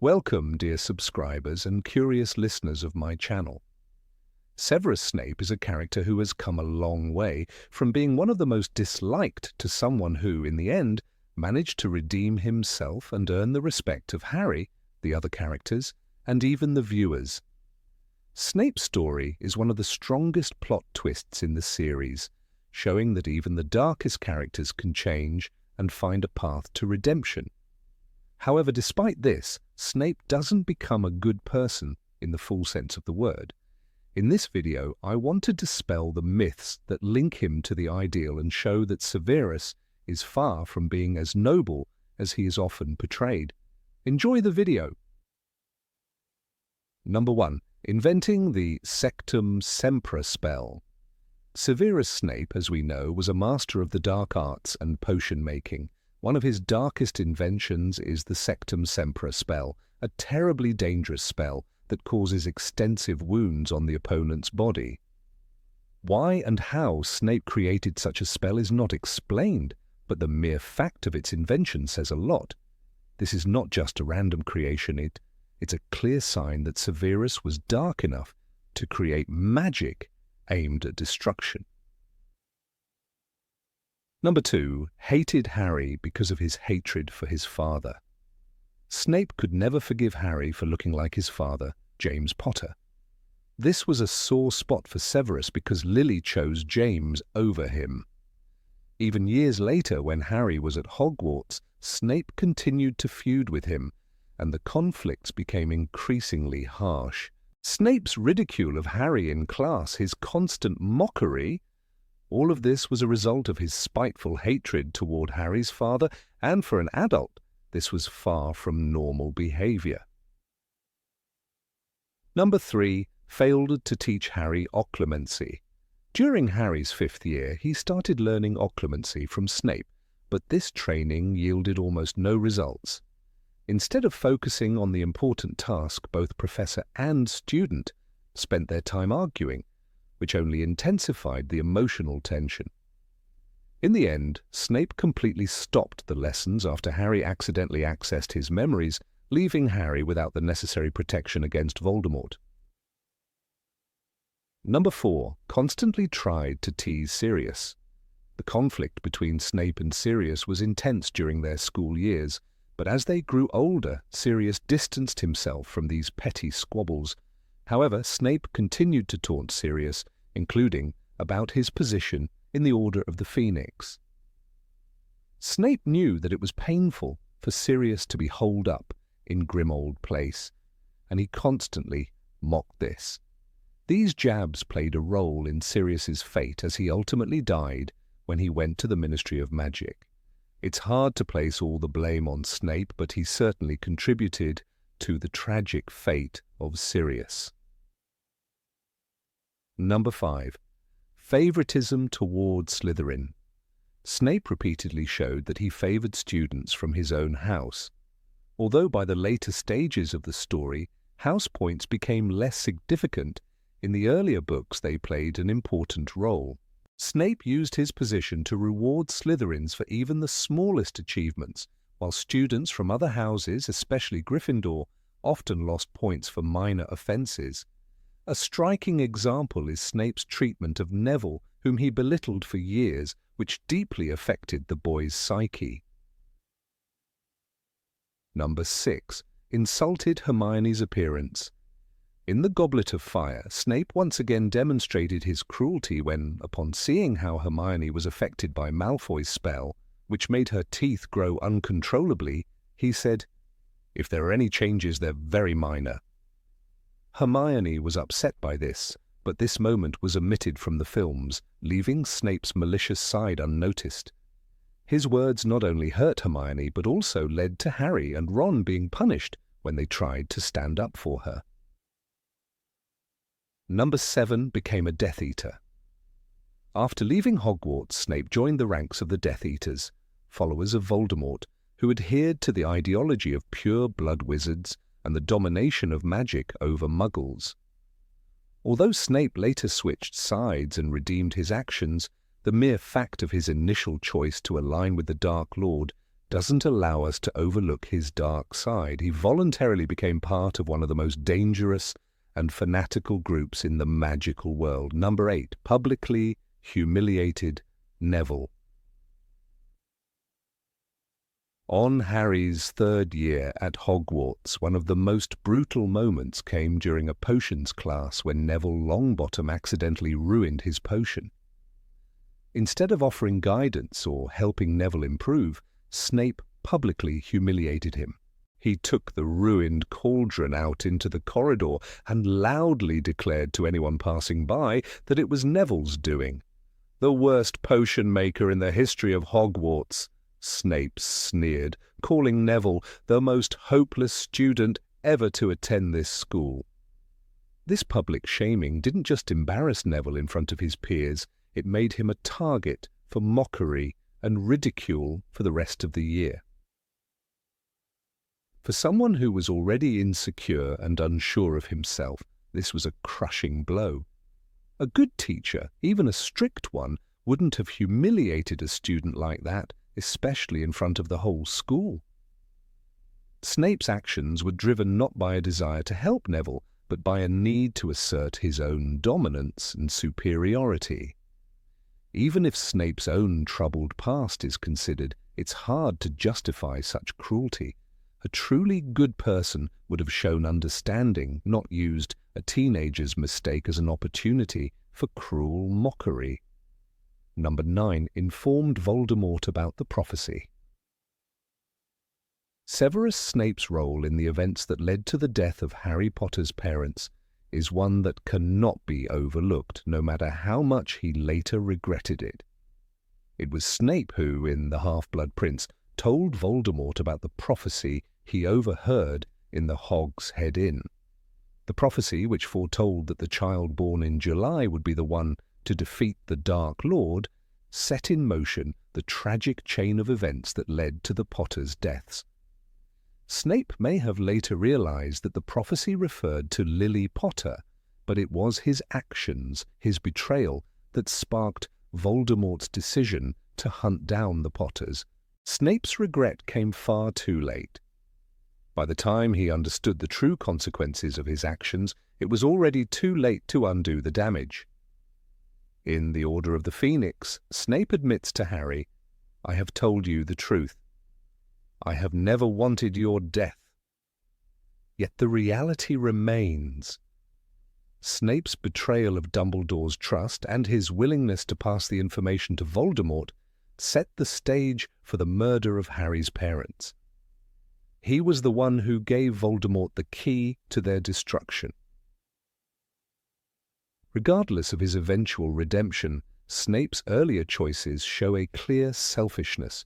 Welcome, dear subscribers and curious listeners of my channel. Severus Snape is a character who has come a long way from being one of the most disliked to someone who, in the end, managed to redeem himself and earn the respect of Harry, the other characters, and even the viewers. Snape's story is one of the strongest plot twists in the series, showing that even the darkest characters can change and find a path to redemption. However, despite this, Snape doesn't become a good person in the full sense of the word. In this video, I want to dispel the myths that link him to the ideal and show that Severus is far from being as noble as he is often portrayed. Enjoy the video. Number 1. Inventing the Sectum Sempra spell. Severus Snape, as we know, was a master of the dark arts and potion making. One of his darkest inventions is the Sectum Sempra spell, a terribly dangerous spell that causes extensive wounds on the opponent's body. Why and how Snape created such a spell is not explained, but the mere fact of its invention says a lot. This is not just a random creation, it's a clear sign that Severus was dark enough to create magic aimed at destruction. Number 2. Hated Harry because of his hatred for his father. Snape could never forgive Harry for looking like his father, James Potter. This was a sore spot for Severus because Lily chose James over him. Even years later, when Harry was at Hogwarts, Snape continued to feud with him, and the conflicts became increasingly harsh. Snape's ridicule of Harry in class, his constant mockery, all of this was a result of his spiteful hatred toward Harry's father, and for an adult, this was far from normal behavior. Number 3. Failed to teach Harry occlumency. During Harry's 5th year, he started learning occlumency from Snape, but this training yielded almost no results. Instead of focusing on the important task, both professor and student spent their time arguing, which only intensified the emotional tension. In the end, Snape completely stopped the lessons after Harry accidentally accessed his memories, leaving Harry without the necessary protection against Voldemort. Number 4. Constantly tried to tease Sirius. The conflict between Snape and Sirius was intense during their school years, but as they grew older, Sirius distanced himself from these petty squabbles. However, Snape continued to taunt Sirius, including about his position in the Order of the Phoenix. Snape knew that it was painful for Sirius to be holed up in Grimmauld Place, and he constantly mocked this. These jabs played a role in Sirius's fate as he ultimately died when he went to the Ministry of Magic. It's hard to place all the blame on Snape, but he certainly contributed to the tragic fate of Sirius. Number 5. Favoritism toward Slytherin. Snape repeatedly showed that he favored students from his own house. Although by the later stages of the story, house points became less significant, in the earlier books they played an important role. Snape used his position to reward Slytherins for even the smallest achievements, while students from other houses, especially Gryffindor, often lost points for minor offenses. A striking example is Snape's treatment of Neville, whom he belittled for years, which deeply affected the boy's psyche. Number 6. Insulted Hermione's appearance. In the Goblet of Fire, Snape once again demonstrated his cruelty when, upon seeing how Hermione was affected by Malfoy's spell, which made her teeth grow uncontrollably, he said, "If there are any changes, they're very minor." Hermione was upset by this, but this moment was omitted from the films, leaving Snape's malicious side unnoticed. His words not only hurt Hermione, but also led to Harry and Ron being punished when they tried to stand up for her. Number 7 became a Death Eater. After leaving Hogwarts, Snape joined the ranks of the Death Eaters, followers of Voldemort, who adhered to the ideology of pure blood wizards and the domination of magic over muggles. Although Snape later switched sides and redeemed his actions, the mere fact of his initial choice to align with the Dark Lord doesn't allow us to overlook his dark side. He voluntarily became part of one of the most dangerous and fanatical groups in the magical world. Number 8, publicly humiliated Neville. On Harry's 3rd year at Hogwarts, one of the most brutal moments came during a potions class when Neville Longbottom accidentally ruined his potion. Instead of offering guidance or helping Neville improve, Snape publicly humiliated him. He took the ruined cauldron out into the corridor and loudly declared to anyone passing by that it was Neville's doing. "The worst potion maker in the history of Hogwarts," Snape sneered, calling Neville the most hopeless student ever to attend this school. This public shaming didn't just embarrass Neville in front of his peers, it made him a target for mockery and ridicule for the rest of the year. For someone who was already insecure and unsure of himself, this was a crushing blow. A good teacher, even a strict one, wouldn't have humiliated a student like that, especially in front of the whole school. Snape's actions were driven not by a desire to help Neville, but by a need to assert his own dominance and superiority. Even if Snape's own troubled past is considered, it's hard to justify such cruelty. A truly good person would have shown understanding, not used a teenager's mistake as an opportunity for cruel mockery. Number 9, informed Voldemort about the prophecy. Severus Snape's role in the events that led to the death of Harry Potter's parents is one that cannot be overlooked, no matter how much he later regretted it. It was Snape who, in The Half-Blood Prince, told Voldemort about the prophecy he overheard in the Hog's Head Inn. The prophecy which foretold that the child born in July would be the one to defeat the Dark Lord, set in motion the tragic chain of events that led to the Potters' deaths. Snape may have later realized that the prophecy referred to Lily Potter, but it was his actions, his betrayal, that sparked Voldemort's decision to hunt down the Potters. Snape's regret came far too late. By the time he understood the true consequences of his actions, it was already too late to undo the damage. In The Order of the Phoenix, Snape admits to Harry, "I have told you the truth. I have never wanted your death." Yet the reality remains. Snape's betrayal of Dumbledore's trust and his willingness to pass the information to Voldemort set the stage for the murder of Harry's parents. He was the one who gave Voldemort the key to their destruction. Regardless of his eventual redemption, Snape's earlier choices show a clear selfishness.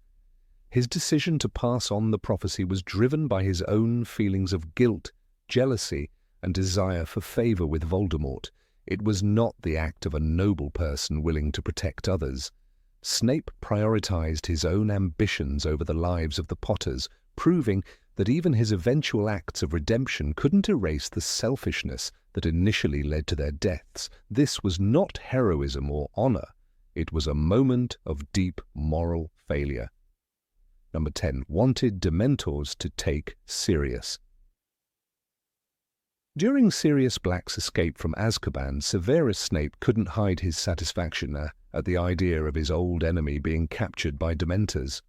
His decision to pass on the prophecy was driven by his own feelings of guilt, jealousy, and desire for favor with Voldemort. It was not the act of a noble person willing to protect others. Snape prioritized his own ambitions over the lives of the Potters, proving that even his eventual acts of redemption couldn't erase the selfishness that initially led to their deaths. This was not heroism or honor. It was a moment of deep moral failure. Number 10. Wanted Dementors to take Sirius. During Sirius Black's escape from Azkaban, Severus Snape couldn't hide his satisfaction at the idea of his old enemy being captured by Dementors.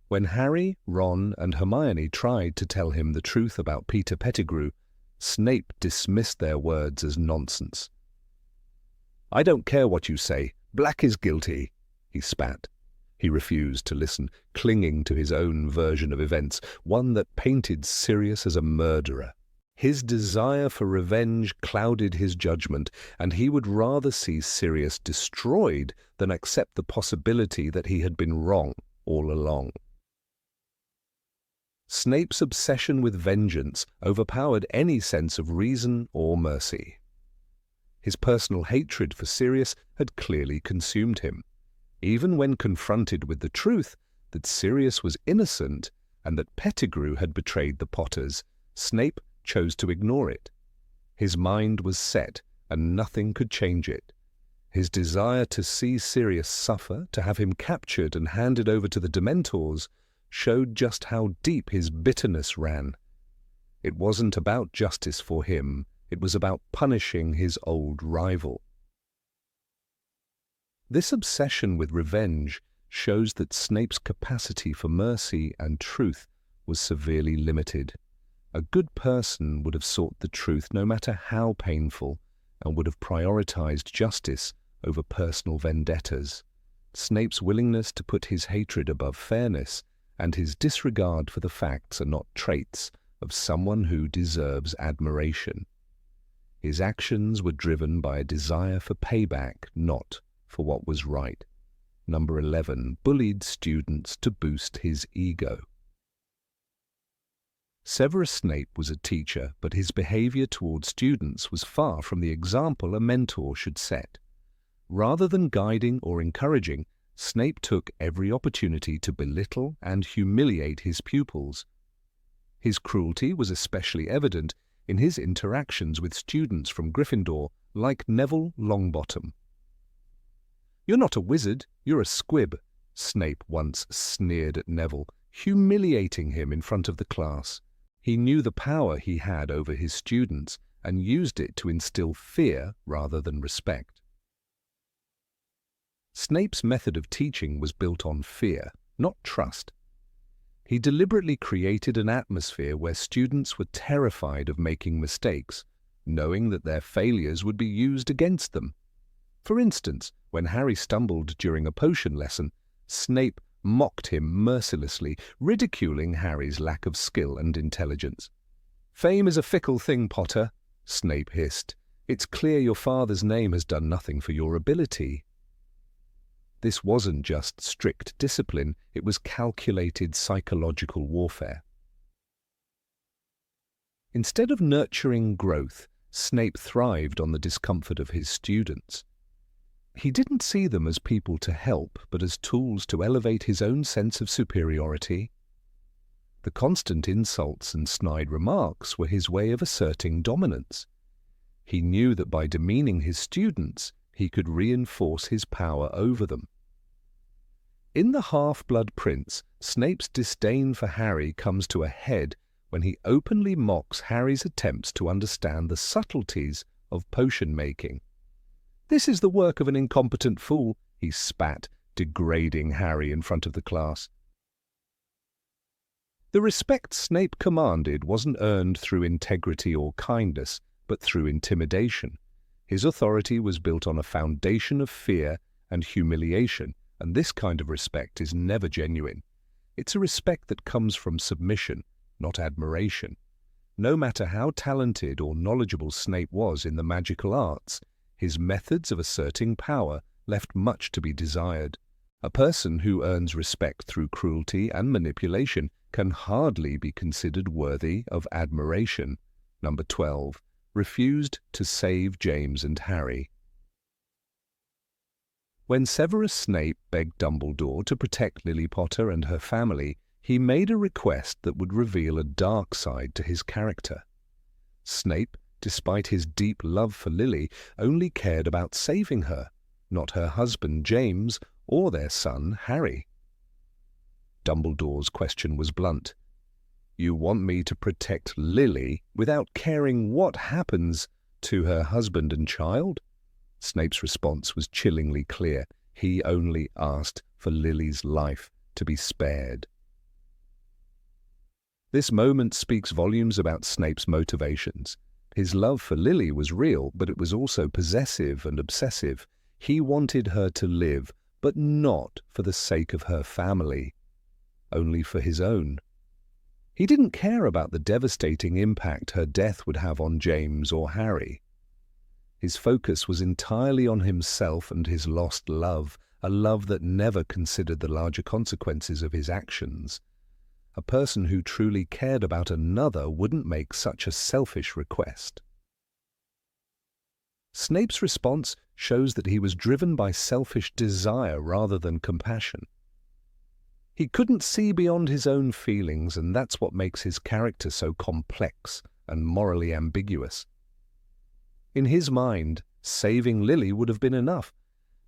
When Harry, Ron, and Hermione tried to tell him the truth about Peter Pettigrew, Snape dismissed their words as nonsense. "I don't care what you say. Black is guilty," he spat. He refused to listen, clinging to his own version of events, one that painted Sirius as a murderer. His desire for revenge clouded his judgment, and he would rather see Sirius destroyed than accept the possibility that he had been wrong all along. Snape's obsession with vengeance overpowered any sense of reason or mercy. His personal hatred for Sirius had clearly consumed him. Even when confronted with the truth that Sirius was innocent and that Pettigrew had betrayed the Potters, Snape chose to ignore it. His mind was set, and nothing could change it. His desire to see Sirius suffer, to have him captured and handed over to the Dementors, showed just how deep his bitterness ran. It wasn't about justice for him, it was about punishing his old rival. This obsession with revenge shows that Snape's capacity for mercy and truth was severely limited. A good person would have sought the truth no matter how painful, and would have prioritized justice over personal vendettas. Snape's willingness to put his hatred above fairness and his disregard for the facts are not traits of someone who deserves admiration. His actions were driven by a desire for payback, not for what was right. Number 11, bullied students to boost his ego. Severus Snape was a teacher, but his behavior toward students was far from the example a mentor should set. Rather than guiding or encouraging, Snape took every opportunity to belittle and humiliate his pupils. His cruelty was especially evident in his interactions with students from Gryffindor, like Neville Longbottom. "You're not a wizard, you're a squib," Snape once sneered at Neville, humiliating him in front of the class. He knew the power he had over his students and used it to instill fear rather than respect. Snape's method of teaching was built on fear, not trust. He deliberately created an atmosphere where students were terrified of making mistakes, knowing that their failures would be used against them. For instance, when Harry stumbled during a potion lesson, Snape mocked him mercilessly, ridiculing Harry's lack of skill and intelligence. "Fame is a fickle thing, Potter," Snape hissed. "It's clear your father's name has done nothing for your ability." This wasn't just strict discipline, it was calculated psychological warfare. Instead of nurturing growth, Snape thrived on the discomfort of his students. He didn't see them as people to help, but as tools to elevate his own sense of superiority. The constant insults and snide remarks were his way of asserting dominance. He knew that by demeaning his students, he could reinforce his power over them. In The Half-Blood Prince, Snape's disdain for Harry comes to a head when he openly mocks Harry's attempts to understand the subtleties of potion-making. "This is the work of an incompetent fool," he spat, degrading Harry in front of the class. The respect Snape commanded wasn't earned through integrity or kindness, but through intimidation. His authority was built on a foundation of fear and humiliation, and this kind of respect is never genuine. It's a respect that comes from submission, not admiration. No matter how talented or knowledgeable Snape was in the magical arts, his methods of asserting power left much to be desired. A person who earns respect through cruelty and manipulation can hardly be considered worthy of admiration. Number 12. Refused to save James and Harry. When Severus Snape begged Dumbledore to protect Lily Potter and her family, he made a request that would reveal a dark side to his character. Snape, despite his deep love for Lily, only cared about saving her, not her husband James or their son Harry. Dumbledore's question was blunt. "You want me to protect Lily without caring what happens to her husband and child?" Snape's response was chillingly clear. He only asked for Lily's life to be spared. This moment speaks volumes about Snape's motivations. His love for Lily was real, but it was also possessive and obsessive. He wanted her to live, but not for the sake of her family, only for his own. He didn't care about the devastating impact her death would have on James or Harry. His focus was entirely on himself and his lost love, a love that never considered the larger consequences of his actions. A person who truly cared about another wouldn't make such a selfish request. Snape's response shows that he was driven by selfish desire rather than compassion. He couldn't see beyond his own feelings, and that's what makes his character so complex and morally ambiguous. In his mind, saving Lily would have been enough,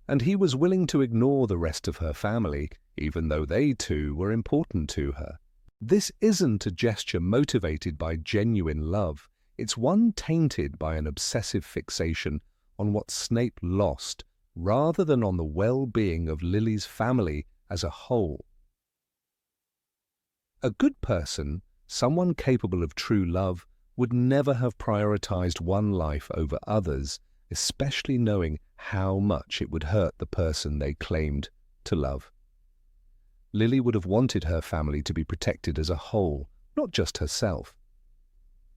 and he was willing to ignore the rest of her family, even though they too were important to her. This isn't a gesture motivated by genuine love. It's one tainted by an obsessive fixation on what Snape lost rather than on the well-being of Lily's family as a whole. A good person, someone capable of true love, would never have prioritized one life over others, especially knowing how much it would hurt the person they claimed to love. Lily would have wanted her family to be protected as a whole, not just herself.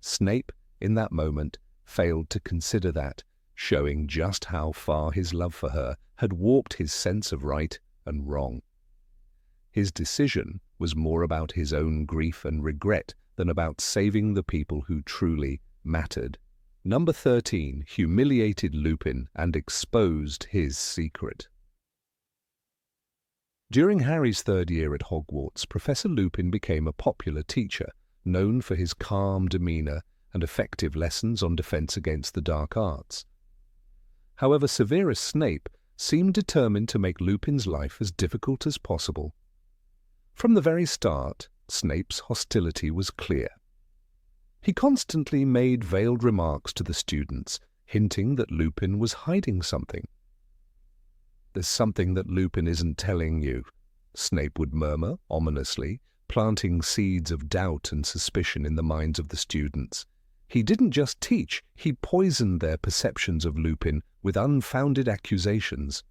Snape, in that moment, failed to consider that, showing just how far his love for her had warped his sense of right and wrong. His decision was more about his own grief and regret than about saving the people who truly mattered. Number 13 humiliated Lupin and exposed his secret. During Harry's third year at Hogwarts, Professor Lupin became a popular teacher, known for his calm demeanor and effective lessons on defense against the dark arts. However, Severus Snape seemed determined to make Lupin's life as difficult as possible. From the very start, Snape's hostility was clear. He constantly made veiled remarks to the students, hinting that Lupin was hiding something. "There's something that Lupin isn't telling you," Snape would murmur ominously, planting seeds of doubt and suspicion in the minds of the students. He didn't just teach, he poisoned their perceptions of Lupin with unfounded accusations.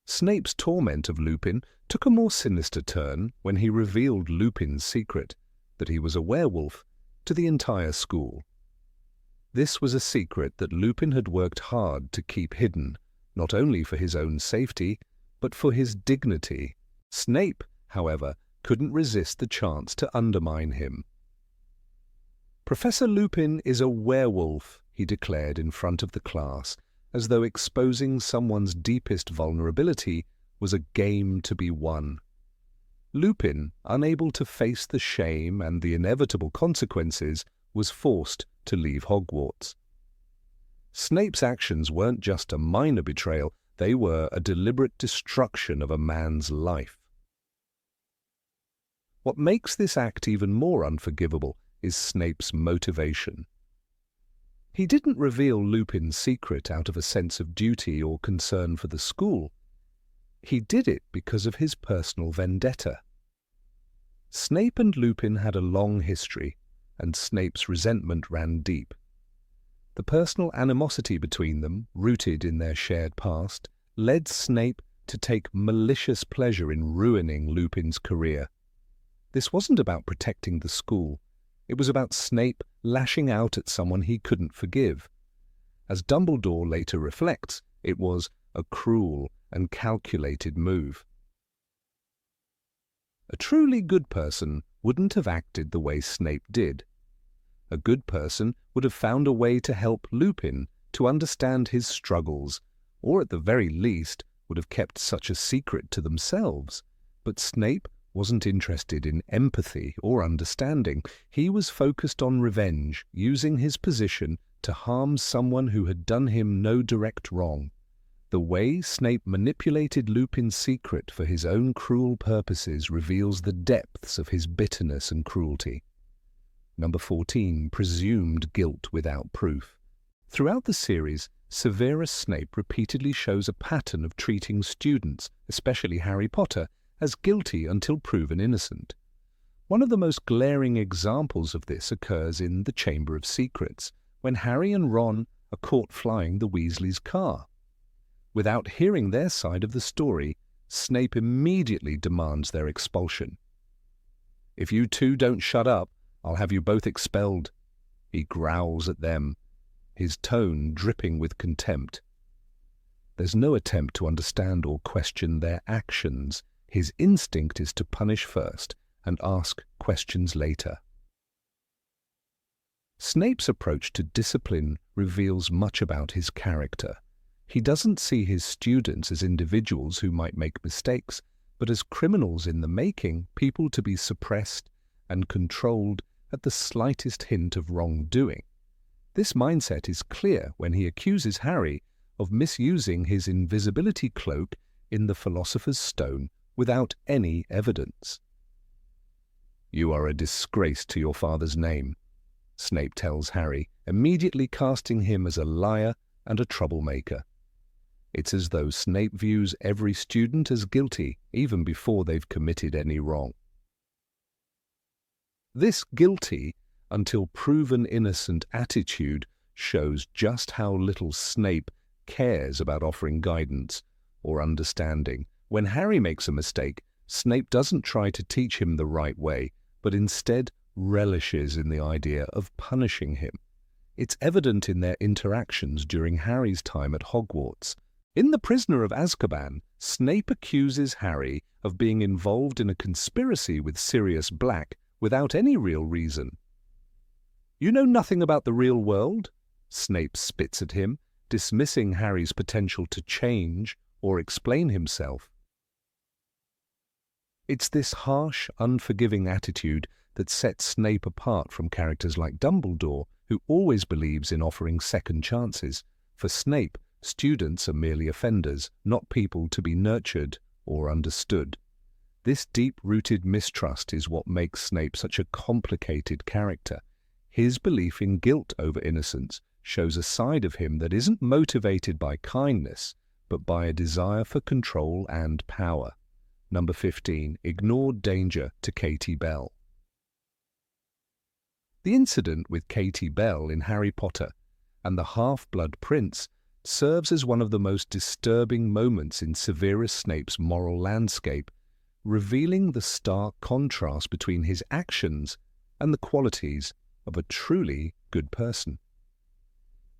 Snape's torment of Lupin took a more sinister turn when he revealed Lupin's secret, that he was a werewolf, to the entire school. This was a secret that Lupin had worked hard to keep hidden, not only for his own safety, but for his dignity. Snape, however, couldn't resist the chance to undermine him. "Professor Lupin is a werewolf," he declared in front of the class, as though exposing someone's deepest vulnerability was a game to be won. Lupin, unable to face the shame and the inevitable consequences, was forced to leave Hogwarts. Snape's actions weren't just a minor betrayal, they were a deliberate destruction of a man's life. What makes this act even more unforgivable is Snape's motivation. He didn't reveal Lupin's secret out of a sense of duty or concern for the school. He did it because of his personal vendetta. Snape and Lupin had a long history, and Snape's resentment ran deep. The personal animosity between them, rooted in their shared past, led Snape to take malicious pleasure in ruining Lupin's career. This wasn't about protecting the school. It was about Snape lashing out at someone he couldn't forgive. As Dumbledore later reflects, it was a cruel and calculated move. A truly good person wouldn't have acted the way Snape did. A good person would have found a way to help Lupin to understand his struggles, or at the very least would have kept such a secret to themselves. But Snape wasn't interested in empathy or understanding. He was focused on revenge, using his position to harm someone who had done him no direct wrong. The way Snape manipulated Lupin's secret for his own cruel purposes reveals the depths of his bitterness and cruelty. Number 14, presumed guilt without proof. Throughout the series, Severus Snape repeatedly shows a pattern of treating students, especially Harry Potter, as guilty until proven innocent. One of the most glaring examples of this occurs in The Chamber of Secrets, when Harry and Ron are caught flying the Weasleys' car. Without hearing their side of the story, Snape immediately demands their expulsion. "If you two don't shut up, I'll have you both expelled," he growls at them, his tone dripping with contempt. There's no attempt to understand or question their actions. His instinct is to punish first and ask questions later. Snape's approach to discipline reveals much about his character. He doesn't see his students as individuals who might make mistakes, but as criminals in the making, people to be suppressed and controlled at the slightest hint of wrongdoing. This mindset is clear when he accuses Harry of misusing his invisibility cloak in the Philosopher's Stone without any evidence. "You are a disgrace to your father's name," Snape tells Harry, immediately casting him as a liar and a troublemaker. It's as though Snape views every student as guilty even before they've committed any wrong. This guilty until proven innocent attitude shows just how little Snape cares about offering guidance or understanding. When Harry makes a mistake, Snape doesn't try to teach him the right way, but instead relishes in the idea of punishing him. It's evident in their interactions during Harry's time at Hogwarts. In The Prisoner of Azkaban, Snape accuses Harry of being involved in a conspiracy with Sirius Black without any real reason. "You know nothing about the real world?" Snape spits at him, dismissing Harry's potential to change or explain himself. It's this harsh, unforgiving attitude that sets Snape apart from characters like Dumbledore, who always believes in offering second chances. For Snape, students are merely offenders, not people to be nurtured or understood. This deep-rooted mistrust is what makes Snape such a complicated character. His belief in guilt over innocence shows a side of him that isn't motivated by kindness, but by a desire for control and power. Number 15. Ignored danger to Katie Bell. The incident with Katie Bell in Harry Potter and the Half-Blood Prince serves as one of the most disturbing moments in Severus Snape's moral landscape, revealing the stark contrast between his actions and the qualities of a truly good person.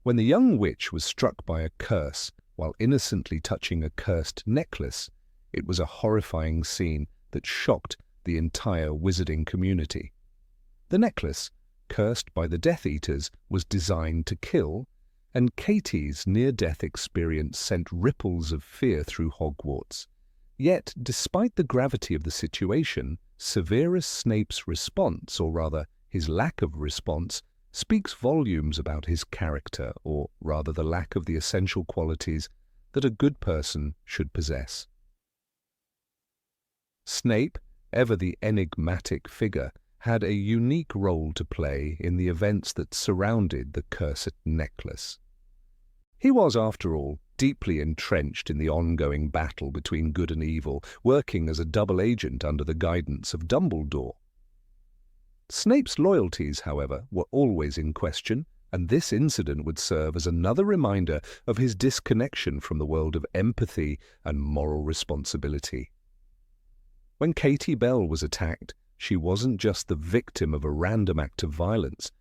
When the young witch was struck by a curse while innocently touching a cursed necklace, it was a horrifying scene that shocked the entire wizarding community. The necklace, cursed by the Death Eaters, was designed to kill, and Katie's near-death experience sent ripples of fear through Hogwarts. Yet, despite the gravity of the situation, Severus Snape's response, or rather his lack of response, speaks volumes about his character, or rather the lack of the essential qualities that a good person should possess. Snape, ever the enigmatic figure, had a unique role to play in the events that surrounded the cursed necklace. He was, after all, deeply entrenched in the ongoing battle between good and evil, working as a double agent under the guidance of Dumbledore. Snape's loyalties, however, were always in question, and this incident would serve as another reminder of his disconnection from the world of empathy and moral responsibility. When Katie Bell was attacked, she wasn't just the victim of a random act of violence.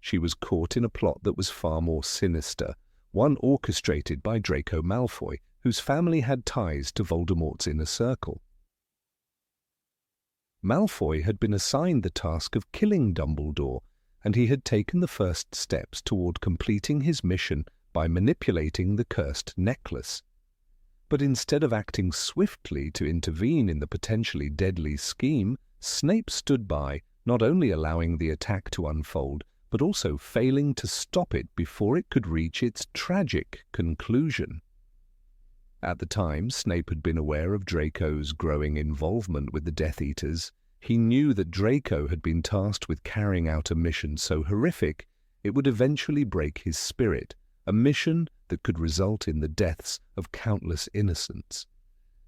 She was caught in a plot that was far more sinister, one orchestrated by Draco Malfoy, whose family had ties to Voldemort's inner circle. Malfoy had been assigned the task of killing Dumbledore, and he had taken the first steps toward completing his mission by manipulating the cursed necklace. But instead of acting swiftly to intervene in the potentially deadly scheme, Snape stood by, not only allowing the attack to unfold, but also failing to stop it before it could reach its tragic conclusion. At the time, Snape had been aware of Draco's growing involvement with the Death Eaters. He knew that Draco had been tasked with carrying out a mission so horrific it would eventually break his spirit, a mission that could result in the deaths of countless innocents.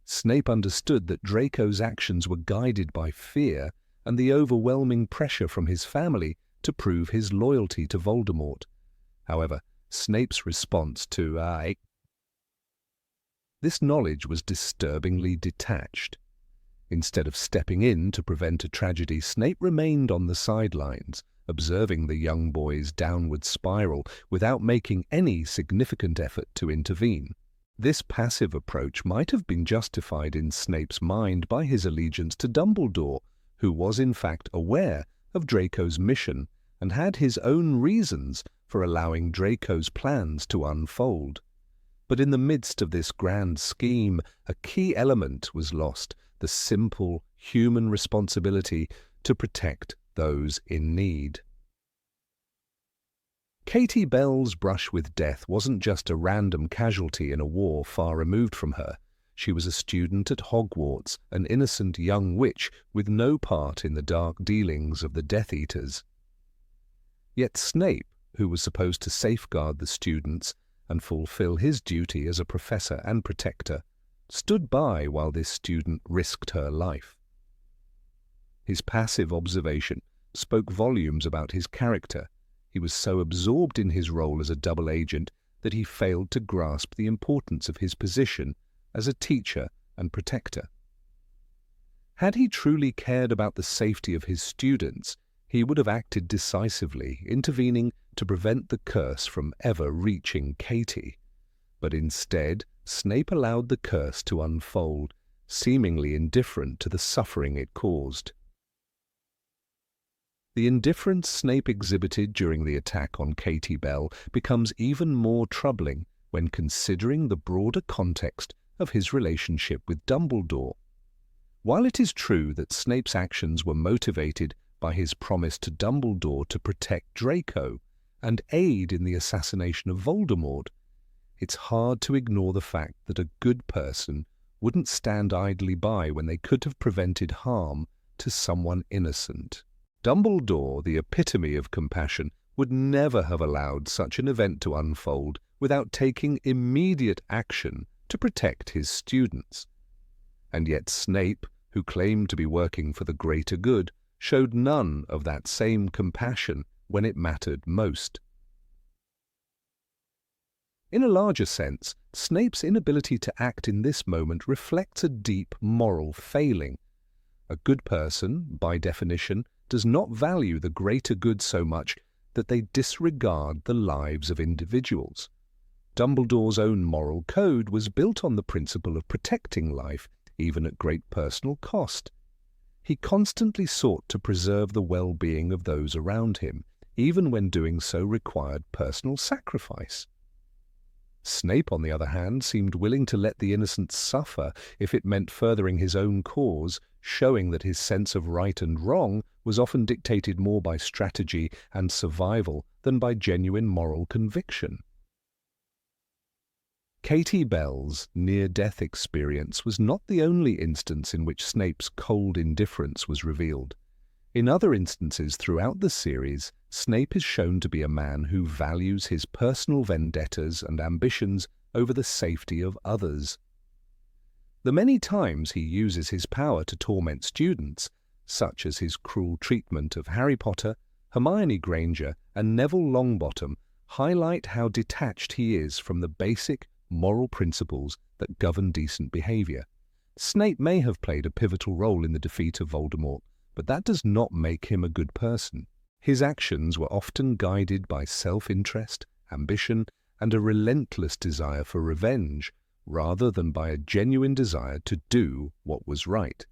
Snape understood that Draco's actions were guided by fear and the overwhelming pressure from his family to prove his loyalty to Voldemort. However, Snape's response to this knowledge was disturbingly detached. Instead of stepping in to prevent a tragedy, Snape remained on the sidelines, observing the young boy's downward spiral without making any significant effort to intervene. This passive approach might have been justified in Snape's mind by his allegiance to Dumbledore, who was in fact aware of Draco's mission and had his own reasons for allowing Draco's plans to unfold. But in the midst of this grand scheme, a key element was lost: the simple human responsibility to protect those in need. Katie Bell's brush with death wasn't just a random casualty in a war far removed from her. She was a student at Hogwarts, an innocent young witch with no part in the dark dealings of the Death Eaters. Yet Snape, who was supposed to safeguard the students and fulfill his duty as a professor and protector, stood by while this student risked her life. His passive observation spoke volumes about his character. He was so absorbed in his role as a double agent that he failed to grasp the importance of his position as a teacher and protector. Had he truly cared about the safety of his students, he would have acted decisively, intervening to prevent the curse from ever reaching Katie. But instead, Snape allowed the curse to unfold, seemingly indifferent to the suffering it caused. The indifference Snape exhibited during the attack on Katie Bell becomes even more troubling when considering the broader context of his relationship with Dumbledore. While it is true that Snape's actions were motivated by his promise to Dumbledore to protect Draco and aid in the assassination of Voldemort, it's hard to ignore the fact that a good person wouldn't stand idly by when they could have prevented harm to someone innocent. Dumbledore, the epitome of compassion, would never have allowed such an event to unfold without taking immediate action to protect his students. And yet Snape, who claimed to be working for the greater good, showed none of that same compassion when it mattered most. In a larger sense, Snape's inability to act in this moment reflects a deep moral failing. A good person, by definition, does not value the greater good so much that they disregard the lives of individuals. Dumbledore's own moral code was built on the principle of protecting life, even at great personal cost. He constantly sought to preserve the well-being of those around him, even when doing so required personal sacrifice. Snape, on the other hand, seemed willing to let the innocent suffer if it meant furthering his own cause, showing that his sense of right and wrong was often dictated more by strategy and survival than by genuine moral conviction. Katie Bell's near-death experience was not the only instance in which Snape's cold indifference was revealed. In other instances throughout the series, Snape is shown to be a man who values his personal vendettas and ambitions over the safety of others. The many times he uses his power to torment students, such as his cruel treatment of Harry Potter, Hermione Granger, and Neville Longbottom, highlight how detached he is from the basic moral principles that govern decent behavior. Snape may have played a pivotal role in the defeat of Voldemort, but that does not make him a good person. His actions were often guided by self-interest, ambition, and a relentless desire for revenge, rather than by a genuine desire to do what was right.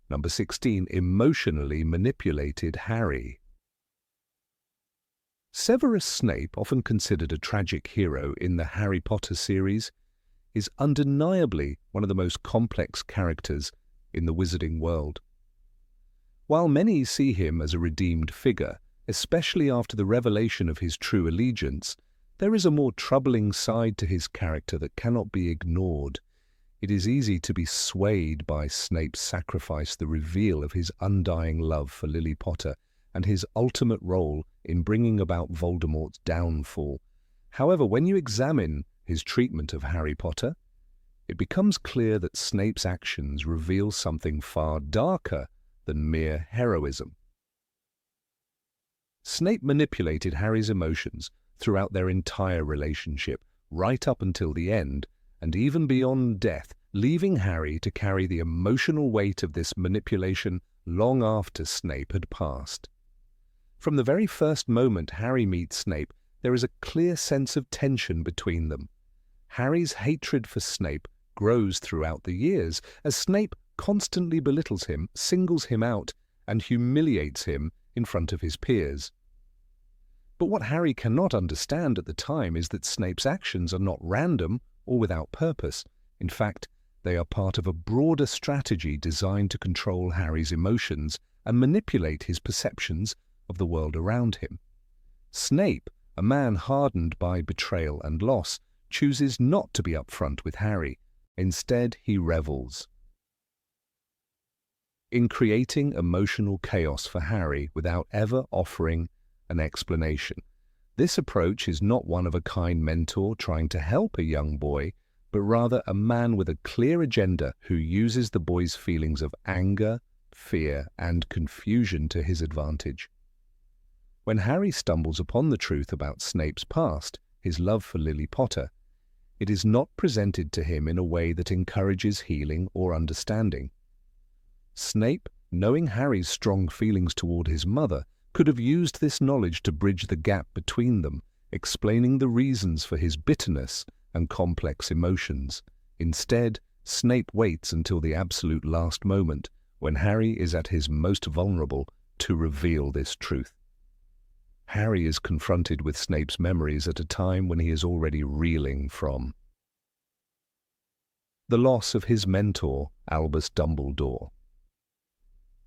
Number 16 emotionally manipulated Harry. Severus Snape, often considered a tragic hero in the Harry Potter series, is undeniably one of the most complex characters in the wizarding world. While many see him as a redeemed figure, especially after the revelation of his true allegiance, there is a more troubling side to his character that cannot be ignored. It is easy to be swayed by Snape's sacrifice, the reveal of his undying love for Lily Potter, and his ultimate role in bringing about Voldemort's downfall. However, when you examine his treatment of Harry Potter, it becomes clear that Snape's actions reveal something far darker than mere heroism. Snape manipulated Harry's emotions throughout their entire relationship, right up until the end, and even beyond death, leaving Harry to carry the emotional weight of this manipulation long after Snape had passed. From the very first moment Harry meets Snape, there is a clear sense of tension between them. Harry's hatred for Snape grows throughout the years, as Snape constantly belittles him, singles him out, and humiliates him in front of his peers. But what Harry cannot understand at the time is that Snape's actions are not random or without purpose. In fact, they are part of a broader strategy designed to control Harry's emotions and manipulate his perceptions of the world around him. Snape, a man hardened by betrayal and loss, chooses not to be upfront with Harry, Instead, he revels in creating emotional chaos for Harry without ever offering an explanation. This approach is not one of a kind mentor trying to help a young boy, but rather a man with a clear agenda who uses the boy's feelings of anger, fear, and confusion to his advantage. When Harry stumbles upon the truth about Snape's past, his love for Lily Potter, it is not presented to him in a way that encourages healing or understanding. Snape, knowing Harry's strong feelings toward his mother, could have used this knowledge to bridge the gap between them, explaining the reasons for his bitterness and complex emotions. Instead, Snape waits until the absolute last moment, when Harry is at his most vulnerable, to reveal this truth. Harry is confronted with Snape's memories at a time when he is already reeling from the loss of his mentor, Albus Dumbledore.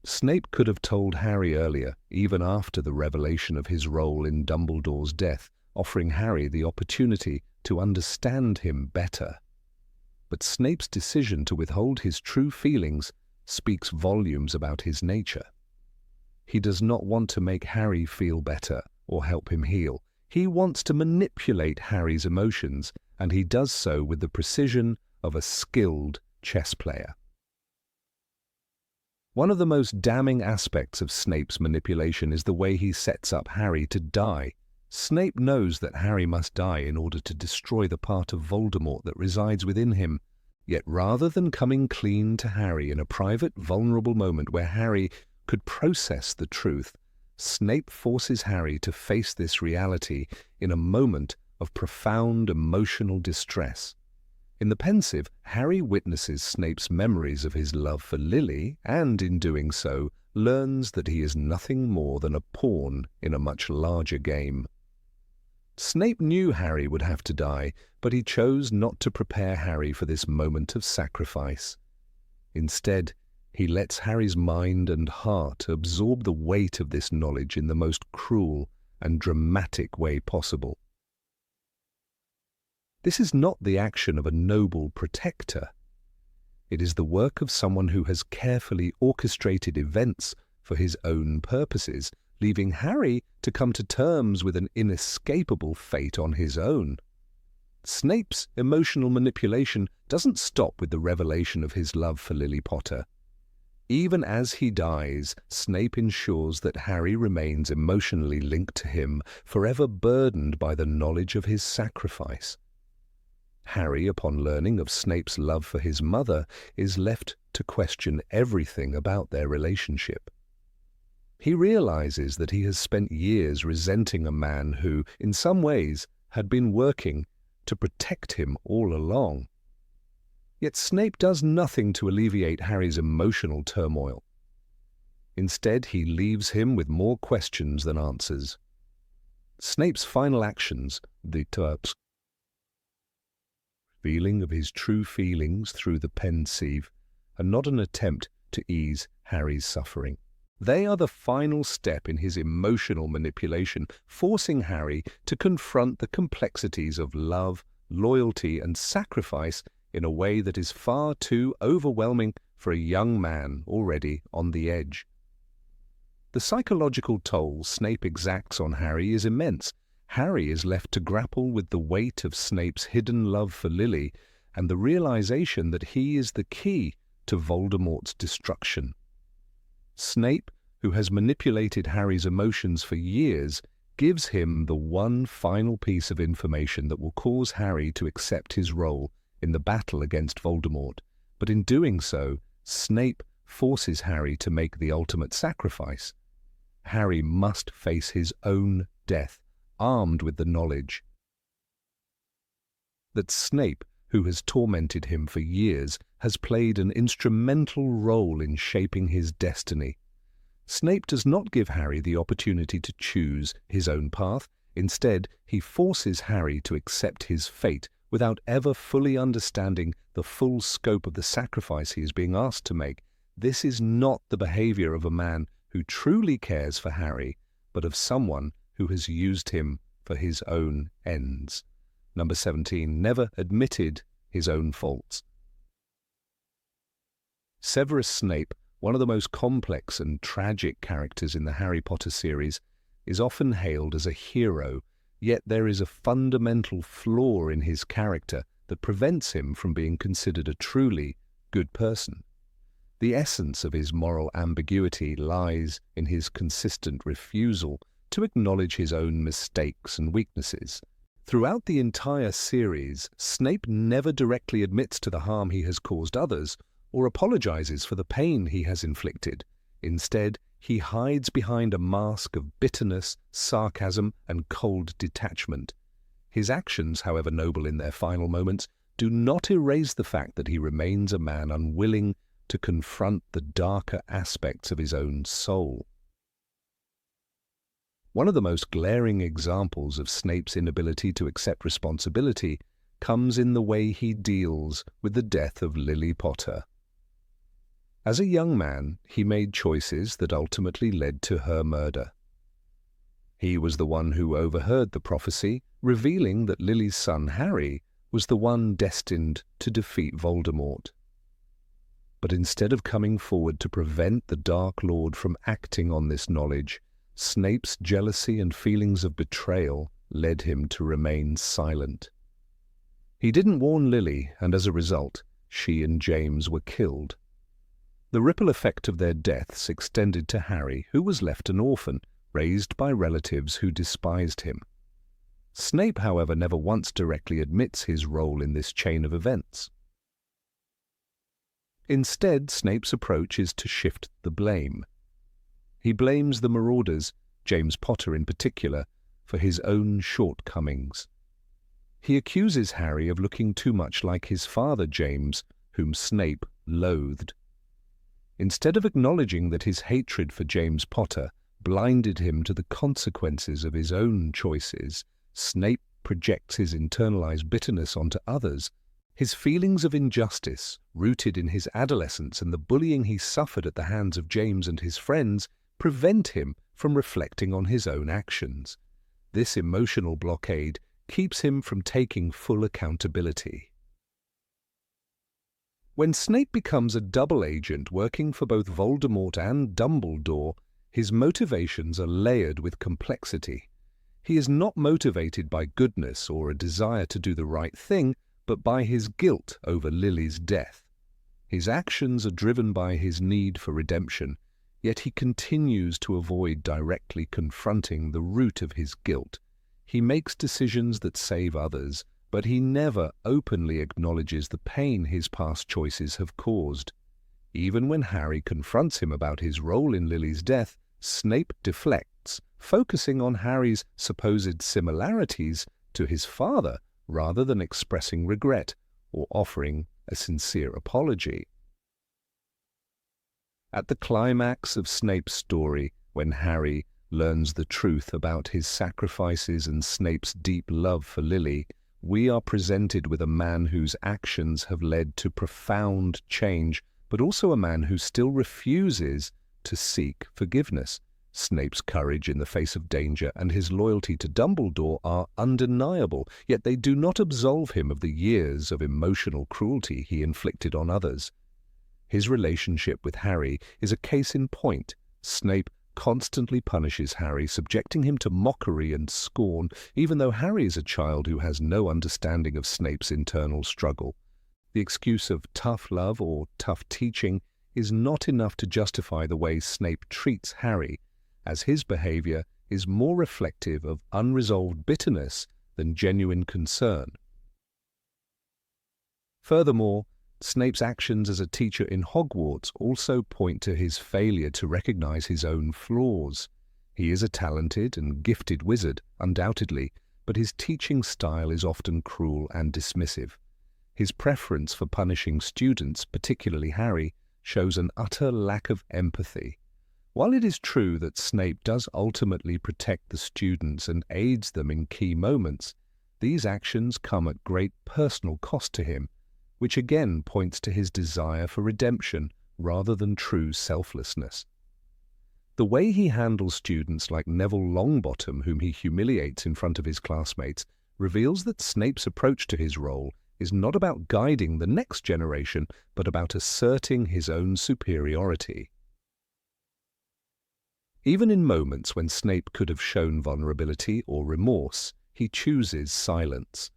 Snape could have told Harry earlier, even after the revelation of his role in Dumbledore's death, offering Harry the opportunity to understand him better. But Snape's decision to withhold his true feelings speaks volumes about his nature. He does not want to make Harry feel better or help him heal. He wants to manipulate Harry's emotions, and he does so with the precision of a skilled chess player. One of the most damning aspects of Snape's manipulation is the way he sets up Harry to die. Snape knows that Harry must die in order to destroy the part of Voldemort that resides within him. Yet rather than coming clean to Harry in a private, vulnerable moment where Harry could process the truth, Snape forces Harry to face this reality in a moment of profound emotional distress. In the pensive, Harry witnesses Snape's memories of his love for Lily, and in doing so, learns that he is nothing more than a pawn in a much larger game. Snape knew Harry would have to die, but he chose not to prepare Harry for this moment of sacrifice. Instead, he lets Harry's mind and heart absorb the weight of this knowledge in the most cruel and dramatic way possible. This is not the action of a noble protector. It is the work of someone who has carefully orchestrated events for his own purposes, leaving Harry to come to terms with an inescapable fate on his own. Snape's emotional manipulation doesn't stop with the revelation of his love for Lily Potter. Even as he dies, Snape ensures that Harry remains emotionally linked to him, forever burdened by the knowledge of his sacrifice. Harry, upon learning of Snape's love for his mother, is left to question everything about their relationship. He realizes that he has spent years resenting a man who, in some ways, had been working to protect him all along. Yet Snape does nothing to alleviate Harry's emotional turmoil. Instead, he leaves him with more questions than answers. Snape's final actions, the revealing of his true feelings through the pensieve, are not an attempt to ease Harry's suffering. They are the final step in his emotional manipulation, forcing Harry to confront the complexities of love, loyalty, and sacrifice in a way that is far too overwhelming for a young man already on the edge. The psychological toll Snape exacts on Harry is immense. Harry is left to grapple with the weight of Snape's hidden love for Lily and the realization that he is the key to Voldemort's destruction. Snape, who has manipulated Harry's emotions for years, gives him the one final piece of information that will cause Harry to accept his role in the battle against Voldemort. But in doing so, Snape forces Harry to make the ultimate sacrifice. Harry must face his own death, armed with the knowledge that Snape, who has tormented him for years, has played an instrumental role in shaping his destiny. Snape does not give Harry the opportunity to choose his own path. Instead, he forces Harry to accept his fate without ever fully understanding the full scope of the sacrifice he is being asked to make. This is not the behavior of a man who truly cares for Harry, but of someone who has used him for his own ends. Number 17, never admitted his own faults. Severus Snape, one of the most complex and tragic characters in the Harry Potter series, is often hailed as a hero, yet there is a fundamental flaw in his character that prevents him from being considered a truly good person. The essence of his moral ambiguity lies in his consistent refusal to acknowledge his own mistakes and weaknesses. Throughout the entire series, Snape never directly admits to the harm he has caused others or apologizes for the pain he has inflicted. Instead, he hides behind a mask of bitterness, sarcasm, and cold detachment. His actions, however noble in their final moments, do not erase the fact that he remains a man unwilling to confront the darker aspects of his own soul. One of the most glaring examples of Snape's inability to accept responsibility comes in the way he deals with the death of Lily Potter. As a young man, he made choices that ultimately led to her murder. He was the one who overheard the prophecy, revealing that Lily's son Harry was the one destined to defeat Voldemort. But instead of coming forward to prevent the Dark Lord from acting on this knowledge, Snape's jealousy and feelings of betrayal led him to remain silent. He didn't warn Lily, and as a result, she and James were killed. The ripple effect of their deaths extended to Harry, who was left an orphan, raised by relatives who despised him. Snape, however, never once directly admits his role in this chain of events. Instead, Snape's approach is to shift the blame. He blames the Marauders, James Potter in particular, for his own shortcomings. He accuses Harry of looking too much like his father James, whom Snape loathed. Instead of acknowledging that his hatred for James Potter blinded him to the consequences of his own choices, Snape projects his internalized bitterness onto others. His feelings of injustice, rooted in his adolescence and the bullying he suffered at the hands of James and his friends, prevent him from reflecting on his own actions. This emotional blockade keeps him from taking full accountability. When Snape becomes a double agent working for both Voldemort and Dumbledore, his motivations are layered with complexity. He is not motivated by goodness or a desire to do the right thing, but by his guilt over Lily's death. His actions are driven by his need for redemption, yet he continues to avoid directly confronting the root of his guilt. He makes decisions that save others, but he never openly acknowledges the pain his past choices have caused. Even when Harry confronts him about his role in Lily's death, Snape deflects, focusing on Harry's supposed similarities to his father rather than expressing regret or offering a sincere apology. At the climax of Snape's story, when Harry learns the truth about his sacrifices and Snape's deep love for Lily, we are presented with a man whose actions have led to profound change, but also a man who still refuses to seek forgiveness. Snape's courage in the face of danger and his loyalty to Dumbledore are undeniable, yet they do not absolve him of the years of emotional cruelty he inflicted on others. His relationship with Harry is a case in point. Snape constantly punishes Harry, subjecting him to mockery and scorn, even though Harry is a child who has no understanding of Snape's internal struggle. The excuse of tough love or tough teaching is not enough to justify the way Snape treats Harry, as his behavior is more reflective of unresolved bitterness than genuine concern. Furthermore, Snape's actions as a teacher in Hogwarts also point to his failure to recognize his own flaws. He is a talented and gifted wizard, undoubtedly, but his teaching style is often cruel and dismissive. His preference for punishing students, particularly Harry, shows an utter lack of empathy. While it is true that Snape does ultimately protect the students and aids them in key moments, these actions come at great personal cost to him, which again points to his desire for redemption rather than true selflessness. The way he handles students like Neville Longbottom, whom he humiliates in front of his classmates, reveals that Snape's approach to his role is not about guiding the next generation, but about asserting his own superiority. Even in moments when Snape could have shown vulnerability or remorse, he chooses silence.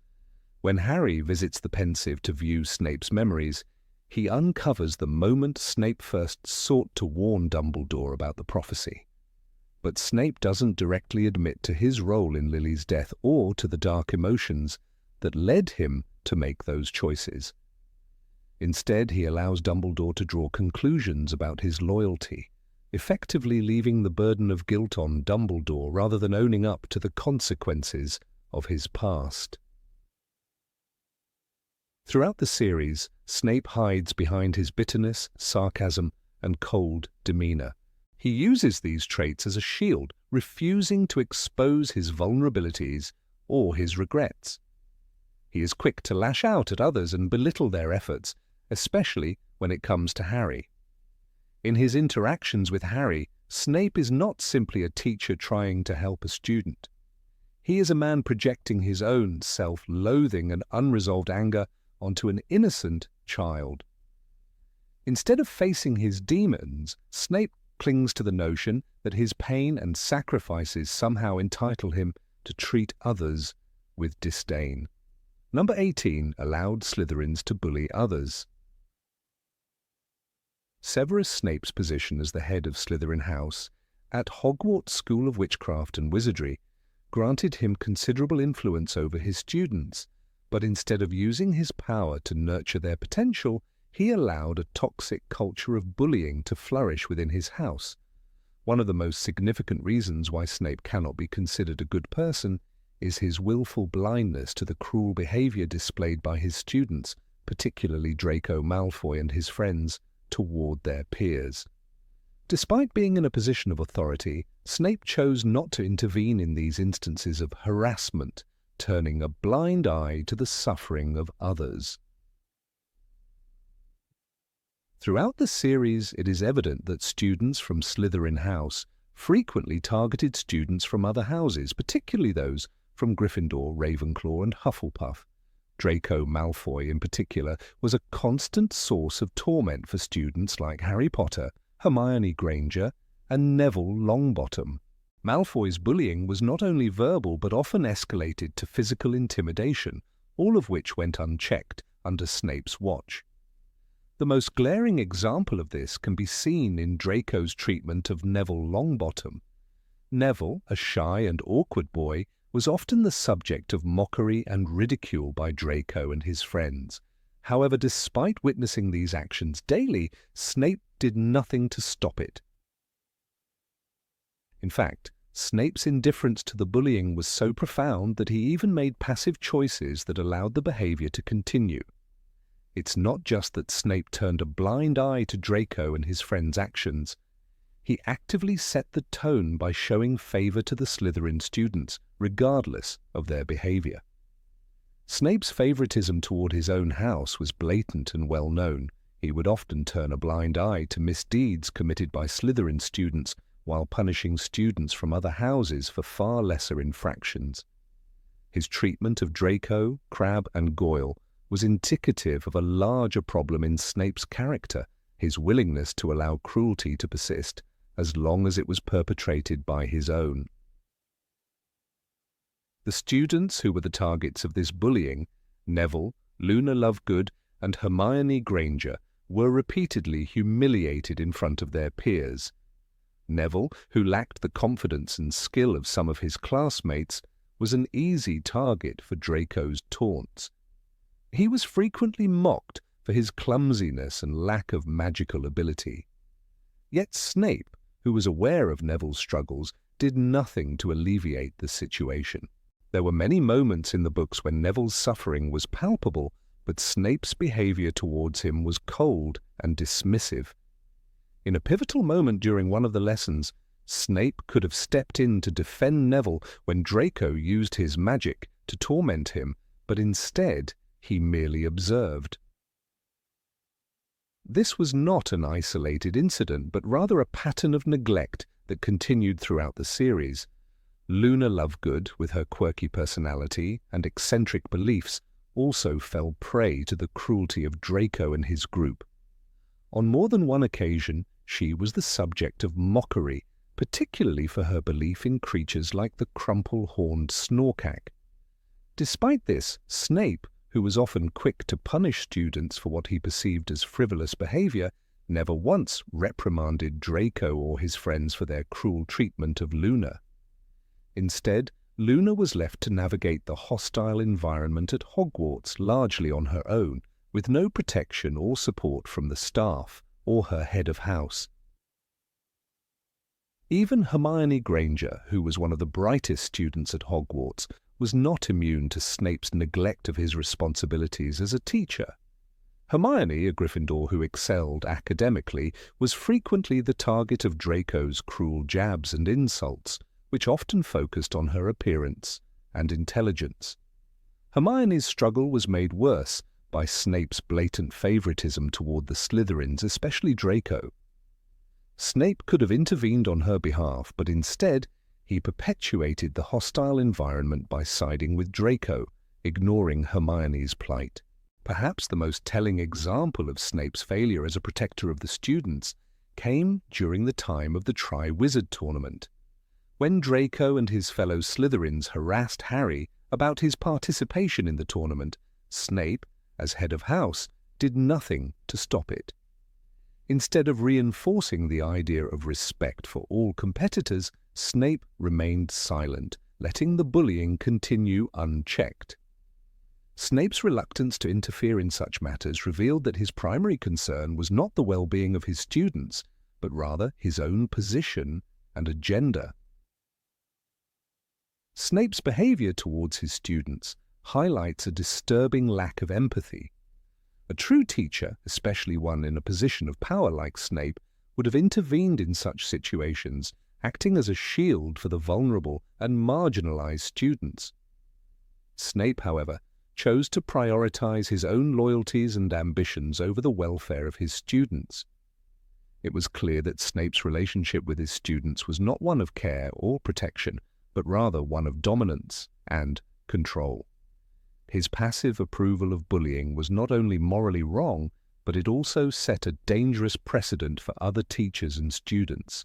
When Harry visits the pensive to view Snape's memories, he uncovers the moment Snape first sought to warn Dumbledore about the prophecy. But Snape doesn't directly admit to his role in Lily's death or to the dark emotions that led him to make those choices. Instead, he allows Dumbledore to draw conclusions about his loyalty, effectively leaving the burden of guilt on Dumbledore rather than owning up to the consequences of his past. Throughout the series, Snape hides behind his bitterness, sarcasm, and cold demeanor. He uses these traits as a shield, refusing to expose his vulnerabilities or his regrets. He is quick to lash out at others and belittle their efforts, especially when it comes to Harry. In his interactions with Harry, Snape is not simply a teacher trying to help a student. He is a man projecting his own self-loathing and unresolved anger onto an innocent child. Instead of facing his demons, Snape clings to the notion that his pain and sacrifices somehow entitle him to treat others with disdain. Number 18 allowed Slytherins to bully others. Severus Snape's position as the head of Slytherin House at Hogwarts School of Witchcraft and Wizardry granted him considerable influence over his students, but instead of using his power to nurture their potential, he allowed a toxic culture of bullying to flourish within his house. One of the most significant reasons why Snape cannot be considered a good person is his willful blindness to the cruel behavior displayed by his students, particularly Draco Malfoy and his friends, toward their peers. Despite being in a position of authority, Snape chose not to intervene in these instances of harassment, turning a blind eye to the suffering of others. Throughout the series, it is evident that students from Slytherin House frequently targeted students from other houses, particularly those from Gryffindor, Ravenclaw, and Hufflepuff. Draco Malfoy, in particular, was a constant source of torment for students like Harry Potter, Hermione Granger, and Neville Longbottom. Malfoy's bullying was not only verbal but often escalated to physical intimidation, all of which went unchecked under Snape's watch. The most glaring example of this can be seen in Draco's treatment of Neville Longbottom. Neville, a shy and awkward boy, was often the subject of mockery and ridicule by Draco and his friends. However, despite witnessing these actions daily, Snape did nothing to stop it. In fact, Snape's indifference to the bullying was so profound that he even made passive choices that allowed the behavior to continue. It's not just that Snape turned a blind eye to Draco and his friends' actions. He actively set the tone by showing favor to the Slytherin students, regardless of their behavior. Snape's favoritism toward his own house was blatant and well known. He would often turn a blind eye to misdeeds committed by Slytherin students while punishing students from other houses for far lesser infractions. His treatment of Draco, Crabbe, and Goyle was indicative of a larger problem in Snape's character, his willingness to allow cruelty to persist as long as it was perpetrated by his own. The students who were the targets of this bullying, Neville, Luna Lovegood, and Hermione Granger, were repeatedly humiliated in front of their peers. Neville, who lacked the confidence and skill of some of his classmates, was an easy target for Draco's taunts. He was frequently mocked for his clumsiness and lack of magical ability. Yet Snape, who was aware of Neville's struggles, did nothing to alleviate the situation. There were many moments in the books when Neville's suffering was palpable, but Snape's behavior towards him was cold and dismissive. In a pivotal moment during one of the lessons, Snape could have stepped in to defend Neville when Draco used his magic to torment him, but instead he merely observed. This was not an isolated incident, but rather a pattern of neglect that continued throughout the series. Luna Lovegood, with her quirky personality and eccentric beliefs, also fell prey to the cruelty of Draco and his group. On more than one occasion, she was the subject of mockery, particularly for her belief in creatures like the crumple-horned Snorkack. Despite this, Snape, who was often quick to punish students for what he perceived as frivolous behavior, never once reprimanded Draco or his friends for their cruel treatment of Luna. Instead, Luna was left to navigate the hostile environment at Hogwarts largely on her own, with no protection or support from the staff or her head of house. Even Hermione Granger, who was one of the brightest students at Hogwarts, was not immune to Snape's neglect of his responsibilities as a teacher. Hermione, a Gryffindor who excelled academically, was frequently the target of Draco's cruel jabs and insults, which often focused on her appearance and intelligence. Hermione's struggle was made worse by Snape's blatant favoritism toward the Slytherins, especially Draco. Snape could have intervened on her behalf, but instead he perpetuated the hostile environment by siding with Draco, ignoring Hermione's plight. Perhaps the most telling example of Snape's failure as a protector of the students came during the time of the Triwizard Tournament. When Draco and his fellow Slytherins harassed Harry about his participation in the tournament, Snape, as head of house, did nothing to stop it. Instead of reinforcing the idea of respect for all competitors, Snape remained silent, letting the bullying continue unchecked. Snape's reluctance to interfere in such matters revealed that his primary concern was not the well-being of his students, but rather his own position and agenda. Snape's behavior towards his students highlights a disturbing lack of empathy. A true teacher, especially one in a position of power like Snape, would have intervened in such situations, acting as a shield for the vulnerable and marginalized students. Snape, however, chose to prioritize his own loyalties and ambitions over the welfare of his students. It was clear that Snape's relationship with his students was not one of care or protection, but rather one of dominance and control. His passive approval of bullying was not only morally wrong, but it also set a dangerous precedent for other teachers and students.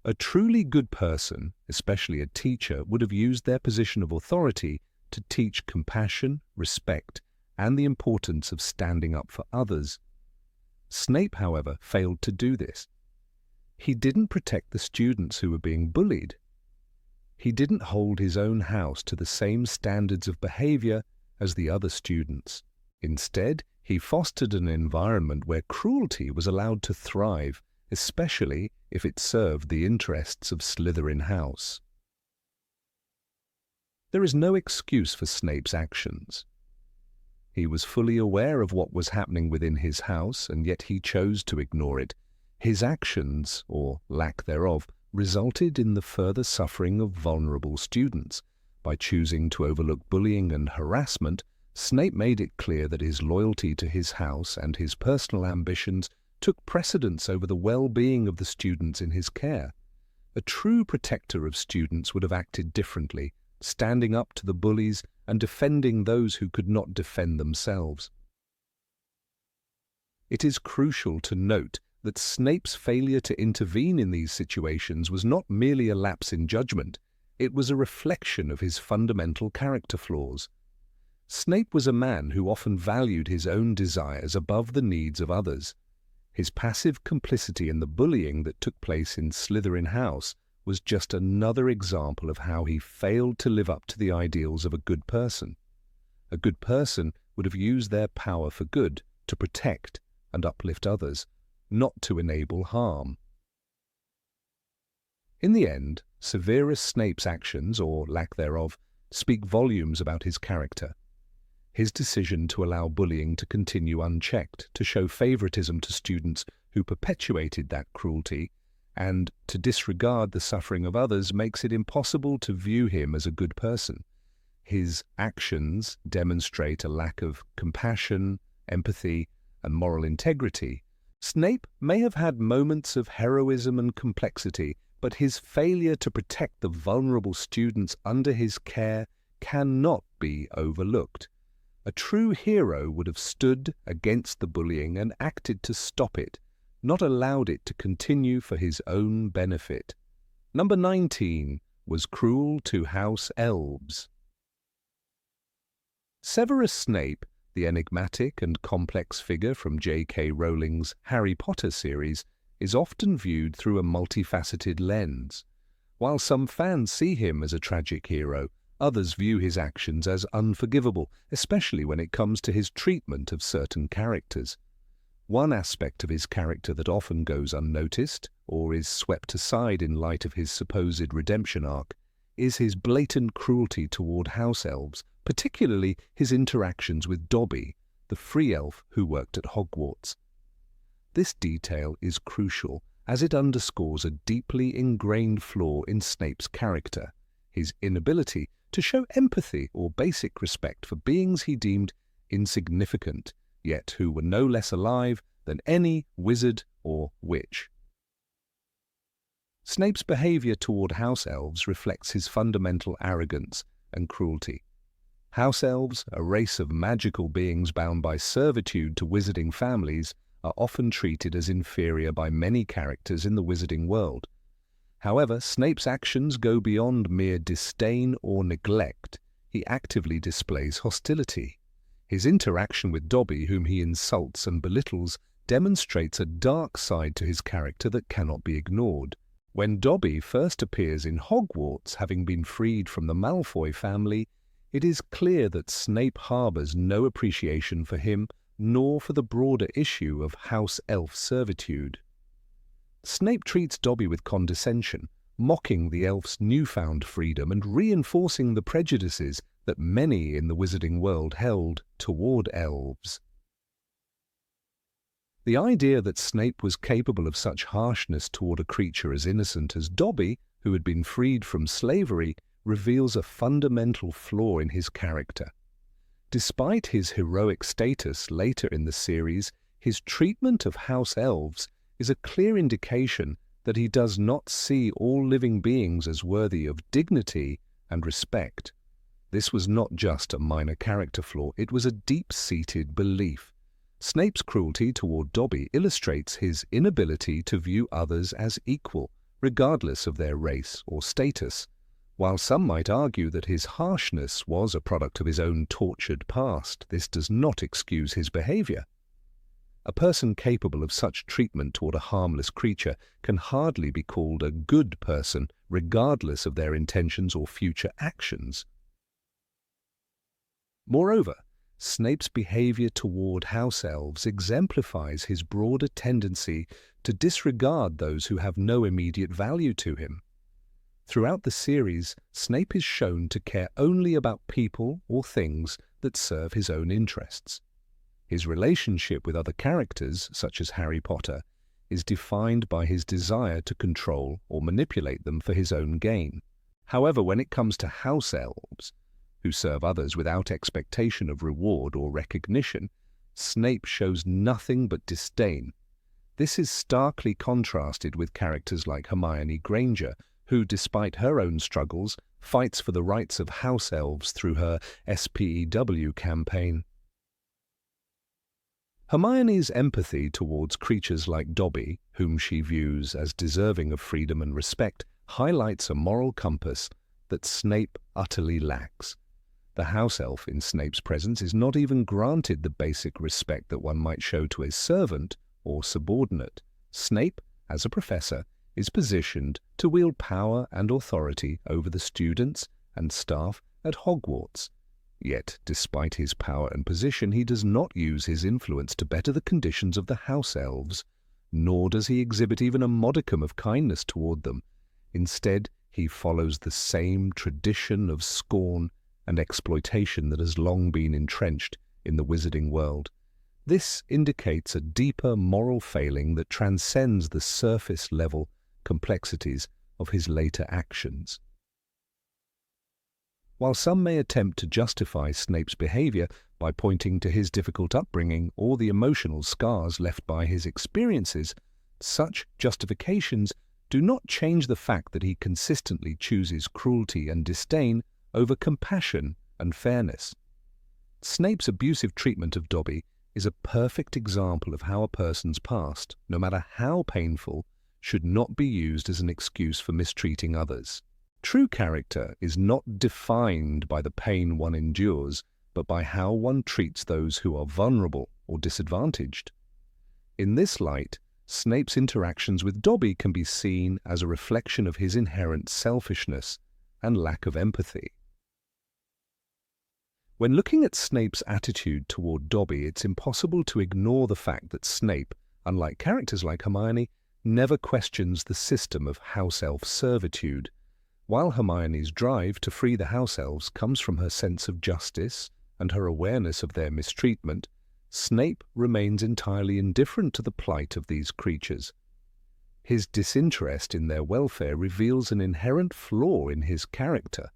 A truly good person, especially a teacher, would have used their position of authority to teach compassion, respect, and the importance of standing up for others. Snape, however, failed to do this. He didn't protect the students who were being bullied. He didn't hold his own house to the same standards of behavior as the other students. Instead, he fostered an environment where cruelty was allowed to thrive, especially if it served the interests of Slytherin House. There is no excuse for Snape's actions. He was fully aware of what was happening within his house, and yet he chose to ignore it. His actions, or lack thereof, resulted in the further suffering of vulnerable students. By choosing to overlook bullying and harassment, Snape made it clear that his loyalty to his house and his personal ambitions took precedence over the well-being of the students in his care. A true protector of students would have acted differently, standing up to the bullies and defending those who could not defend themselves. It is crucial to note that Snape's failure to intervene in these situations was not merely a lapse in judgment, it was a reflection of his fundamental character flaws. Snape was a man who often valued his own desires above the needs of others. His passive complicity in the bullying that took place in Slytherin House was just another example of how he failed to live up to the ideals of a good person. A good person would have used their power for good, to protect and uplift others, not to enable harm. In the end, Severus Snape's actions, or lack thereof, speak volumes about his character. His decision to allow bullying to continue unchecked, to show favoritism to students who perpetuated that cruelty, and to disregard the suffering of others makes it impossible to view him as a good person. His actions demonstrate a lack of compassion, empathy, and moral integrity. Snape may have had moments of heroism and complexity, but his failure to protect the vulnerable students under his care cannot be overlooked. A true hero would have stood against the bullying and acted to stop it, not allowed it to continue for his own benefit. Number 19 was cruel to house elves. Severus Snape, the enigmatic and complex figure from J.K. Rowling's Harry Potter series, is often viewed through a multifaceted lens. While some fans see him as a tragic hero, others view his actions as unforgivable, especially when it comes to his treatment of certain characters. One aspect of his character that often goes unnoticed, or is swept aside in light of his supposed redemption arc, is his blatant cruelty toward house elves, particularly his interactions with Dobby, the free elf who worked at Hogwarts. This detail is crucial, as it underscores a deeply ingrained flaw in Snape's character, his inability to show empathy or basic respect for beings he deemed insignificant, yet who were no less alive than any wizard or witch. Snape's behavior toward house elves reflects his fundamental arrogance and cruelty. House elves, a race of magical beings bound by servitude to wizarding families, are often treated as inferior by many characters in the wizarding world. However, Snape's actions go beyond mere disdain or neglect. He actively displays hostility. His interaction with Dobby, whom he insults and belittles, demonstrates a dark side to his character that cannot be ignored. When Dobby first appears in Hogwarts, having been freed from the Malfoy family, it is clear that Snape harbors no appreciation for him, nor for the broader issue of house elf servitude. Snape treats Dobby with condescension, mocking the elf's newfound freedom and reinforcing the prejudices that many in the wizarding world held toward elves. The idea that Snape was capable of such harshness toward a creature as innocent as Dobby, who had been freed from slavery, reveals a fundamental flaw in his character. Despite his heroic status later in the series, his treatment of house elves is a clear indication that he does not see all living beings as worthy of dignity and respect. This was not just a minor character flaw, it was a deep-seated belief. Snape's cruelty toward Dobby illustrates his inability to view others as equal, regardless of their race or status. While some might argue that his harshness was a product of his own tortured past, this does not excuse his behavior. A person capable of such treatment toward a harmless creature can hardly be called a good person, regardless of their intentions or future actions. Moreover, Snape's behavior toward house elves exemplifies his broader tendency to disregard those who have no immediate value to him. Throughout the series, Snape is shown to care only about people or things that serve his own interests. His relationship with other characters, such as Harry Potter, is defined by his desire to control or manipulate them for his own gain. However, when it comes to house elves, who serve others without expectation of reward or recognition, Snape shows nothing but disdain. This is starkly contrasted with characters like Hermione Granger, who, despite her own struggles, fights for the rights of house elves through her SPEW campaign. Hermione's empathy towards creatures like Dobby, whom she views as deserving of freedom and respect, highlights a moral compass that Snape utterly lacks. The house elf in Snape's presence is not even granted the basic respect that one might show to a servant or subordinate. Snape, as a professor, is positioned to wield power and authority over the students and staff at Hogwarts. Yet, despite his power and position, he does not use his influence to better the conditions of the house elves, nor does he exhibit even a modicum of kindness toward them. Instead, he follows the same tradition of scorn and exploitation that has long been entrenched in the wizarding world. This indicates a deeper moral failing that transcends the surface-level complexities of his later actions. While some may attempt to justify Snape's behavior by pointing to his difficult upbringing or the emotional scars left by his experiences, such justifications do not change the fact that he consistently chooses cruelty and disdain over compassion and fairness. Snape's abusive treatment of Dobby is a perfect example of how a person's past, no matter how painful, should not be used as an excuse for mistreating others. True character is not defined by the pain one endures, but by how one treats those who are vulnerable or disadvantaged. In this light, Snape's interactions with Dobby can be seen as a reflection of his inherent selfishness and lack of empathy. When looking at Snape's attitude toward Dobby, it's impossible to ignore the fact that Snape, unlike characters like Hermione, never questions the system of house elf servitude. While Hermione's drive to free the house elves comes from her sense of justice and her awareness of their mistreatment, Snape remains entirely indifferent to the plight of these creatures. His disinterest in their welfare reveals an inherent flaw in his character,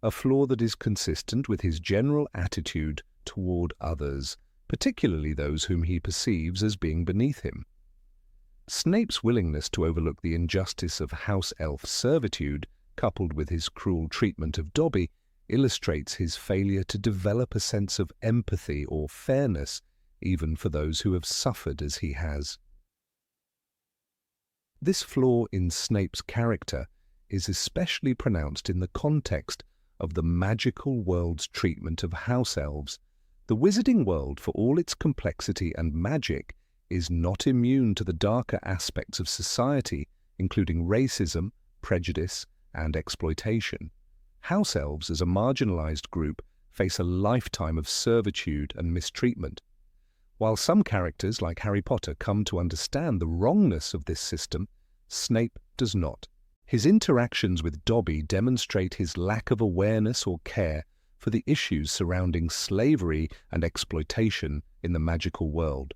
a flaw that is consistent with his general attitude toward others, particularly those whom he perceives as being beneath him. Snape's willingness to overlook the injustice of house elf servitude, coupled with his cruel treatment of Dobby, illustrates his failure to develop a sense of empathy or fairness, even for those who have suffered as he has. This flaw in Snape's character is especially pronounced in the context of the magical world's treatment of house elves. The wizarding world, for all its complexity and magic, is not immune to the darker aspects of society, including racism, prejudice, and exploitation. House elves, as a marginalized group, face a lifetime of servitude and mistreatment. While some characters, like Harry Potter, come to understand the wrongness of this system, Snape does not. His interactions with Dobby demonstrate his lack of awareness or care for the issues surrounding slavery and exploitation in the magical world.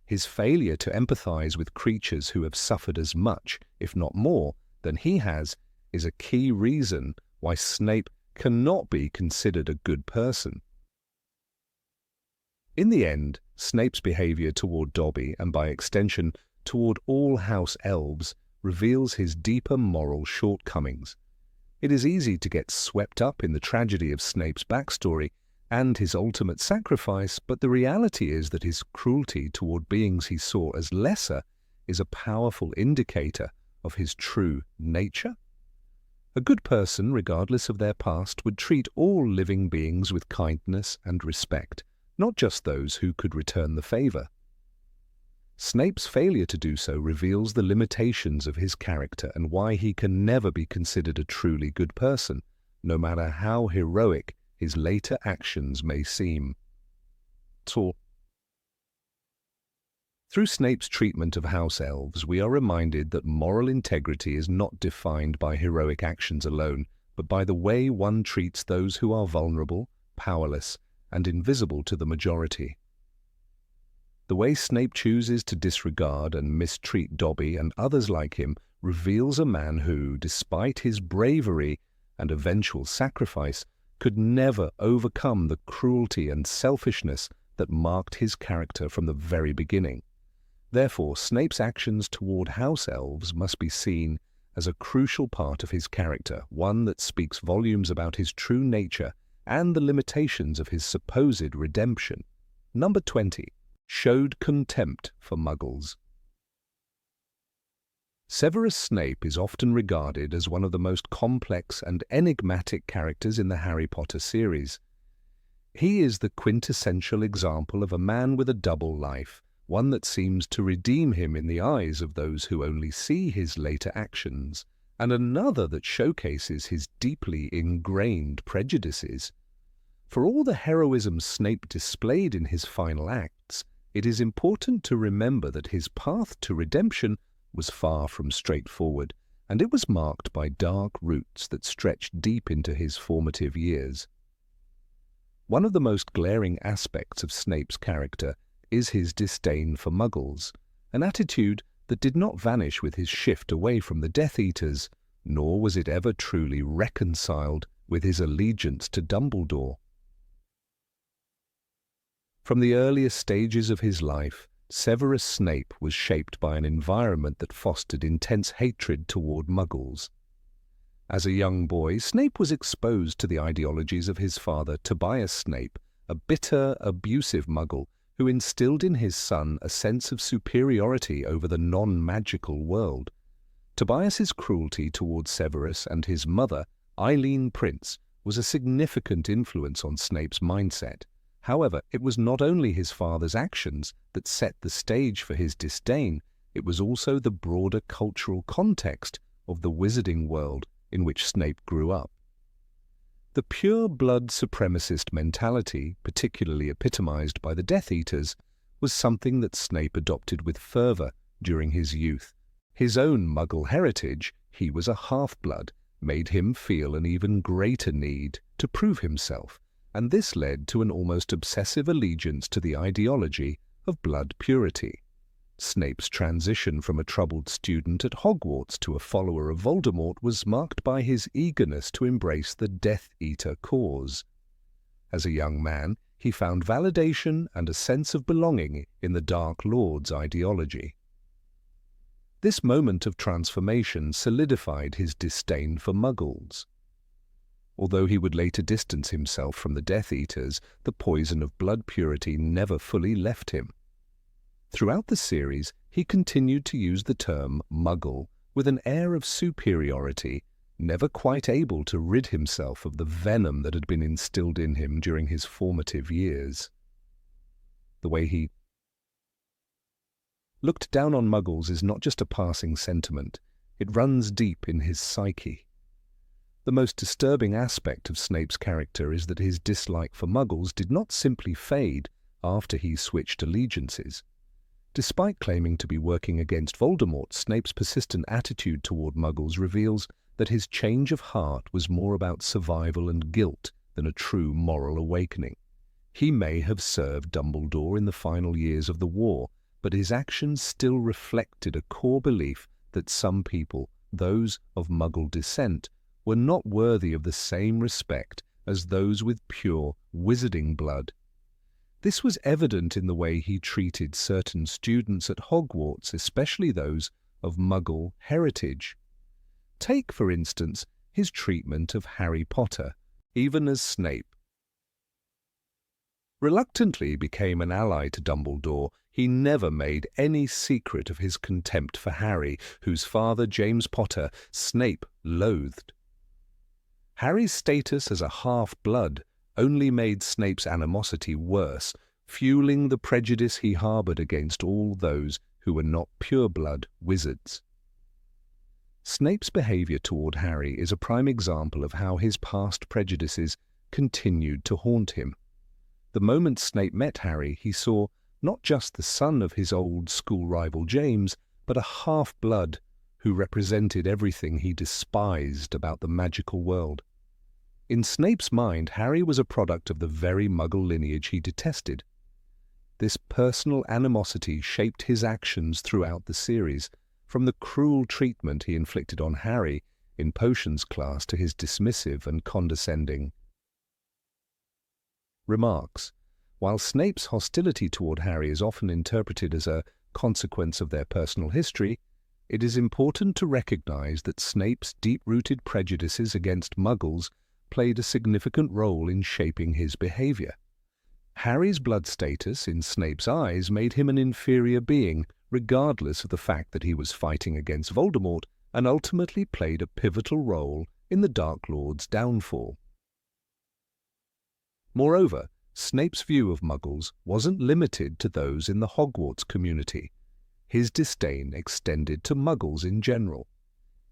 His failure to empathize with creatures who have suffered as much, if not more, than he has, is a key reason why Snape cannot be considered a good person. In the end, Snape's behavior toward Dobby, and by extension toward all house elves, reveals his deeper moral shortcomings. It is easy to get swept up in the tragedy of Snape's backstory and his ultimate sacrifice, but the reality is that his cruelty toward beings he saw as lesser is a powerful indicator of his true nature. A good person, regardless of their past, would treat all living beings with kindness and respect, not just those who could return the favor. Snape's failure to do so reveals the limitations of his character and why he can never be considered a truly good person, no matter how heroic his later actions may seem. Through Snape's treatment of house elves, we are reminded that moral integrity is not defined by heroic actions alone, but by the way one treats those who are vulnerable, powerless, and invisible to the majority. The way Snape chooses to disregard and mistreat Dobby and others like him reveals a man who, despite his bravery and eventual sacrifice, could never overcome the cruelty and selfishness that marked his character from the very beginning. Therefore, Snape's actions toward house elves must be seen as a crucial part of his character, one that speaks volumes about his true nature and the limitations of his supposed redemption. Number 20. Showed contempt for Muggles. Severus Snape is often regarded as one of the most complex and enigmatic characters in the Harry Potter series. He is the quintessential example of a man with a double life, one that seems to redeem him in the eyes of those who only see his later actions, and another that showcases his deeply ingrained prejudices. For all the heroism Snape displayed in his final acts, it is important to remember that his path to redemption was far from straightforward, and it was marked by dark roots that stretched deep into his formative years. One of the most glaring aspects of Snape's character is his disdain for Muggles, an attitude that did not vanish with his shift away from the Death Eaters, nor was it ever truly reconciled with his allegiance to Dumbledore. From the earliest stages of his life, Severus Snape was shaped by an environment that fostered intense hatred toward Muggles. As a young boy, Snape was exposed to the ideologies of his father, Tobias Snape, a bitter, abusive muggle who instilled in his son a sense of superiority over the non-magical world. Tobias's cruelty towards Severus and his mother, Eileen Prince, was a significant influence on Snape's mindset. However, it was not only his father's actions that set the stage for his disdain, it was also the broader cultural context of the wizarding world in which Snape grew up. The pure-blood supremacist mentality, particularly epitomized by the Death Eaters, was something that Snape adopted with fervor during his youth. His own Muggle heritage, he was a half-blood, made him feel an even greater need to prove himself, and this led to an almost obsessive allegiance to the ideology of blood purity. Snape's transition from a troubled student at Hogwarts to a follower of Voldemort was marked by his eagerness to embrace the Death Eater cause. As a young man, he found validation and a sense of belonging in the Dark Lord's ideology. This moment of transformation solidified his disdain for Muggles. Although he would later distance himself from the Death Eaters, the poison of blood purity never fully left him. Throughout the series, he continued to use the term Muggle with an air of superiority, never quite able to rid himself of the venom that had been instilled in him during his formative years. The way he looked down on Muggles is not just a passing sentiment, it runs deep in his psyche. The most disturbing aspect of Snape's character is that his dislike for Muggles did not simply fade after he switched allegiances. Despite claiming to be working against Voldemort, Snape's persistent attitude toward Muggles reveals that his change of heart was more about survival and guilt than a true moral awakening. He may have served Dumbledore in the final years of the war, but his actions still reflected a core belief that some people, those of Muggle descent, were not worthy of the same respect as those with pure wizarding blood. This was evident in the way he treated certain students at Hogwarts, especially those of Muggle heritage. Take, for instance, his treatment of Harry Potter, even as Snape reluctantly became an ally to Dumbledore. He never made any secret of his contempt for Harry, whose father, James Potter, Snape loathed. Harry's status as a half-blood only made Snape's animosity worse, fueling the prejudice he harbored against all those who were not pure-blood wizards. Snape's behavior toward Harry is a prime example of how his past prejudices continued to haunt him. The moment Snape met Harry, he saw not just the son of his old school rival James, but a half-blood who represented everything he despised about the magical world. In Snape's mind, Harry was a product of the very Muggle lineage he detested. This personal animosity shaped his actions throughout the series, from the cruel treatment he inflicted on Harry in potions class to his dismissive and condescending remarks. While Snape's hostility toward Harry is often interpreted as a consequence of their personal history, it is important to recognize that Snape's deep-rooted prejudices against Muggles played a significant role in shaping his behavior. Harry's blood status in Snape's eyes made him an inferior being, regardless of the fact that he was fighting against Voldemort, and ultimately played a pivotal role in the Dark Lord's downfall. Moreover, Snape's view of Muggles wasn't limited to those in the Hogwarts community. His disdain extended to Muggles in general.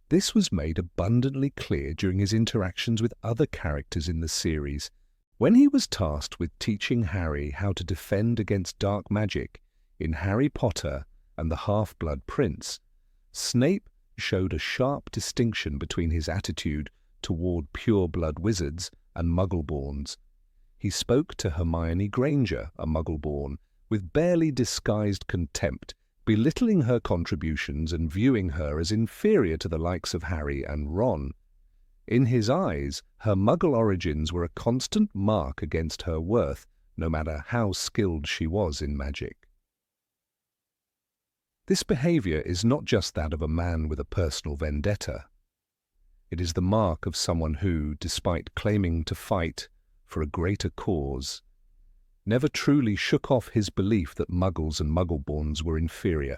This was made abundantly clear during his interactions with other characters in the series. When he was tasked with teaching Harry how to defend against dark magic in Harry Potter and the Half-Blood Prince, Snape showed a sharp distinction between his attitude toward pure-blood wizards and Muggleborns. He spoke to Hermione Granger, a Muggleborn, with barely disguised contempt, belittling her contributions and viewing her as inferior to the likes of Harry and Ron. In his eyes, her Muggle origins were a constant mark against her worth, no matter how skilled she was in magic. This behavior is not just that of a man with a personal vendetta. It is the mark of someone who, despite claiming to fight for a greater cause, never truly shook off his belief that Muggles and Muggleborns were inferior.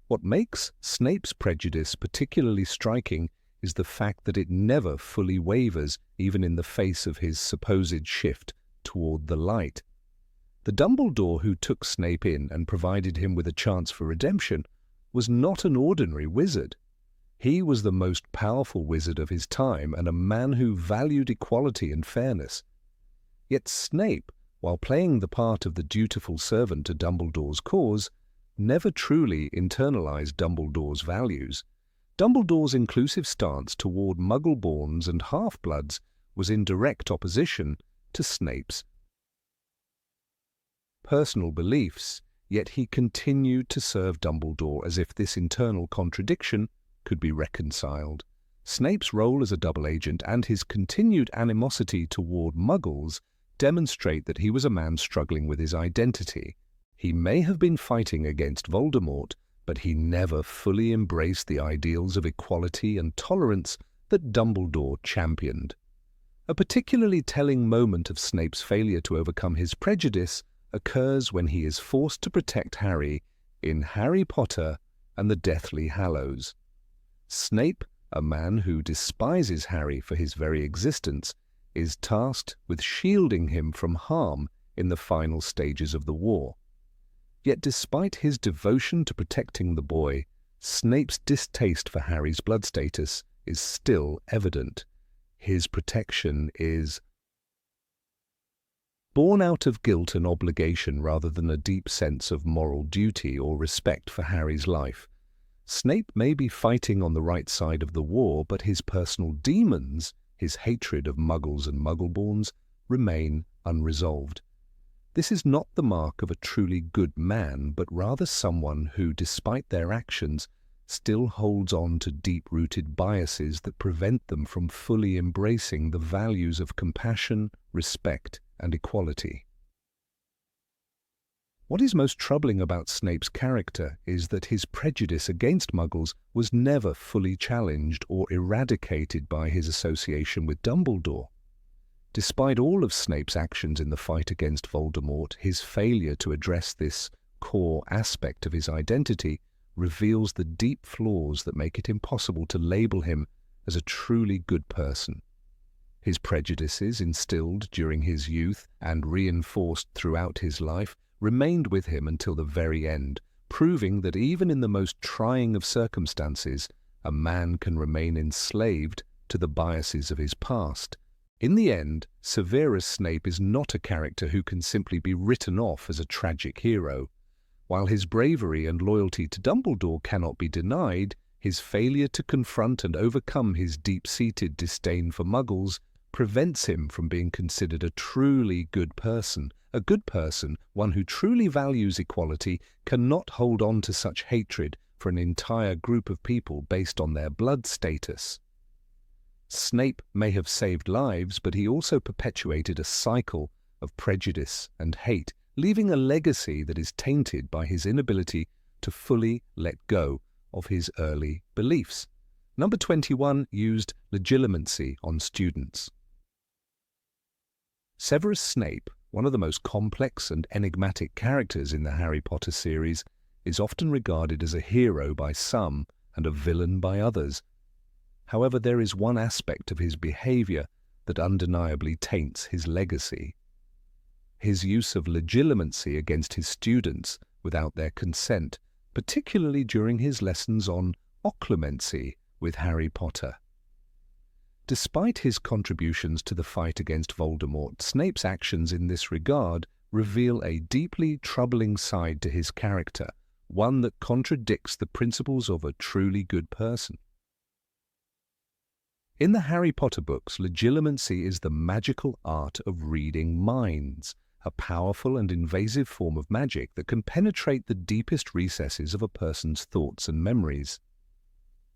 What makes Snape's prejudice particularly striking is the fact that it never fully wavers, even in the face of his supposed shift toward the light. The Dumbledore who took Snape in and provided him with a chance for redemption was not an ordinary wizard. He was the most powerful wizard of his time and a man who valued equality and fairness. Yet Snape, while playing the part of the dutiful servant to Dumbledore's cause, never truly internalized Dumbledore's values. Dumbledore's inclusive stance toward Muggleborns and half-bloods was in direct opposition to Snape's personal beliefs, yet he continued to serve Dumbledore as if this internal contradiction could be reconciled. Snape's role as a double agent and his continued animosity toward Muggles demonstrate that he was a man struggling with his identity. He may have been fighting against Voldemort, but he never fully embraced the ideals of equality and tolerance that Dumbledore championed. A particularly telling moment of Snape's failure to overcome his prejudice occurs when he is forced to protect Harry in Harry Potter and the Deathly Hallows. Snape, a man who despises Harry for his very existence, is tasked with shielding him from harm in the final stages of the war. Yet despite his devotion to protecting the boy, Snape's distaste for Harry's blood status is still evident. His protection is born out of guilt and obligation rather than a deep sense of moral duty or respect for Harry's life. Snape may be fighting on the right side of the war, but his personal demons, his hatred of Muggles and Muggleborns, remain unresolved. This is not the mark of a truly good man, but rather someone who, despite their actions, still holds on to deep-rooted biases that prevent them from fully embracing the values of compassion, respect, and equality. What is most troubling about Snape's character is that his prejudice against Muggles was never fully challenged or eradicated by his association with Dumbledore. Despite all of Snape's actions in the fight against Voldemort, his failure to address this core aspect of his identity reveals the deep flaws that make it impossible to label him as a truly good person. His prejudices, instilled during his youth and reinforced throughout his life, remained with him until the very end, proving that even in the most trying of circumstances, a man can remain enslaved to the biases of his past. In the end, Severus Snape is not a character who can simply be written off as a tragic hero. While his bravery and loyalty to Dumbledore cannot be denied, his failure to confront and overcome his deep-seated disdain for Muggles prevents him from being considered a truly good person. A good person, one who truly values equality, cannot hold on to such hatred for an entire group of people based on their blood status. Snape may have saved lives, but he also perpetuated a cycle of prejudice and hate, leaving a legacy that is tainted by his inability to fully let go of his early beliefs. Number 21 used legilimency on students. Severus Snape, one of the most complex and enigmatic characters in the Harry Potter series, is often regarded as a hero by some and a villain by others. However, there is one aspect of his behavior that undeniably taints his legacy: his use of legilimency against his students without their consent, particularly during his lessons on occlumency with Harry Potter. Despite his contributions to the fight against Voldemort, Snape's actions in this regard reveal a deeply troubling side to his character, one that contradicts the principles of a truly good person. In the Harry Potter books, legilimency is the magical art of reading minds, a powerful and invasive form of magic that can penetrate the deepest recesses of a person's thoughts and memories.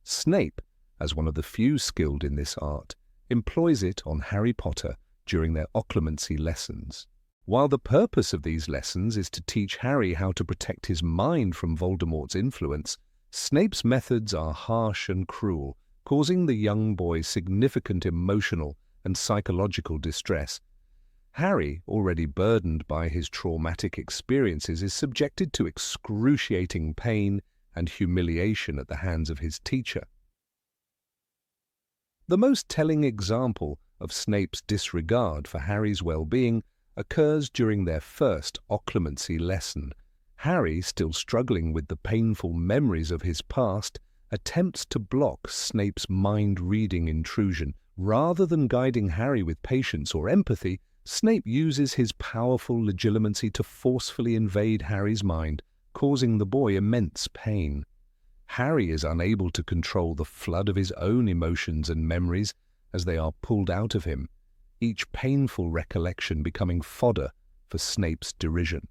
Snape, as one of the few skilled in this art, employs it on Harry Potter during their occlumency lessons. While the purpose of these lessons is to teach Harry how to protect his mind from Voldemort's influence, Snape's methods are harsh and cruel, causing the young boy significant emotional and psychological distress. Harry, already burdened by his traumatic experiences, is subjected to excruciating pain and humiliation at the hands of his teacher. The most telling example of Snape's disregard for Harry's well-being occurs during their first occlumency lesson. Harry, still struggling with the painful memories of his past, attempts to block Snape's mind-reading intrusion. Rather than guiding Harry with patience or empathy, Snape uses his powerful legilimency to forcefully invade Harry's mind, causing the boy immense pain. Harry is unable to control the flood of his own emotions and memories as they are pulled out of him, each painful recollection becoming fodder for Snape's derision.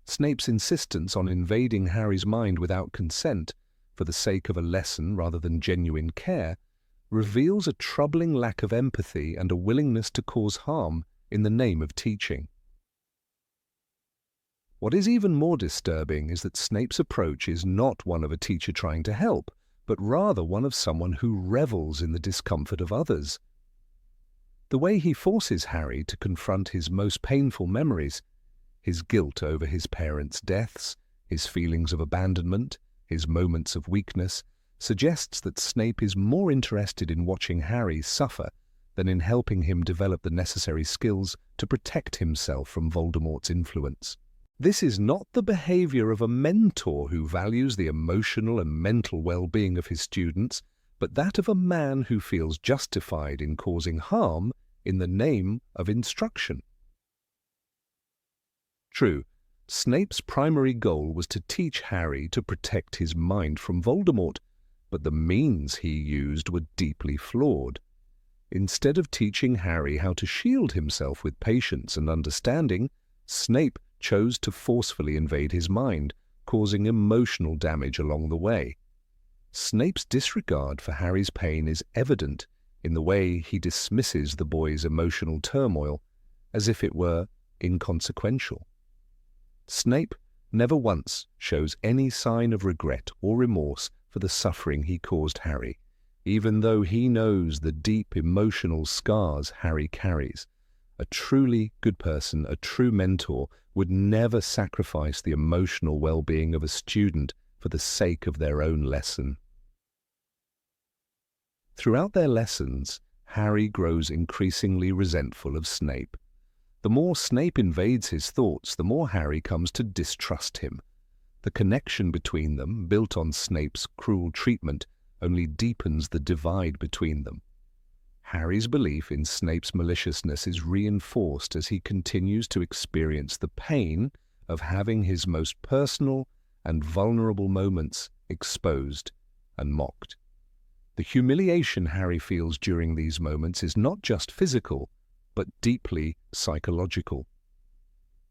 Snape's insistence on invading Harry's mind without consent, for the sake of a lesson rather than genuine care, reveals a troubling lack of empathy and a willingness to cause harm in the name of teaching. What is even more disturbing is that Snape's approach is not one of a teacher trying to help, but rather one of someone who revels in the discomfort of others. The way he forces Harry to confront his most painful memories, his guilt over his parents' deaths, his feelings of abandonment, his moments of weakness, suggests that Snape is more interested in watching Harry suffer than in helping him develop the necessary skills to protect himself from Voldemort's influence. This is not the behavior of a mentor who values the emotional and mental well-being of his students, but that of a man who feels justified in causing harm in the name of instruction. True, Snape's primary goal was to teach Harry to protect his mind from Voldemort, but the means he used were deeply flawed. Instead of teaching Harry how to shield himself with patience and understanding, Snape chose to forcefully invade his mind, causing emotional damage along the way. Snape's disregard for Harry's pain is evident in the way he dismisses the boy's emotional turmoil as if it were inconsequential. Snape never once shows any sign of regret or remorse for the suffering he caused Harry, even though he knows the deep emotional scars Harry carries. A truly good person, a true mentor, would never sacrifice the emotional well-being of a student for the sake of their own lesson. Throughout their lessons, Harry grows increasingly resentful of Snape. The more Snape invades his thoughts, the more Harry comes to distrust him. The connection between them, built on Snape's cruel treatment, only deepens the divide between them. Harry's belief in Snape's maliciousness is reinforced as he continues to experience the pain of having his most personal and vulnerable moments exposed and mocked. The humiliation Harry feels during these moments is not just physical, but deeply psychological.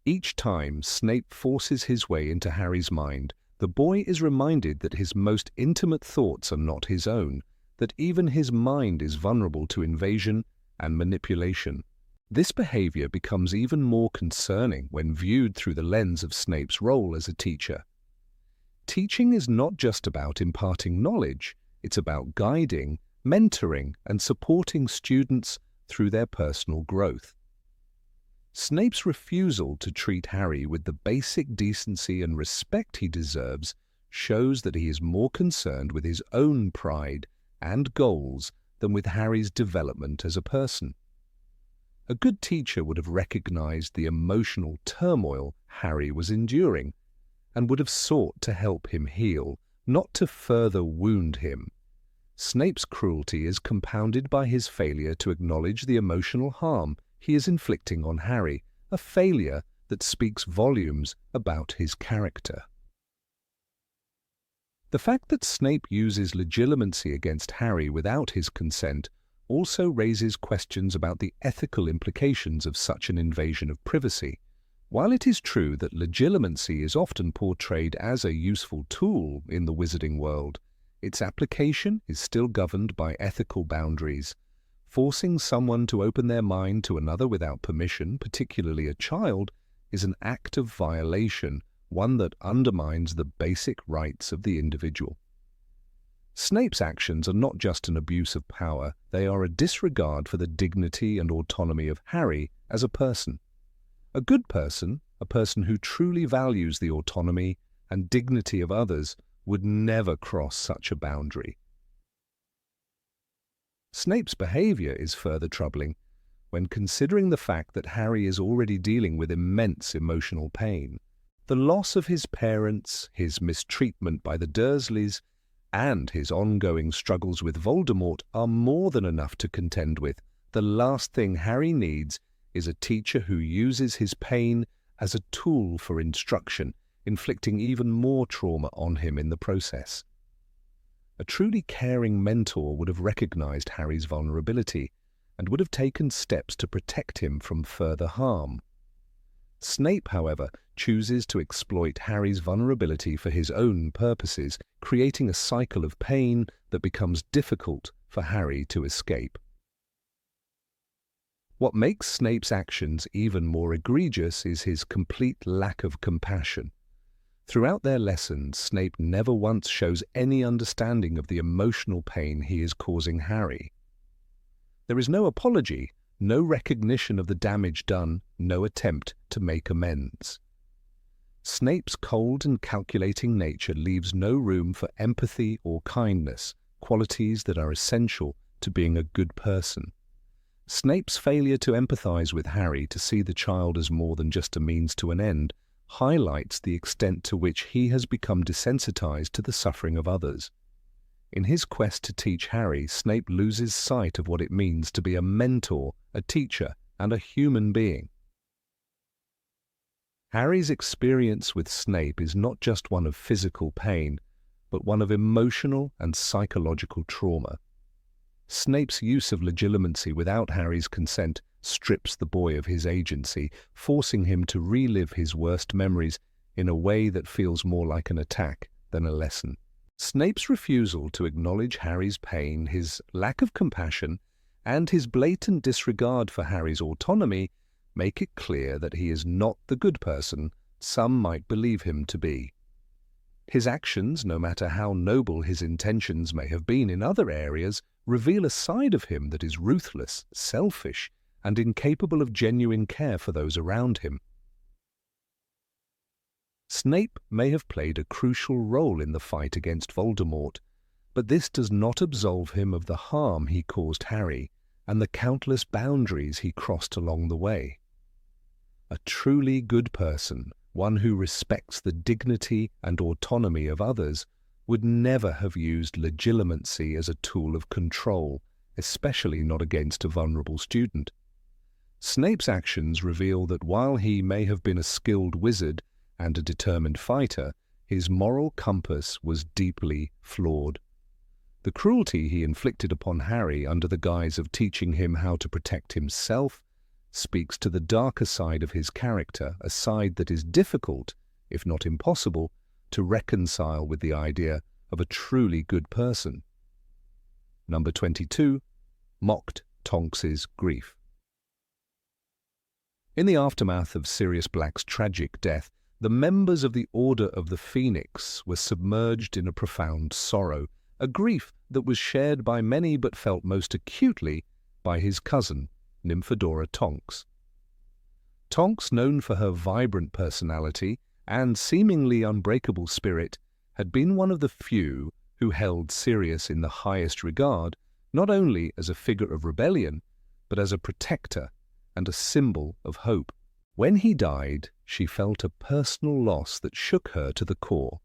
Each time Snape forces his way into Harry's mind, the boy is reminded that his most intimate thoughts are not his own, that even his mind is vulnerable to invasion and manipulation. This behavior becomes even more concerning when viewed through the lens of Snape's role as a teacher. Teaching is not just about imparting knowledge, it's about guiding, mentoring, and supporting students through their personal growth. Snape's refusal to treat Harry with the basic decency and respect he deserves shows that he is more concerned with his own pride and goals than with Harry's development as a person. A good teacher would have recognized the emotional turmoil Harry was enduring and would have sought to help him heal, not to further wound him. Snape's cruelty is compounded by his failure to acknowledge the emotional harm he is inflicting on Harry, a failure that speaks volumes about his character. The fact that Snape uses legilimency against Harry without his consent also raises questions about the ethical implications of such an invasion of privacy. While it is true that legilimency is often portrayed as a useful tool in the wizarding world, its application is still governed by ethical boundaries. Forcing someone to open their mind to another without permission, particularly a child, is an act of violation, one that undermines the basic rights of the individual. Snape's actions are not just an abuse of power, they are a disregard for the dignity and autonomy of Harry as a person. A good person, a person who truly values the autonomy and dignity of others, would never cross such a boundary. Snape's behavior is further troubling when considering the fact that Harry is already dealing with immense emotional pain. The loss of his parents, his mistreatment by the Dursleys, and his ongoing struggles with Voldemort are more than enough to contend with. The last thing Harry needs is a teacher who uses his pain as a tool for instruction, inflicting even more trauma on him in the process. A truly caring mentor would have recognized Harry's vulnerability and would have taken steps to protect him from further harm. Snape, however, chooses to exploit Harry's vulnerability for his own purposes, creating a cycle of pain that becomes difficult for Harry to escape. What makes Snape's actions even more egregious is his complete lack of compassion. Throughout their lessons, Snape never once shows any understanding of the emotional pain he is causing Harry. There is no apology, no recognition of the damage done, no attempt to make amends. Snape's cold and calculating nature leaves no room for empathy or kindness, qualities that are essential to being a good person. Snape's failure to empathize with Harry, to see the child as more than just a means to an end, highlights the extent to which he has become desensitized to the suffering of others. In his quest to teach Harry, Snape loses sight of what it means to be a mentor, a teacher, and a human being. Harry's experience with Snape is not just one of physical pain, but one of emotional and psychological trauma. Snape's use of legilimency without Harry's consent strips the boy of his agency, forcing him to relive his worst memories in a way that feels more like an attack than a lesson. Snape's refusal to acknowledge Harry's pain, his lack of compassion, and his blatant disregard for Harry's autonomy make it clear that he is not the good person some might believe him to be. His actions, no matter how noble his intentions may have been in other areas, reveal a side of him that is ruthless, selfish, and incapable of genuine care for those around him. Snape may have played a crucial role in the fight against Voldemort, but this does not absolve him of the harm he caused Harry and the countless boundaries he crossed along the way. A truly good person, one who respects the dignity and autonomy of others, would never have used legilimency as a tool of control, especially not against a vulnerable student. Snape's actions reveal that while he may have been a skilled wizard and a determined fighter, his moral compass was deeply flawed. The cruelty he inflicted upon Harry under the guise of teaching him how to protect himself speaks to the darker side of his character, a side that is difficult, if not impossible, to reconcile with the idea of a truly good person. Number 22. Mocked Tonks's grief. In the aftermath of Sirius Black's tragic death, the members of the Order of the Phoenix were submerged in a profound sorrow, a grief that was shared by many but felt most acutely by his cousin, Nymphadora Tonks. Tonks, known for her vibrant personality and seemingly unbreakable spirit, had been one of the few who held Sirius in the highest regard, not only as a figure of rebellion, but as a protector and a symbol of hope. When he died, she felt a personal loss that shook her to the core.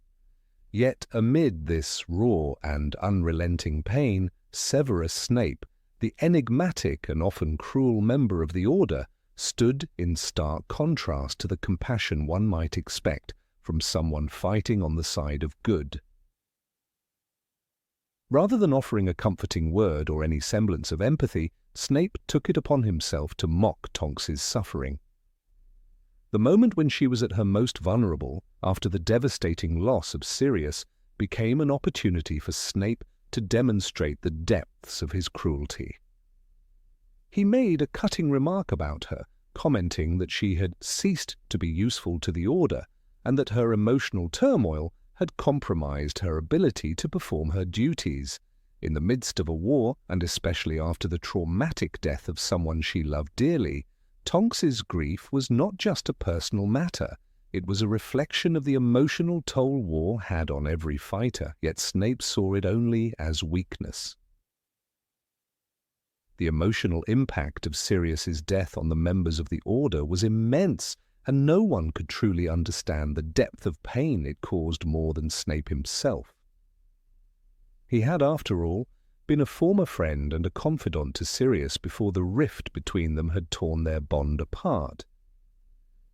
Yet amid this raw and unrelenting pain, Severus Snape, the enigmatic and often cruel member of the Order, stood in stark contrast to the compassion one might expect from someone fighting on the side of good. Rather than offering a comforting word or any semblance of empathy, Snape took it upon himself to mock Tonks's suffering. The moment when she was at her most vulnerable, after the devastating loss of Sirius, became an opportunity for Snape to demonstrate the depths of his cruelty. He made a cutting remark about her, commenting that she had ceased to be useful to the Order and that her emotional turmoil had compromised her ability to perform her duties. In the midst of a war, and especially after the traumatic death of someone she loved dearly, Tonks's grief was not just a personal matter. It was a reflection of the emotional toll war had on every fighter, yet Snape saw it only as weakness. The emotional impact of Sirius's death on the members of the Order was immense, and no one could truly understand the depth of pain it caused more than Snape himself. He had, after all, been a former friend and a confidant to Sirius before the rift between them had torn their bond apart.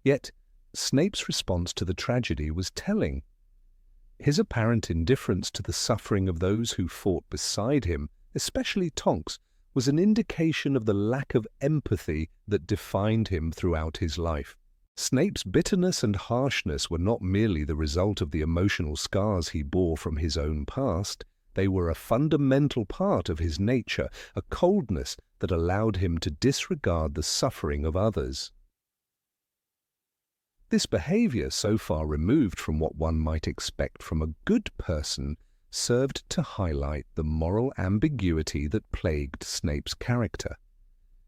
Yet, Snape's response to the tragedy was telling. His apparent indifference to the suffering of those who fought beside him, especially Tonks, was an indication of the lack of empathy that defined him throughout his life. Snape's bitterness and harshness were not merely the result of the emotional scars he bore from his own past. They were a fundamental part of his nature, a coldness that allowed him to disregard the suffering of others. This behavior, so far removed from what one might expect from a good person, served to highlight the moral ambiguity that plagued Snape's character.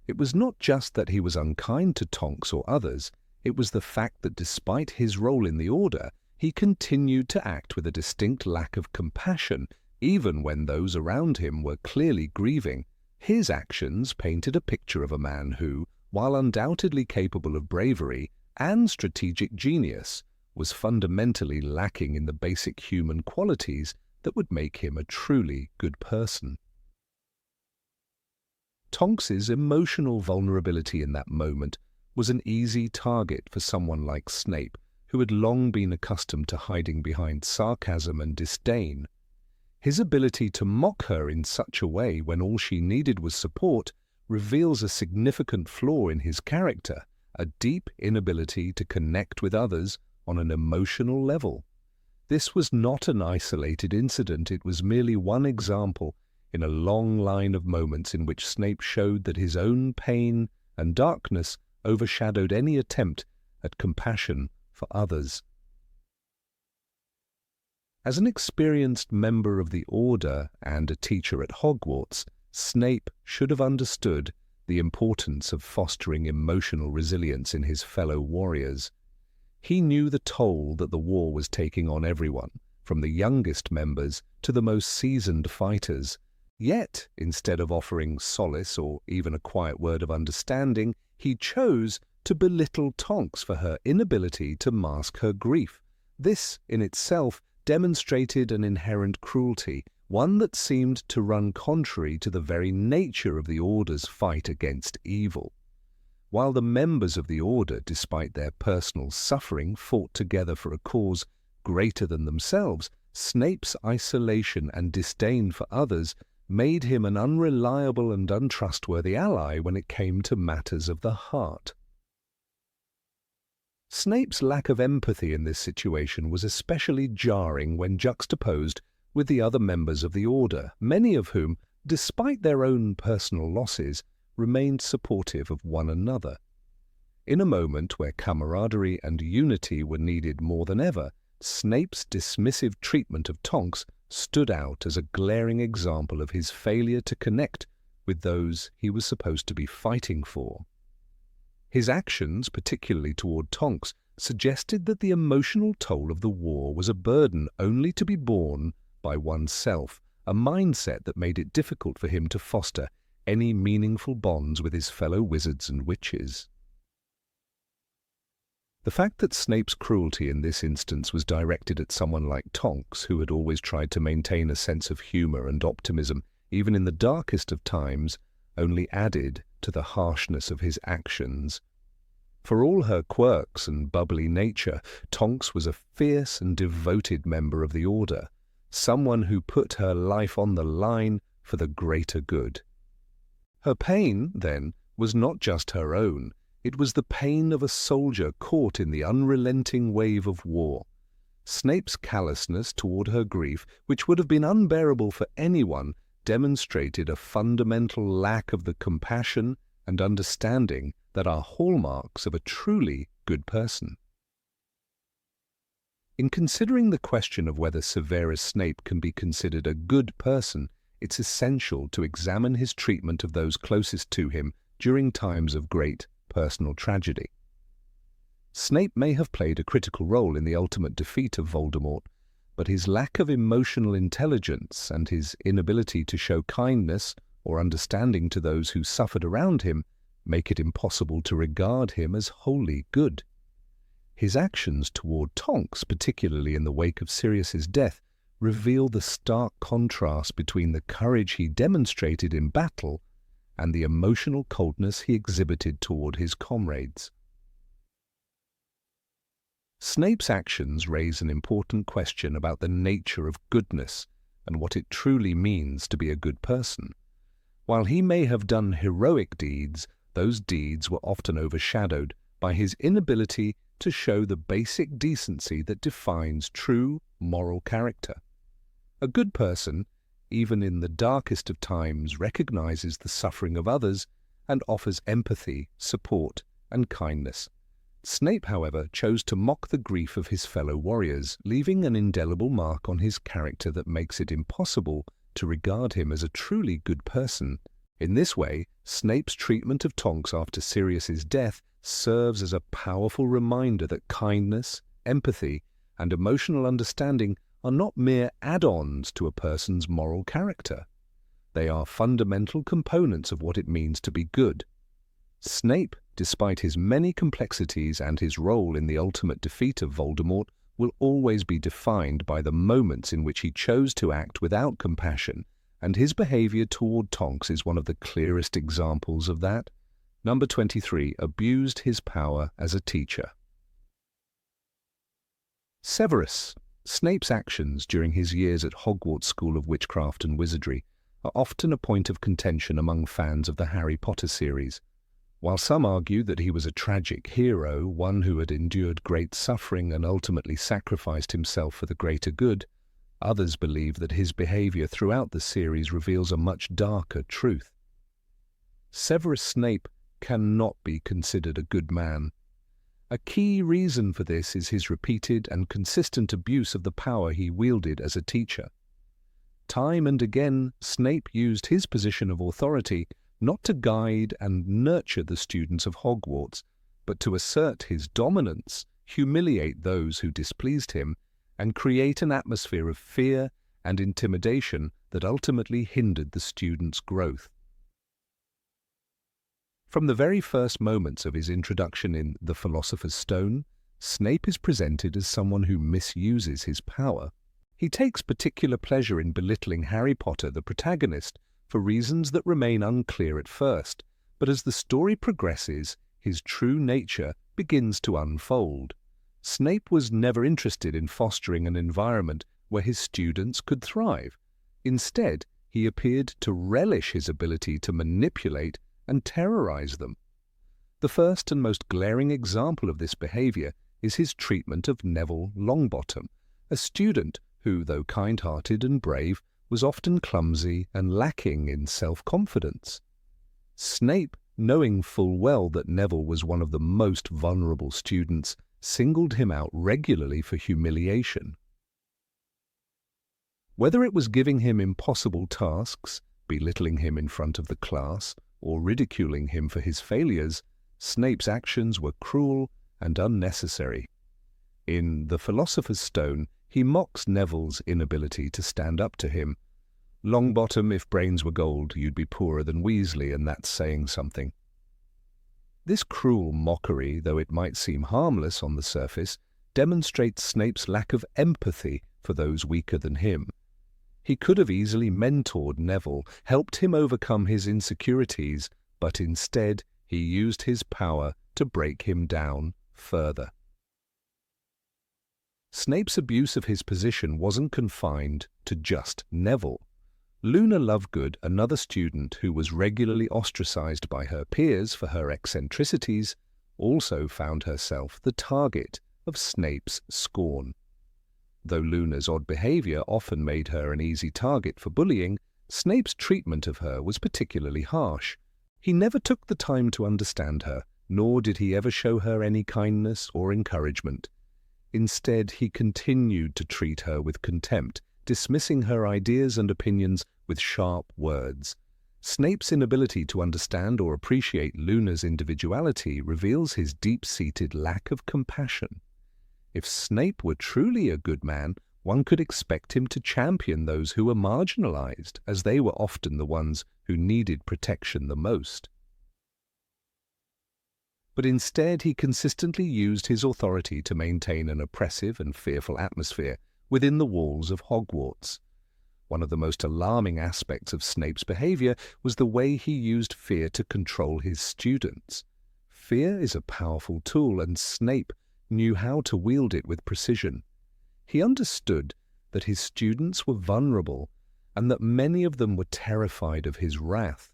It was not just that he was unkind to Tonks or others, it was the fact that despite his role in the Order, he continued to act with a distinct lack of compassion, even when those around him were clearly grieving. His actions painted a picture of a man who, while undoubtedly capable of bravery and strategic genius, was fundamentally lacking in the basic human qualities that would make him a truly good person. Tonks's emotional vulnerability in that moment was an easy target for someone like Snape, who had long been accustomed to hiding behind sarcasm and disdain. His ability to mock her in such a way when all she needed was support reveals a significant flaw in his character, a deep inability to connect with others on an emotional level. This was not an isolated incident, it was merely one example in a long line of moments in which Snape showed that his own pain and darkness overshadowed any attempt at compassion for others. As an experienced member of the Order and a teacher at Hogwarts, Snape should have understood the importance of fostering emotional resilience in his fellow warriors. He knew the toll that the war was taking on everyone, from the youngest members to the most seasoned fighters. Yet, instead of offering solace or even a quiet word of understanding, he chose to belittle Tonks for her inability to mask her grief. This, in itself, demonstrated an inherent cruelty, one that seemed to run contrary to the very nature of the Order's fight against evil. While the members of the Order, despite their personal suffering, fought together for a cause greater than themselves, Snape's isolation and disdain for others made him an unreliable and untrustworthy ally when it came to matters of the heart. Snape's lack of empathy in this situation was especially jarring when juxtaposed with the other members of the Order, many of whom, despite their own personal losses, remained supportive of one another. In a moment where camaraderie and unity were needed more than ever, Snape's dismissive treatment of Tonks stood out as a glaring example of his failure to connect with those he was supposed to be fighting for. His actions, particularly toward Tonks, suggested that the emotional toll of the war was a burden only to be borne by oneself, a mindset that made it difficult for him to foster any meaningful bonds with his fellow wizards and witches. The fact that Snape's cruelty in this instance was directed at someone like Tonks, who had always tried to maintain a sense of humor and optimism even in the darkest of times, only added to the harshness of his actions. For all her quirks and bubbly nature, Tonks was a fierce and devoted member of the Order, someone who put her life on the line for the greater good. Her pain, then, was not just her own. It was the pain of a soldier caught in the unrelenting wave of war. Snape's callousness toward her grief, which would have been unbearable for anyone, demonstrated a fundamental lack of the compassion and understanding that are hallmarks of a truly good person. In considering the question of whether Severus Snape can be considered a good person, it's essential to examine his treatment of those closest to him during times of great personal tragedy. Snape may have played a critical role in the ultimate defeat of Voldemort, but his lack of emotional intelligence and his inability to show kindness or understanding to those who suffered around him make it impossible to regard him as wholly good. His actions toward Tonks, particularly in the wake of Sirius's death, reveal the stark contrast between the courage he demonstrated in battle and the emotional coldness he exhibited toward his comrades. Snape's actions raise an important question about the nature of goodness and what it truly means to be a good person. While he may have done heroic deeds, those deeds were often overshadowed by his inability to show the basic decency that defines true moral character. A good person, even in the darkest of times, recognizes the suffering of others and offers empathy, support, and kindness. Snape, however, chose to mock the grief of his fellow warriors, leaving an indelible mark on his character that makes it impossible to regard him as a truly good person. In this way, Snape's treatment of Tonks after Sirius's death serves as a powerful reminder that kindness, empathy, and emotional understanding are not mere add-ons to a person's moral character. They are fundamental components of what it means to be good. Snape, despite his many complexities and his role in the ultimate defeat of Voldemort, will always be defined by the moments in which he chose to act without compassion, and his behavior toward Tonks is one of the clearest examples of that. Number 23 abused his power as a teacher. Severus. Snape's actions during his years at Hogwarts School of Witchcraft and Wizardry are often a point of contention among fans of the Harry Potter series. While some argue that he was a tragic hero, one who had endured great suffering and ultimately sacrificed himself for the greater good, others believe that his behavior throughout the series reveals a much darker truth. Severus Snape cannot be considered a good man. A key reason for this is his repeated and consistent abuse of the power he wielded as a teacher. Time and again, Snape used his position of authority not to guide and nurture the students of Hogwarts, but to assert his dominance, humiliate those who displeased him, and create an atmosphere of fear and intimidation that ultimately hindered the students' growth. From the very first moments of his introduction in The Philosopher's Stone, Snape is presented as someone who misuses his power. He takes particular pleasure in belittling Harry Potter, the protagonist, for reasons that remain unclear at first, but as the story progresses, his true nature begins to unfold. Snape was never interested in fostering an environment where his students could thrive. Instead, he appeared to relish his ability to manipulate and terrorize them. The first and most glaring example of this behavior is his treatment of Neville Longbottom, a student who, though kind-hearted and brave, was often clumsy and lacking in self-confidence. Snape, knowing full well that Neville was one of the most vulnerable students, singled him out regularly for humiliation. Whether it was giving him impossible tasks, belittling him in front of the class, or ridiculing him for his failures, Snape's actions were cruel and unnecessary. In The Philosopher's Stone, he mocks Neville's inability to stand up to him. "Longbottom, if brains were gold, you'd be poorer than Weasley, and that's saying something." This cruel mockery, though it might seem harmless on the surface, demonstrates Snape's lack of empathy for those weaker than him. He could have easily mentored Neville, helped him overcome his insecurities, but instead he used his power to break him down further. Snape's abuse of his position wasn't confined to just Neville. Luna Lovegood, another student who was regularly ostracized by her peers for her eccentricities, also found herself the target of Snape's scorn. Though Luna's odd behavior often made her an easy target for bullying, Snape's treatment of her was particularly harsh. He never took the time to understand her, nor did he ever show her any kindness or encouragement. Instead, he continued to treat her with contempt, dismissing her ideas and opinions with sharp words. Snape's inability to understand or appreciate Luna's individuality reveals his deep-seated lack of compassion. If Snape were truly a good man, one could expect him to champion those who were marginalized, as they were often the ones who needed protection the most. But instead, he consistently used his authority to maintain an oppressive and fearful atmosphere within the walls of Hogwarts. One of the most alarming aspects of Snape's behavior was the way he used fear to control his students. Fear is a powerful tool, and Snape knew how to wield it with precision. He understood that his students were vulnerable and that many of them were terrified of his wrath.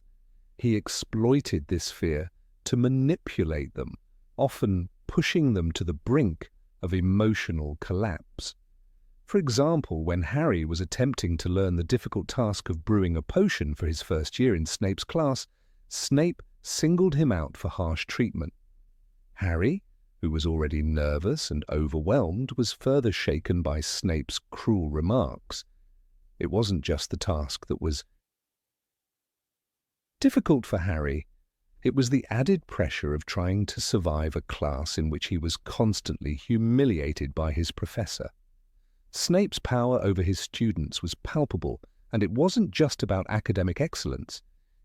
He exploited this fear to manipulate them, often pushing them to the brink of emotional collapse. For example, when Harry was attempting to learn the difficult task of brewing a potion for his first year in Snape's class, Snape singled him out for harsh treatment. Harry, who was already nervous and overwhelmed, was further shaken by Snape's cruel remarks. It wasn't just the task that was difficult for Harry. It was the added pressure of trying to survive a class in which he was constantly humiliated by his professor. Snape's power over his students was palpable, and it wasn't just about academic excellence.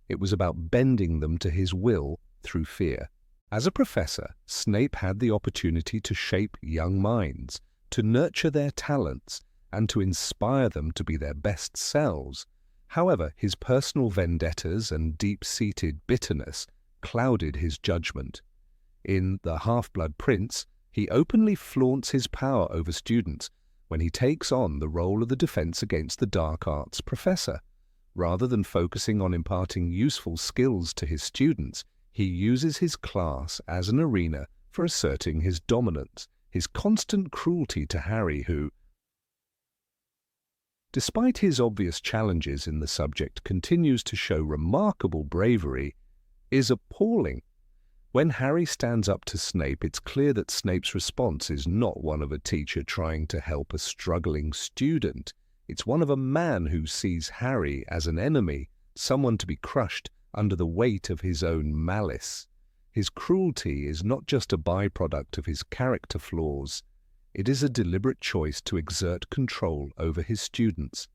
It was about bending them to his will through fear. As a professor, Snape had the opportunity to shape young minds, to nurture their talents, and to inspire them to be their best selves. However, his personal vendettas and deep-seated bitterness clouded his judgment. In The Half-Blood Prince, he openly flaunts his power over students when he takes on the role of the Defense Against the Dark Arts professor. Rather than focusing on imparting useful skills to his students, he uses his class as an arena for asserting his dominance. His constant cruelty to Harry, who, despite his obvious challenges in the subject, continues to show remarkable bravery, is appalling. When Harry stands up to Snape, it's clear that Snape's response is not one of a teacher trying to help a struggling student. It's one of a man who sees Harry as an enemy, someone to be crushed under the weight of his own malice. His cruelty is not just a byproduct of his character flaws. It is a deliberate choice to exert control over his students.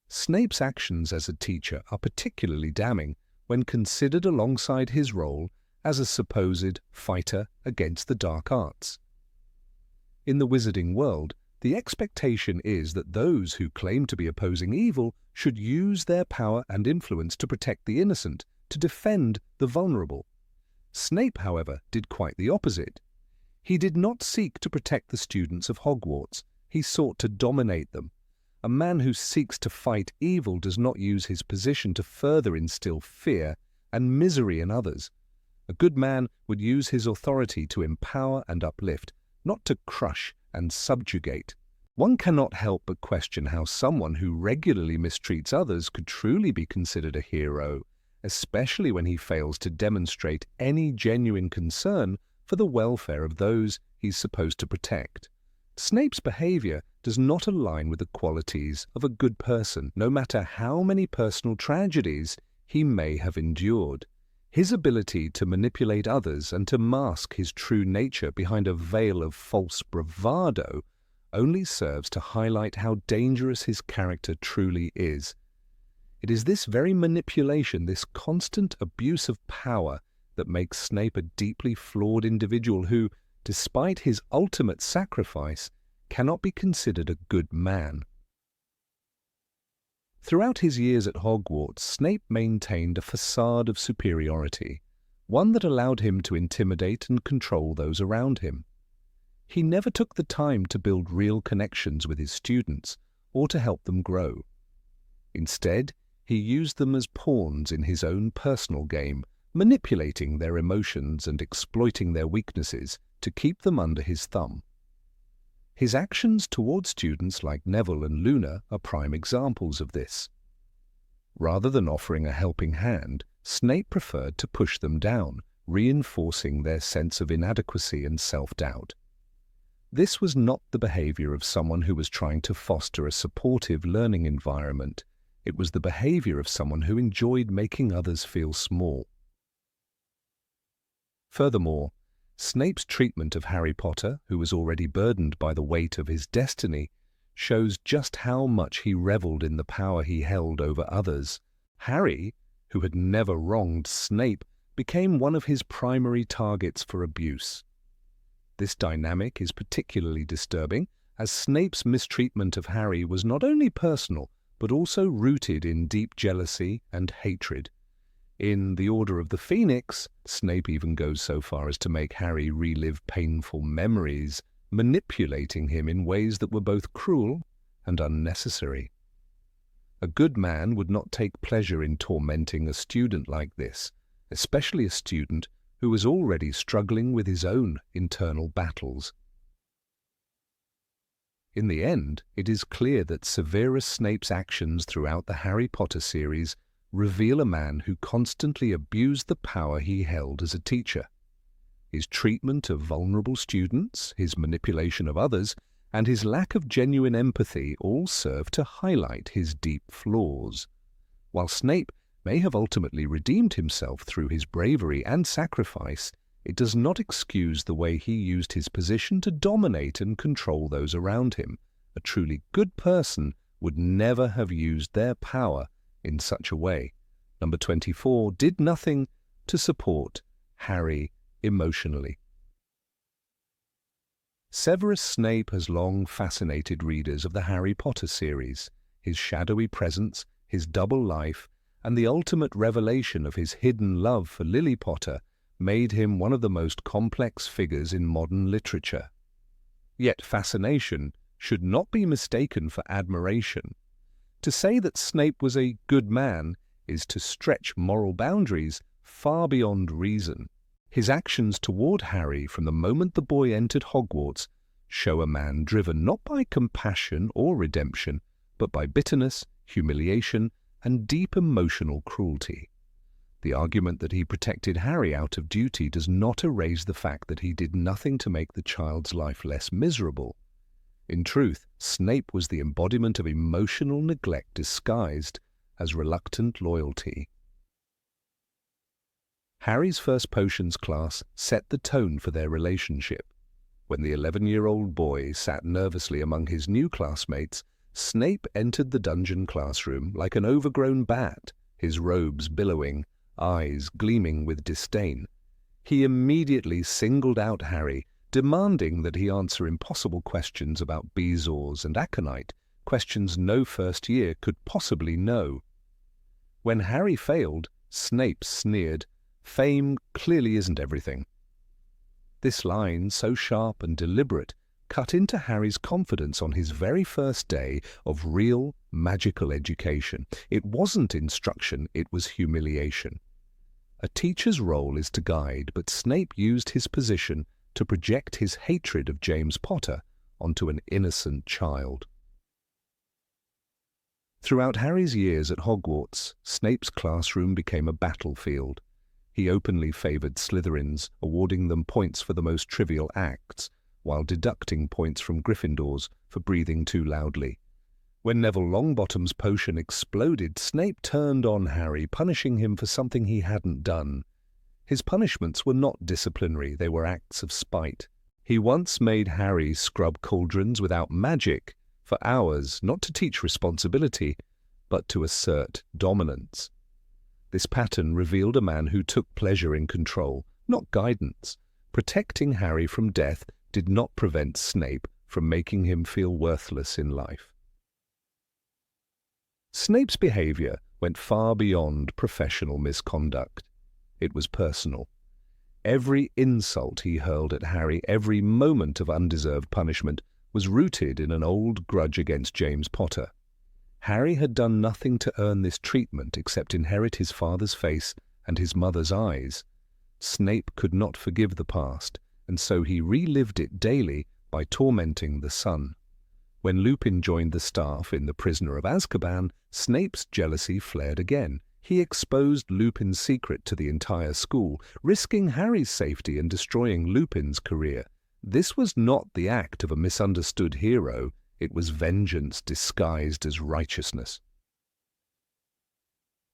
Snape's actions as a teacher are particularly damning when considered alongside his role as a supposed fighter against the dark arts. In the wizarding world, the expectation is that those who claim to be opposing evil should use their power and influence to protect the innocent, to defend the vulnerable. Snape, however, did quite the opposite. He did not seek to protect the students of Hogwarts. He sought to dominate them. A man who seeks to fight evil does not use his position to further instill fear and misery in others. A good man would use his authority to empower and uplift, not to crush and subjugate. One cannot help but question how someone who regularly mistreats others could truly be considered a hero, especially when he fails to demonstrate any genuine concern for the welfare of those he's supposed to protect. Snape's behavior does not align with the qualities of a good person, no matter how many personal tragedies he may have endured. His ability to manipulate others and to mask his true nature behind a veil of false bravado only serves to highlight how dangerous his character truly is. It is this very manipulation, this constant abuse of power, that makes Snape a deeply flawed individual who, despite his ultimate sacrifice, cannot be considered a good man. Throughout his years at Hogwarts, Snape maintained a facade of superiority, one that allowed him to intimidate and control those around him. He never took the time to build real connections with his students or to help them grow. Instead, he used them as pawns in his own personal game, manipulating their emotions and exploiting their weaknesses to keep them under his thumb. His actions toward students like Neville and Luna are prime examples of this. Rather than offering a helping hand, Snape preferred to push them down, reinforcing their sense of inadequacy and self-doubt. This was not the behavior of someone who was trying to foster a supportive learning environment. It was the behavior of someone who enjoyed making others feel small. Furthermore, Snape's treatment of Harry Potter, who was already burdened by the weight of his destiny, shows just how much he reveled in the power he held over others. Harry, who had never wronged Snape, became one of his primary targets for abuse. This dynamic is particularly disturbing, as Snape's mistreatment of Harry was not only personal, but also rooted in deep jealousy and hatred. In The Order of the Phoenix, Snape even goes so far as to make Harry relive painful memories, manipulating him in ways that were both cruel and unnecessary. A good man would not take pleasure in tormenting a student like this, especially a student who was already struggling with his own internal battles. In the end, it is clear that Severus Snape's actions throughout the Harry Potter series reveal a man who constantly abused the power he held as a teacher. His treatment of vulnerable students, his manipulation of others, and his lack of genuine empathy all serve to highlight his deep flaws. While Snape may have ultimately redeemed himself through his bravery and sacrifice, it does not excuse the way he used his position to dominate and control those around him. A truly good person would never have used their power in such a way. Number 24 did nothing to support Harry emotionally. Severus Snape has long fascinated readers of the Harry Potter series. His shadowy presence, his double life, and the ultimate revelation of his hidden love for Lily Potter made him one of the most complex figures in modern literature. Yet fascination should not be mistaken for admiration. To say that Snape was a good man is to stretch moral boundaries far beyond reason. His actions toward Harry from the moment the boy entered Hogwarts show a man driven not by compassion or redemption, but by bitterness, humiliation, and deep emotional cruelty. The argument that he protected Harry out of duty does not erase the fact that he did nothing to make the child's life less miserable. In truth, Snape was the embodiment of emotional neglect disguised as reluctant loyalty. Harry's first potions class set the tone for their relationship. When the 11-year-old boy sat nervously among his new classmates, Snape entered the dungeon classroom like an overgrown bat, his robes billowing, eyes gleaming with disdain. He immediately singled out Harry, demanding that he answer impossible questions about bezoars and aconite, questions no first year could possibly know. When Harry failed, Snape sneered, "Fame clearly isn't everything." This line, so sharp and deliberate, cut into Harry's confidence on his very first day of real, magical education. It wasn't instruction, it was humiliation. A teacher's role is to guide, but Snape used his position to project his hatred of James Potter onto an innocent child. Throughout Harry's years at Hogwarts, Snape's classroom became a battlefield. He openly favoured Slytherins, awarding them points for the most trivial acts, while deducting points from Gryffindors for breathing too loudly. When Neville Longbottom's potion exploded, Snape turned on Harry, punishing him for something he hadn't done. His punishments were not disciplinary, they were acts of spite. He once made Harry scrub cauldrons without magic for hours, not to teach responsibility, but to assert dominance. This pattern revealed a man who took pleasure in control, not guidance. Protecting Harry from death did not prevent Snape from making him feel worthless in life. Snape's behavior went far beyond professional misconduct. It was personal. Every insult he hurled at Harry, every moment of undeserved punishment, was rooted in an old grudge against James Potter. Harry had done nothing to earn this treatment except inherit his father's face and his mother's eyes. Snape could not forgive the past, and so he relived it daily by tormenting the son. When Lupin joined the staff in The Prisoner of Azkaban, Snape's jealousy flared again. He exposed Lupin's secret to the entire school, risking Harry's safety and destroying Lupin's career. This was not the act of a misunderstood hero, it was vengeance disguised as righteousness.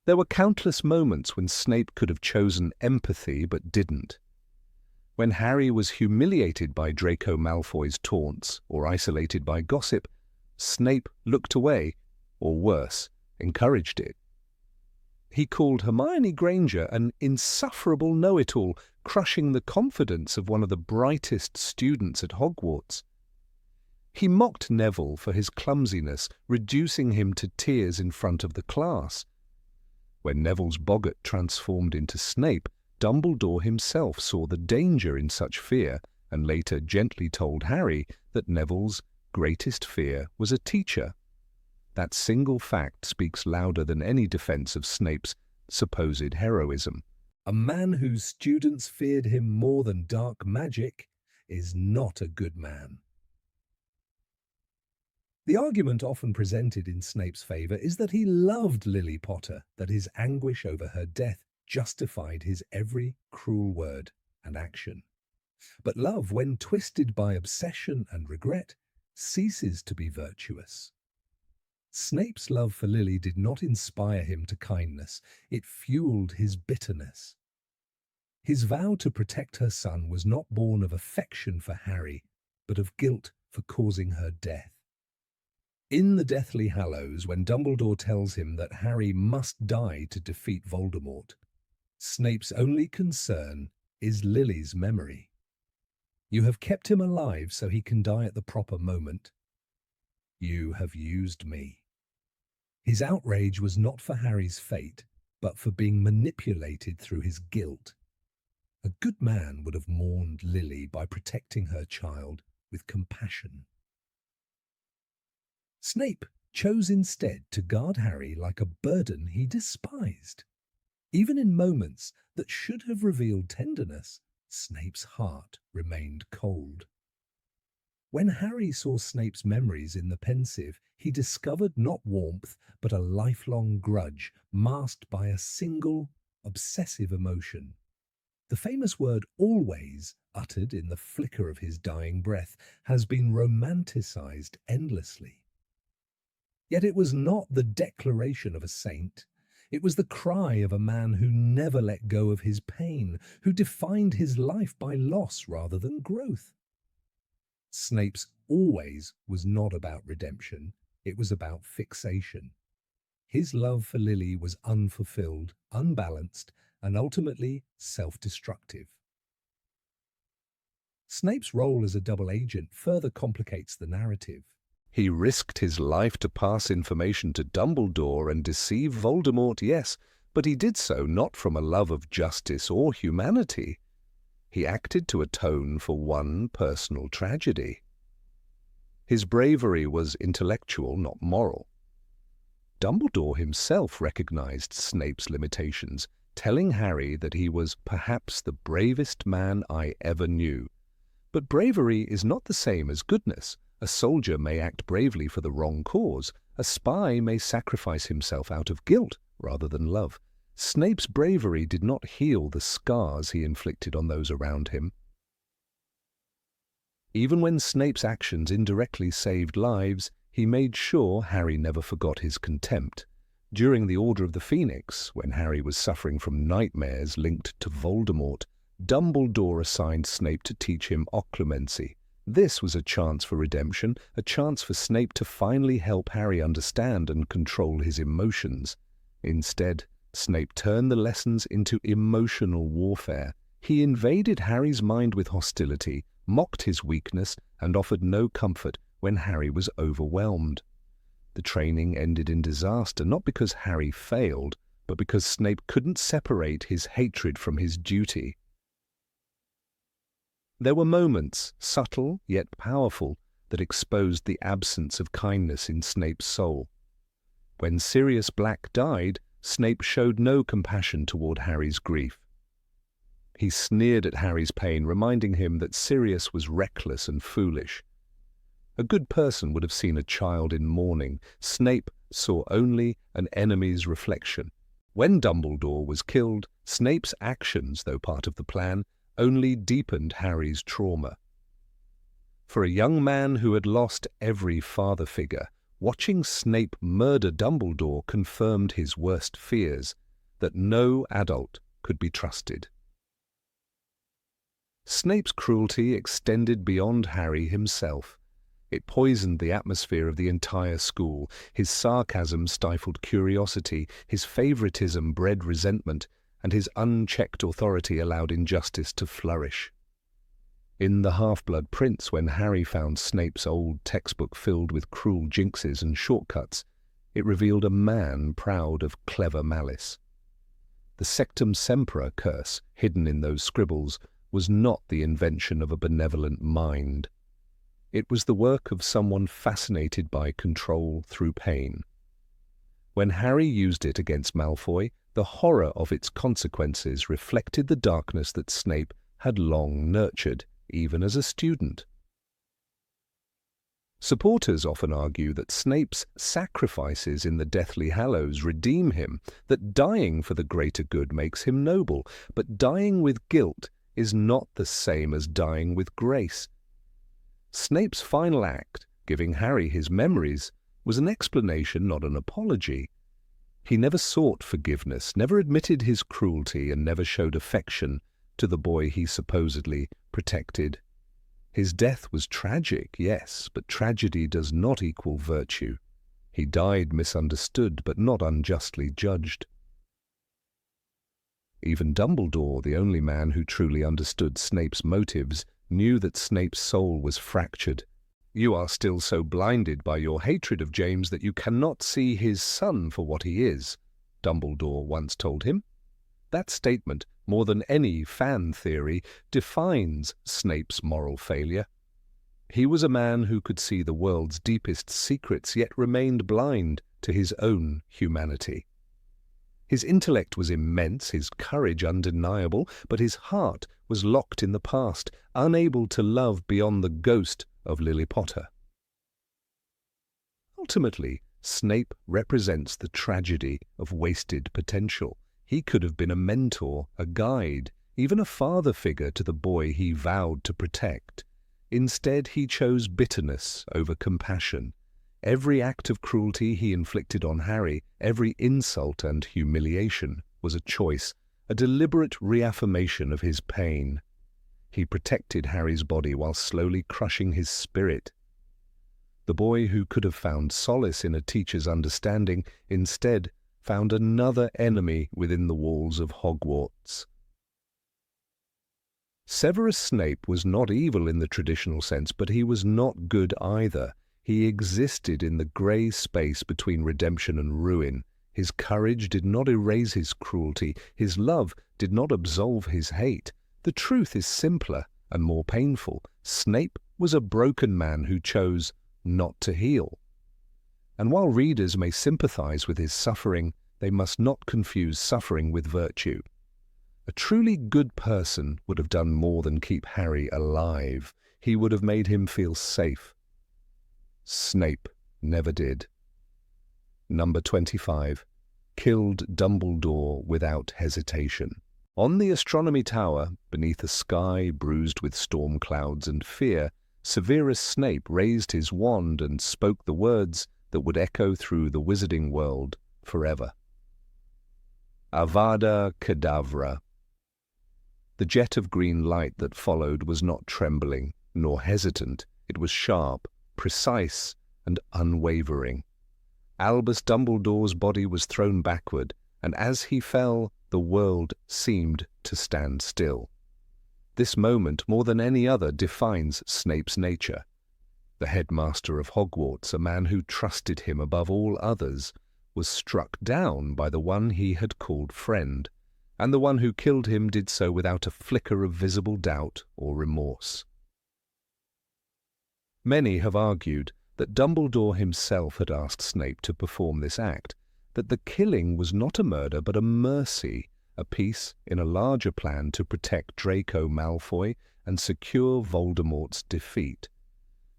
There were countless moments when Snape could have chosen empathy but didn't. When Harry was humiliated by Draco Malfoy's taunts or isolated by gossip, Snape looked away, or worse, encouraged it. He called Hermione Granger an insufferable know-it-all, crushing the confidence of one of the brightest students at Hogwarts. He mocked Neville for his clumsiness, reducing him to tears in front of the class. When Neville's boggart transformed into Snape, Dumbledore himself saw the danger in such fear and later gently told Harry that Neville's greatest fear was a teacher. That single fact speaks louder than any defense of Snape's supposed heroism. A man whose students feared him more than dark magic is not a good man. The argument often presented in Snape's favour is that he loved Lily Potter, that his anguish over her death justified his every cruel word and action. But love, when twisted by obsession and regret, ceases to be virtuous. Snape's love for Lily did not inspire him to kindness, it fueled his bitterness. His vow to protect her son was not born of affection for Harry, but of guilt for causing her death. In the Deathly Hallows, when Dumbledore tells him that Harry must die to defeat Voldemort, Snape's only concern is Lily's memory. You have kept him alive so he can die at the proper moment. You have used me. His outrage was not for Harry's fate, but for being manipulated through his guilt. A good man would have mourned Lily by protecting her child with compassion. Snape chose instead to guard Harry like a burden he despised. Even in moments that should have revealed tenderness, Snape's heart remained cold. When Harry saw Snape's memories in the pensive, he discovered not warmth, but a lifelong grudge masked by a single, obsessive emotion. The famous word always, uttered in the flicker of his dying breath, has been romanticized endlessly. Yet it was not the declaration of a saint. It was the cry of a man who never let go of his pain, who defined his life by loss rather than growth. Snape's always was not about redemption, it was about fixation. His love for Lily was unfulfilled, unbalanced, and ultimately self-destructive. Snape's role as a double agent further complicates the narrative. He risked his life to pass information to Dumbledore and deceive Voldemort, yes, but he did so not from a love of justice or humanity. He acted to atone for one personal tragedy. His bravery was intellectual, not moral. Dumbledore himself recognized Snape's limitations, telling Harry that he was perhaps the bravest man I ever knew. But bravery is not the same as goodness. A soldier may act bravely for the wrong cause. A spy may sacrifice himself out of guilt rather than love. Snape's bravery did not heal the scars he inflicted on those around him. Even when Snape's actions indirectly saved lives, he made sure Harry never forgot his contempt. During the Order of the Phoenix, when Harry was suffering from nightmares linked to Voldemort, Dumbledore assigned Snape to teach him occlumency. This was a chance for redemption, a chance for Snape to finally help Harry understand and control his emotions. Instead, Snape turned the lessons into emotional warfare. He invaded Harry's mind with hostility, mocked his weakness, and offered no comfort when Harry was overwhelmed. The training ended in disaster not because Harry failed, but because Snape couldn't separate his hatred from his duty. There were moments, subtle yet powerful, that exposed the absence of kindness in Snape's soul. When Sirius Black died, Snape showed no compassion toward Harry's grief. He sneered at Harry's pain, reminding him that Sirius was reckless and foolish. A good person would have seen a child in mourning. Snape saw only an enemy's reflection. When Dumbledore was killed, Snape's actions, though part of the plan, only deepened Harry's trauma. For a young man who had lost every father figure, watching Snape murder Dumbledore confirmed his worst fears, that no adult could be trusted. Snape's cruelty extended beyond Harry himself. It poisoned the atmosphere of the entire school. His sarcasm stifled curiosity, his favoritism bred resentment, and his unchecked authority allowed injustice to flourish. In The Half-Blood Prince, when Harry found Snape's old textbook filled with cruel jinxes and shortcuts, it revealed a man proud of clever malice. The Sectum Sempra curse, hidden in those scribbles, was not the invention of a benevolent mind. It was the work of someone fascinated by control through pain. When Harry used it against Malfoy, the horror of its consequences reflected the darkness that Snape had long nurtured, even as a student. Supporters often argue that Snape's sacrifices in the Deathly Hallows redeem him, that dying for the greater good makes him noble, but dying with guilt is not the same as dying with grace. Snape's final act, giving Harry his memories, was an explanation, not an apology. He never sought forgiveness, never admitted his cruelty, and never showed affection to the boy he supposedly protected. His death was tragic, yes, but tragedy does not equal virtue. He died misunderstood, but not unjustly judged. Even Dumbledore, the only man who truly understood Snape's motives, knew that Snape's soul was fractured. "You are still so blinded by your hatred of James that you cannot see his son for what he is," Dumbledore once told him. That statement, more than any fan theory, defines Snape's moral failure. He was a man who could see the world's deepest secrets, yet remained blind to his own humanity. His intellect was immense, his courage undeniable, but his heart was locked in the past, unable to love beyond the ghost of Lily Potter. Ultimately, Snape represents the tragedy of wasted potential. He could have been a mentor, a guide, even a father figure to the boy he vowed to protect. Instead, he chose bitterness over compassion. Every act of cruelty he inflicted on Harry, every insult and humiliation, was a choice, a deliberate reaffirmation of his pain. He protected Harry's body while slowly crushing his spirit. The boy who could have found solace in a teacher's understanding instead found another enemy within the walls of Hogwarts. Severus Snape was not evil in the traditional sense, but he was not good either. He existed in the grey space between redemption and ruin. His courage did not erase his cruelty. His love did not absolve his hate. The truth is simpler and more painful. Snape was a broken man who chose not to heal. And while readers may sympathize with his suffering, they must not confuse suffering with virtue. A truly good person would have done more than keep Harry alive. He would have made him feel safe. Snape never did. Number 25. Killed Dumbledore without hesitation. On the astronomy tower, beneath a sky bruised with storm clouds and fear, Severus Snape raised his wand and spoke the words that would echo through the wizarding world forever. Avada Kedavra. The jet of green light that followed was not trembling, nor hesitant. It was sharp, precise, and unwavering. Albus Dumbledore's body was thrown backward, and as he fell, the world seemed to stand still. This moment, more than any other, defines Snape's nature. The headmaster of Hogwarts, a man who trusted him above all others, was struck down by the one he had called friend, and the one who killed him did so without a flicker of visible doubt or remorse. Many have argued that Dumbledore himself had asked Snape to perform this act, that the killing was not a murder but a mercy, a piece in a larger plan to protect Draco Malfoy and secure Voldemort's defeat.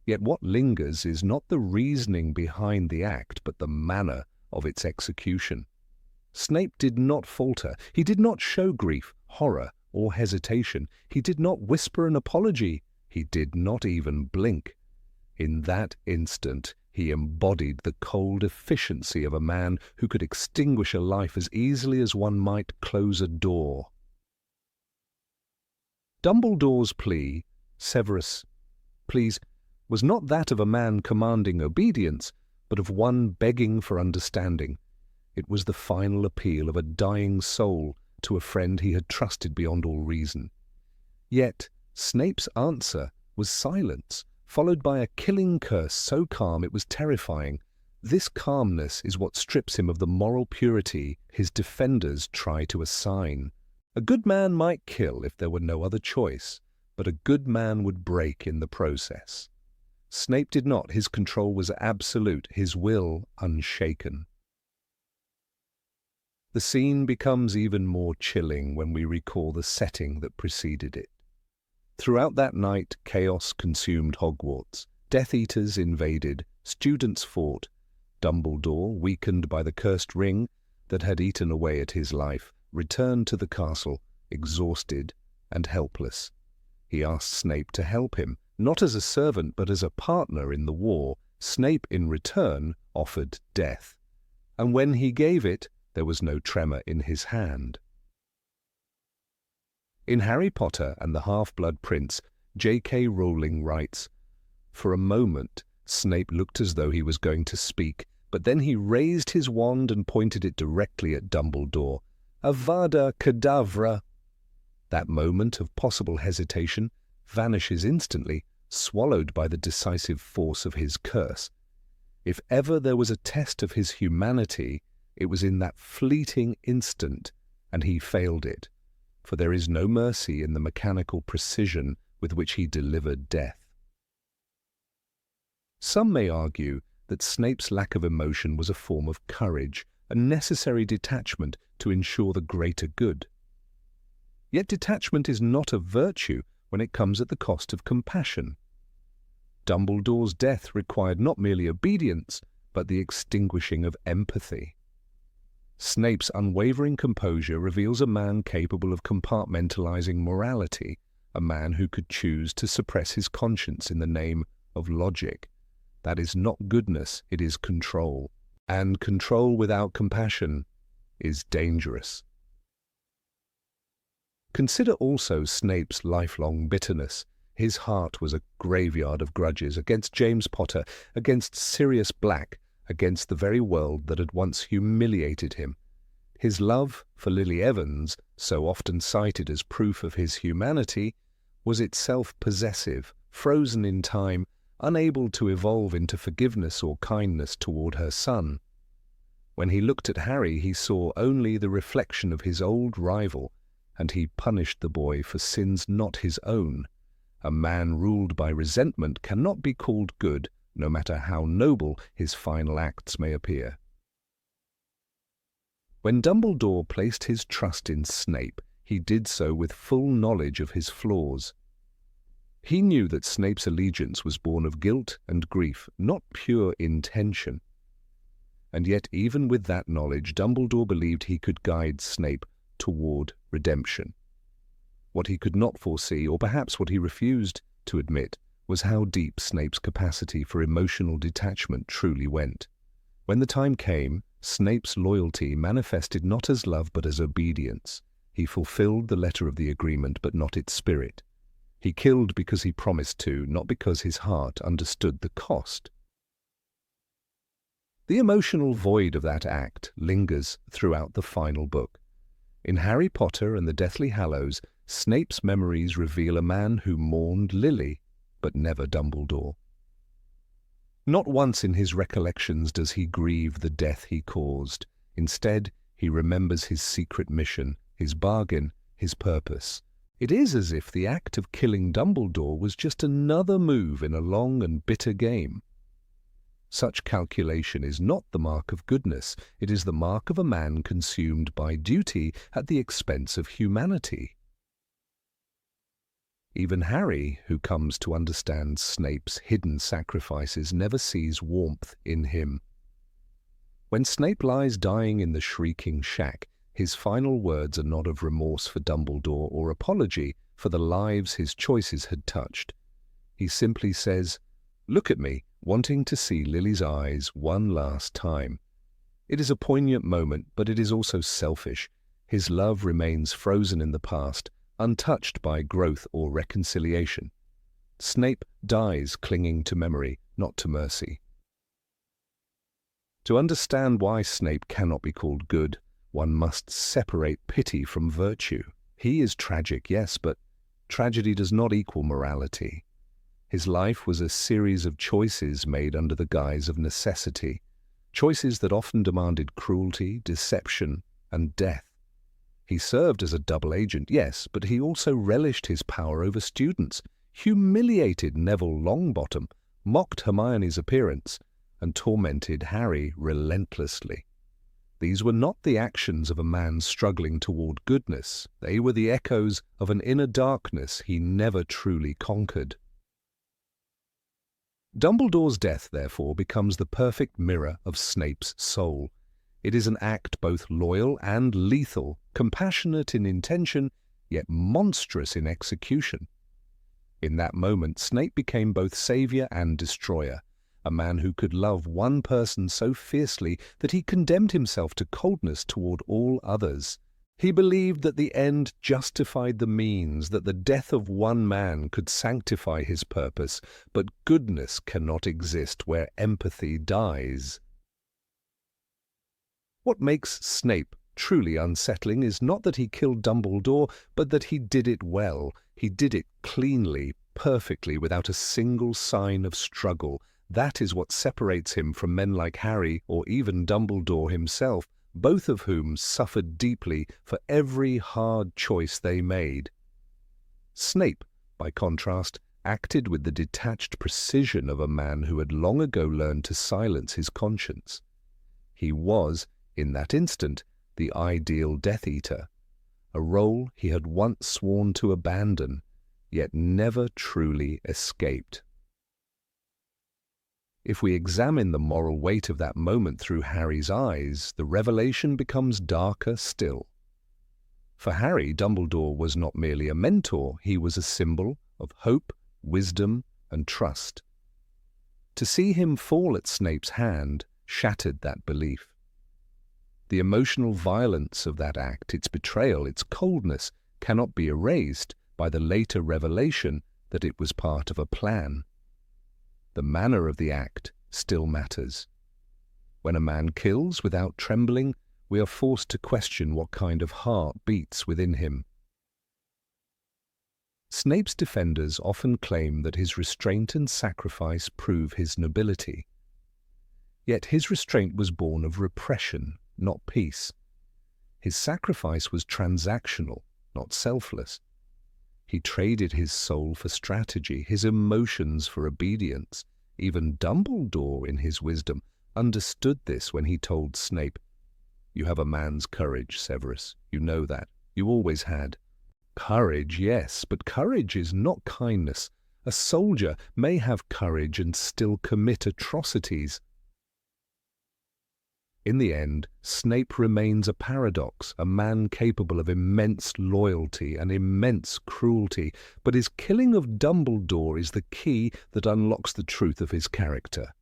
Yet what lingers is not the reasoning behind the act, but the manner of its execution. Snape did not falter. He did not show grief, horror, or hesitation. He did not whisper an apology. He did not even blink. In that instant, he embodied the cold efficiency of a man who could extinguish a life as easily as one might close a door. Dumbledore's plea, "Severus, please," was not that of a man commanding obedience, but of one begging for understanding. It was the final appeal of a dying soul to a friend he had trusted beyond all reason. Yet Snape's answer was silence, followed by a killing curse so calm it was terrifying. This calmness is what strips him of the moral purity his defenders try to assign. A good man might kill if there were no other choice, but a good man would break in the process. Snape did not. His control was absolute, his will unshaken. The scene becomes even more chilling when we recall the setting that preceded it. Throughout that night, chaos consumed Hogwarts. Death Eaters invaded, students fought. Dumbledore, weakened by the cursed ring that had eaten away at his life, returned to the castle, exhausted and helpless. He asked Snape to help him, not as a servant but as a partner in the war. Snape, in return, offered death. And when he gave it, there was no tremor in his hand. In Harry Potter and the Half-Blood Prince, J.K. Rowling writes, "For a moment, Snape looked as though he was going to speak, but then he raised his wand and pointed it directly at Dumbledore. Avada Kedavra!" That moment of possible hesitation vanishes instantly, swallowed by the decisive force of his curse. If ever there was a test of his humanity, it was in that fleeting instant, and he failed it, for there is no mercy in the mechanical precision with which he delivered death. Some may argue that Snape's lack of emotion was a form of courage, a necessary detachment to ensure the greater good. Yet detachment is not a virtue when it comes at the cost of compassion. Dumbledore's death required not merely obedience, but the extinguishing of empathy. Snape's unwavering composure reveals a man capable of compartmentalizing morality, a man who could choose to suppress his conscience in the name of logic. That is not goodness, it is control. And control without compassion is dangerous. Consider also Snape's lifelong bitterness. His heart was a graveyard of grudges against James Potter, against Sirius Black, against the very world that had once humiliated him. His love for Lily Evans, so often cited as proof of his humanity, was itself possessive, frozen in time, unable to evolve into forgiveness or kindness toward her son. When he looked at Harry, he saw only the reflection of his old rival, and he punished the boy for sins not his own. A man ruled by resentment cannot be called good, no matter how noble his final acts may appear. When Dumbledore placed his trust in Snape, he did so with full knowledge of his flaws. He knew that Snape's allegiance was born of guilt and grief, not pure intention. And yet, even with that knowledge, Dumbledore believed he could guide Snape toward redemption. What he could not foresee, or perhaps what he refused to admit, was how deep Snape's capacity for emotional detachment truly went. When the time came, Snape's loyalty manifested not as love but as obedience. He fulfilled the letter of the agreement but not its spirit. He killed because he promised to, not because his heart understood the cost. The emotional void of that act lingers throughout the final book. In Harry Potter and the Deathly Hallows, Snape's memories reveal a man who mourned Lily, but never Dumbledore. Not once in his recollections does he grieve the death he caused. Instead, he remembers his secret mission, his bargain, his purpose. It is as if the act of killing Dumbledore was just another move in a long and bitter game. Such calculation is not the mark of goodness, it is the mark of a man consumed by duty at the expense of humanity. Even Harry, who comes to understand Snape's hidden sacrifices, never sees warmth in him. When Snape lies dying in the shrieking shack, his final words are not of remorse for Dumbledore or apology for the lives his choices had touched. He simply says, "Look at me," wanting to see Lily's eyes one last time. It is a poignant moment, but it is also selfish. His love remains frozen in the past, untouched by growth or reconciliation. Snape dies clinging to memory, not to mercy. To understand why Snape cannot be called good, one must separate pity from virtue. He is tragic, yes, but tragedy does not equal morality. His life was a series of choices made under the guise of necessity, choices that often demanded cruelty, deception, and death. He served as a double agent, yes, but he also relished his power over students, humiliated Neville Longbottom, mocked Hermione's appearance, and tormented Harry relentlessly. These were not the actions of a man struggling toward goodness. They were the echoes of an inner darkness he never truly conquered. Dumbledore's death, therefore, becomes the perfect mirror of Snape's soul. It is an act both loyal and lethal, compassionate in intention, yet monstrous in execution. In that moment, Snape became both savior and destroyer, a man who could love one person so fiercely that he condemned himself to coldness toward all others. He believed that the end justified the means, that the death of one man could sanctify his purpose, but goodness cannot exist where empathy dies. What makes Snape truly unsettling is not that he killed Dumbledore, but that he did it well. He did it cleanly, perfectly, without a single sign of struggle. That is what separates him from men like Harry or even Dumbledore himself, both of whom suffered deeply for every hard choice they made. Snape, by contrast, acted with the detached precision of a man who had long ago learned to silence his conscience. He was, in that instant, the ideal Death Eater, a role he had once sworn to abandon, yet never truly escaped. If we examine the moral weight of that moment through Harry's eyes, the revelation becomes darker still. For Harry, Dumbledore was not merely a mentor, he was a symbol of hope, wisdom, and trust. To see him fall at Snape's hand shattered that belief. The emotional violence of that act, its betrayal, its coldness, cannot be erased by the later revelation that it was part of a plan. The manner of the act still matters. When a man kills without trembling, we are forced to question what kind of heart beats within him. Snape's defenders often claim that his restraint and sacrifice prove his nobility. Yet his restraint was born of repression, not peace. His sacrifice was transactional, not selfless. He traded his soul for strategy, his emotions for obedience. Even Dumbledore, in his wisdom, understood this when he told Snape, "You have a man's courage, Severus. You know that. You always had." Courage, yes, but courage is not kindness. A soldier may have courage and still commit atrocities. In the end, Snape remains a paradox, a man capable of immense loyalty and immense cruelty, but his killing of Dumbledore is the key that unlocks the truth of his character.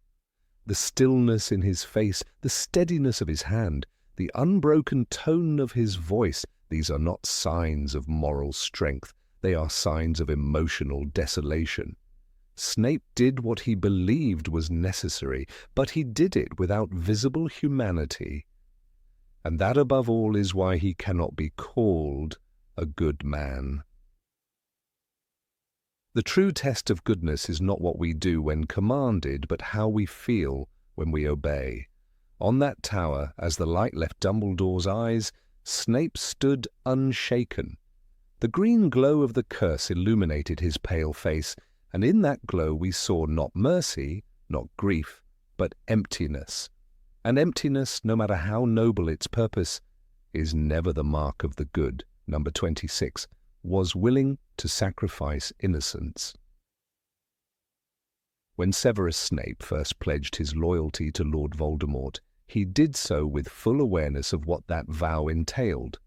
The stillness in his face, the steadiness of his hand, the unbroken tone of his voice, these are not signs of moral strength, they are signs of emotional desolation. Snape did what he believed was necessary, but he did it without visible humanity. And that above all is why he cannot be called a good man. The true test of goodness is not what we do when commanded, but how we feel when we obey. On that tower, as the light left Dumbledore's eyes, Snape stood unshaken. The green glow of the curse illuminated his pale face, and in that glow we saw not mercy, not grief, but emptiness. And emptiness, no matter how noble its purpose, is never the mark of the good. Number 26, was willing to sacrifice innocence. When Severus Snape first pledged his loyalty to Lord Voldemort, he did so with full awareness of what that vow entailed.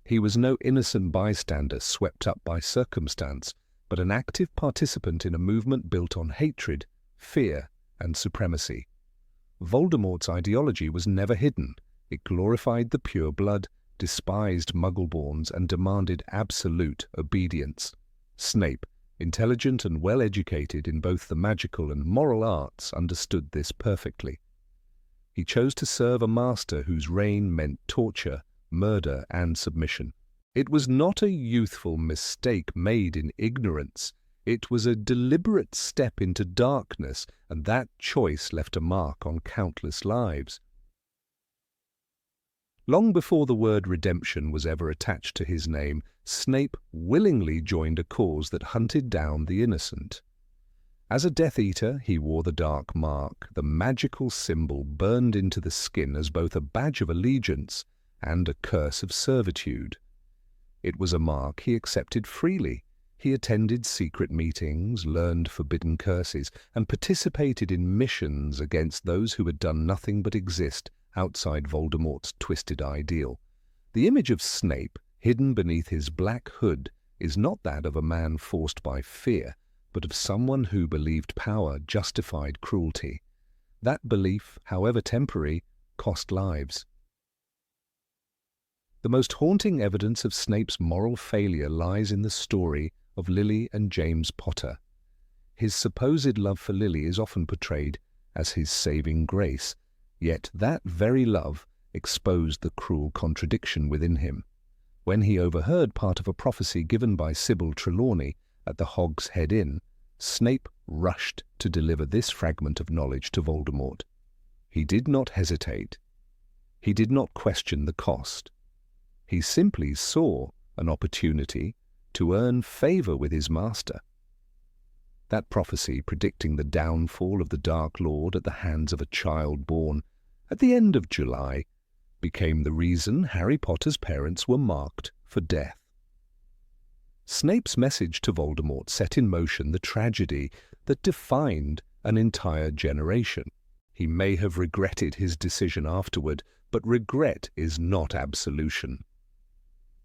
He was no innocent bystander swept up by circumstance, but an active participant in a movement built on hatred, fear, and supremacy. Voldemort's ideology was never hidden. It glorified the pure blood, despised Muggleborns, and demanded absolute obedience. Snape, intelligent and well-educated in both the magical and moral arts, understood this perfectly. He chose to serve a master whose reign meant torture, murder, and submission. It was not a youthful mistake made in ignorance. It was a deliberate step into darkness, and that choice left a mark on countless lives. Long before the word redemption was ever attached to his name, Snape willingly joined a cause that hunted down the innocent. As a Death Eater, he wore the Dark Mark, the magical symbol burned into the skin as both a badge of allegiance and a curse of servitude. It was a mark he accepted freely. He attended secret meetings, learned forbidden curses, and participated in missions against those who had done nothing but exist outside Voldemort's twisted ideal. The image of Snape, hidden beneath his black hood, is not that of a man forced by fear, but of someone who believed power justified cruelty. That belief, however temporary, cost lives. The most haunting evidence of Snape's moral failure lies in the story of Lily and James Potter. His supposed love for Lily is often portrayed as his saving grace, yet that very love exposed the cruel contradiction within him. When he overheard part of a prophecy given by Sybil Trelawney at the Hog's Head Inn, Snape rushed to deliver this fragment of knowledge to Voldemort. He did not hesitate. He did not question the cost. He simply saw an opportunity to earn favor with his master. That prophecy predicting the downfall of the Dark Lord at the hands of a child born at the end of July became the reason Harry Potter's parents were marked for death. Snape's message to Voldemort set in motion the tragedy that defined an entire generation. He may have regretted his decision afterward, but regret is not absolution.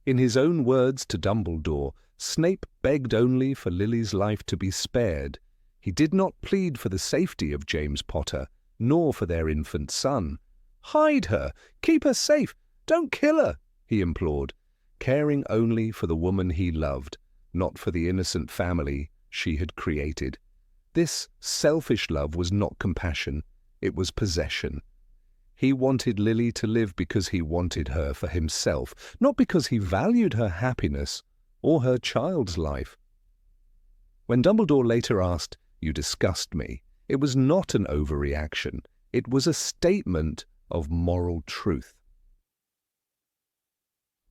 In his own words to Dumbledore, Snape begged only for Lily's life to be spared. He did not plead for the safety of James Potter, nor for their infant son. "Hide her! Keep her safe! Don't kill her!" he implored, caring only for the woman he loved, not for the innocent family she had created. This selfish love was not compassion, it was possession. He wanted Lily to live because he wanted her for himself, not because he valued her happiness or her child's life. When Dumbledore later asked, "You disgust me," it was not an overreaction. It was a statement of moral truth.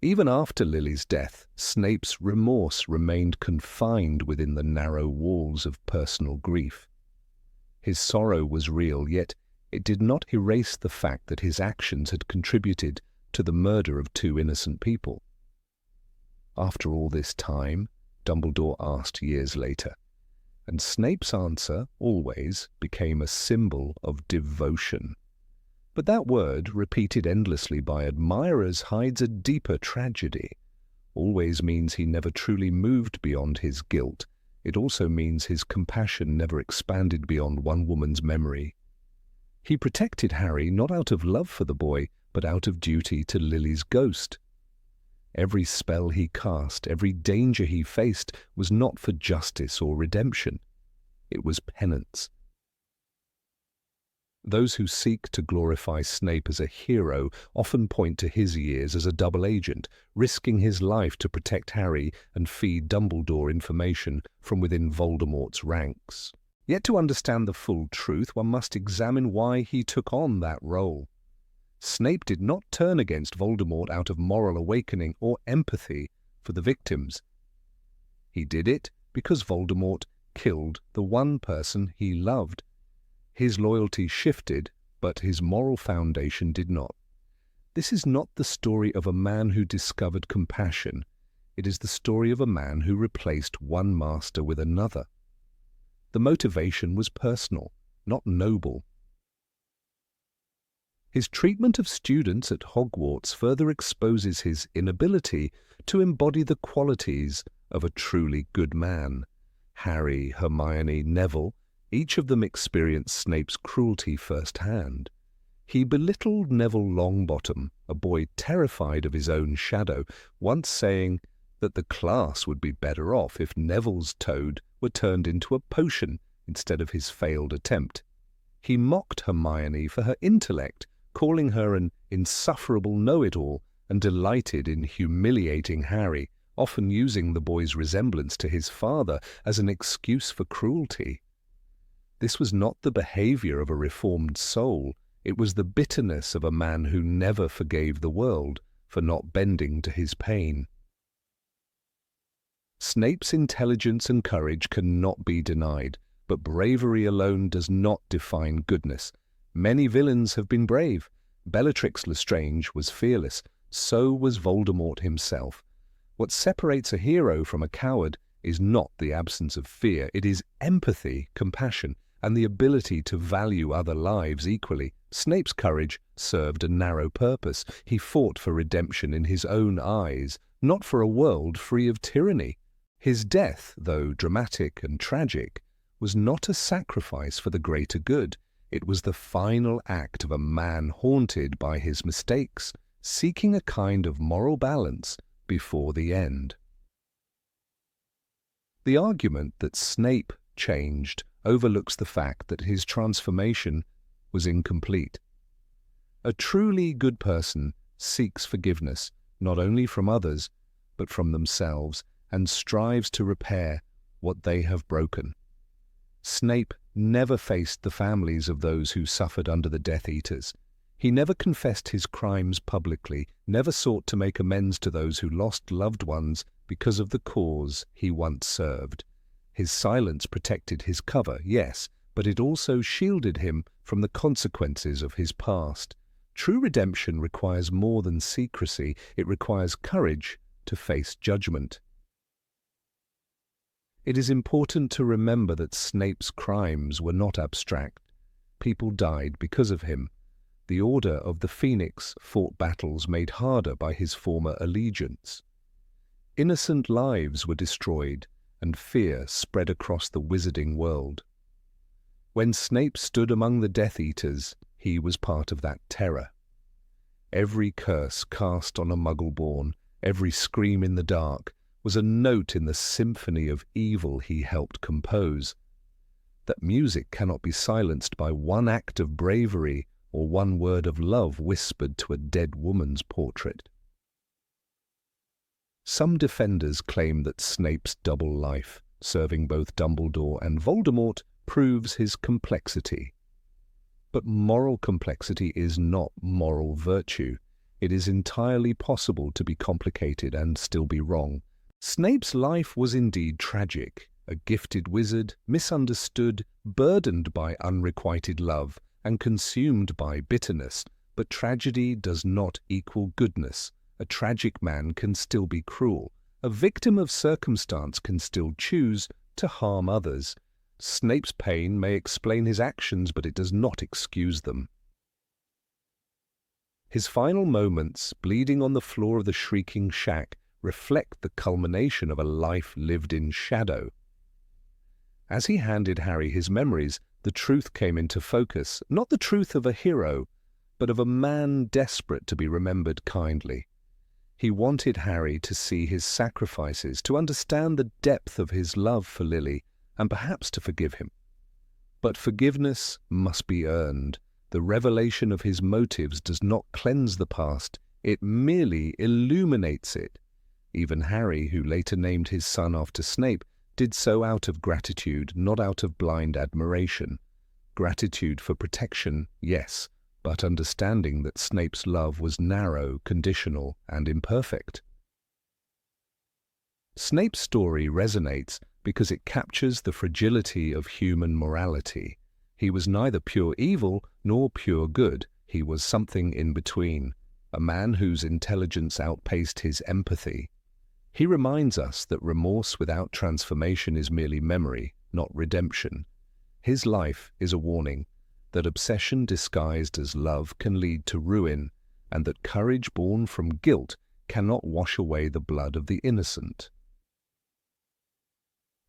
Even after Lily's death, Snape's remorse remained confined within the narrow walls of personal grief. His sorrow was real, yet it did not erase the fact that his actions had contributed to the murder of two innocent people. After all this time, Dumbledore asked years later, and Snape's answer always became a symbol of devotion. But that word, repeated endlessly by admirers, hides a deeper tragedy. Always means he never truly moved beyond his guilt. It also means his compassion never expanded beyond one woman's memory. He protected Harry not out of love for the boy, but out of duty to Lily's ghost. Every spell he cast, every danger he faced, was not for justice or redemption. It was penance. Those who seek to glorify Snape as a hero often point to his years as a double agent, risking his life to protect Harry and feed Dumbledore information from within Voldemort's ranks. Yet to understand the full truth, one must examine why he took on that role. Snape did not turn against Voldemort out of moral awakening or empathy for the victims. He did it because Voldemort killed the one person he loved. His loyalty shifted, but his moral foundation did not. This is not the story of a man who discovered compassion. It is the story of a man who replaced one master with another. The motivation was personal, not noble. His treatment of students at Hogwarts further exposes his inability to embody the qualities of a truly good man. Harry, Hermione, Neville, each of them experienced Snape's cruelty firsthand. He belittled Neville Longbottom, a boy terrified of his own shadow, once saying that the class would be better off if Neville's toad were turned into a potion instead of his failed attempt. He mocked Hermione for her intellect, calling her an insufferable know-it-all, and delighted in humiliating Harry, often using the boy's resemblance to his father as an excuse for cruelty. This was not the behavior of a reformed soul. It was the bitterness of a man who never forgave the world for not bending to his pain. Snape's intelligence and courage cannot be denied, but bravery alone does not define goodness. Many villains have been brave. Bellatrix Lestrange was fearless. So was Voldemort himself. What separates a hero from a coward is not the absence of fear. It is empathy, compassion, and the ability to value other lives equally. Snape's courage served a narrow purpose. He fought for redemption in his own eyes, not for a world free of tyranny. His death, though dramatic and tragic, was not a sacrifice for the greater good. It was the final act of a man haunted by his mistakes, seeking a kind of moral balance before the end. The argument that Snape changed overlooks the fact that his transformation was incomplete. A truly good person seeks forgiveness not only from others, but from themselves, and strives to repair what they have broken. Snape never faced the families of those who suffered under the Death Eaters. He never confessed his crimes publicly, never sought to make amends to those who lost loved ones because of the cause he once served. His silence protected his cover, yes, but it also shielded him from the consequences of his past. True redemption requires more than secrecy. It requires courage to face judgment. It is important to remember that Snape's crimes were not abstract. People died because of him. The Order of the Phoenix fought battles made harder by his former allegiance. Innocent lives were destroyed, and fear spread across the wizarding world. When Snape stood among the Death Eaters, he was part of that terror. Every curse cast on a Muggle-born, every scream in the dark, was a note in the symphony of evil he helped compose. That music cannot be silenced by one act of bravery or one word of love whispered to a dead woman's portrait. Some defenders claim that Snape's double life, serving both Dumbledore and Voldemort, proves his complexity. But moral complexity is not moral virtue. It is entirely possible to be complicated and still be wrong. Snape's life was indeed tragic, a gifted wizard, misunderstood, burdened by unrequited love, and consumed by bitterness. But tragedy does not equal goodness. A tragic man can still be cruel. A victim of circumstance can still choose to harm others. Snape's pain may explain his actions, but it does not excuse them. His final moments, bleeding on the floor of the shrieking shack, reflect the culmination of a life lived in shadow. As he handed Harry his memories, the truth came into focus, not the truth of a hero, but of a man desperate to be remembered kindly. He wanted Harry to see his sacrifices, to understand the depth of his love for Lily, and perhaps to forgive him. But forgiveness must be earned. The revelation of his motives does not cleanse the past, it merely illuminates it. Even Harry, who later named his son after Snape, did so out of gratitude, not out of blind admiration. Gratitude for protection, yes, but understanding that Snape's love was narrow, conditional, and imperfect. Snape's story resonates because it captures the fragility of human morality. He was neither pure evil nor pure good. He was something in between, a man whose intelligence outpaced his empathy. He reminds us that remorse without transformation is merely memory, not redemption. His life is a warning that obsession disguised as love can lead to ruin, and that courage born from guilt cannot wash away the blood of the innocent.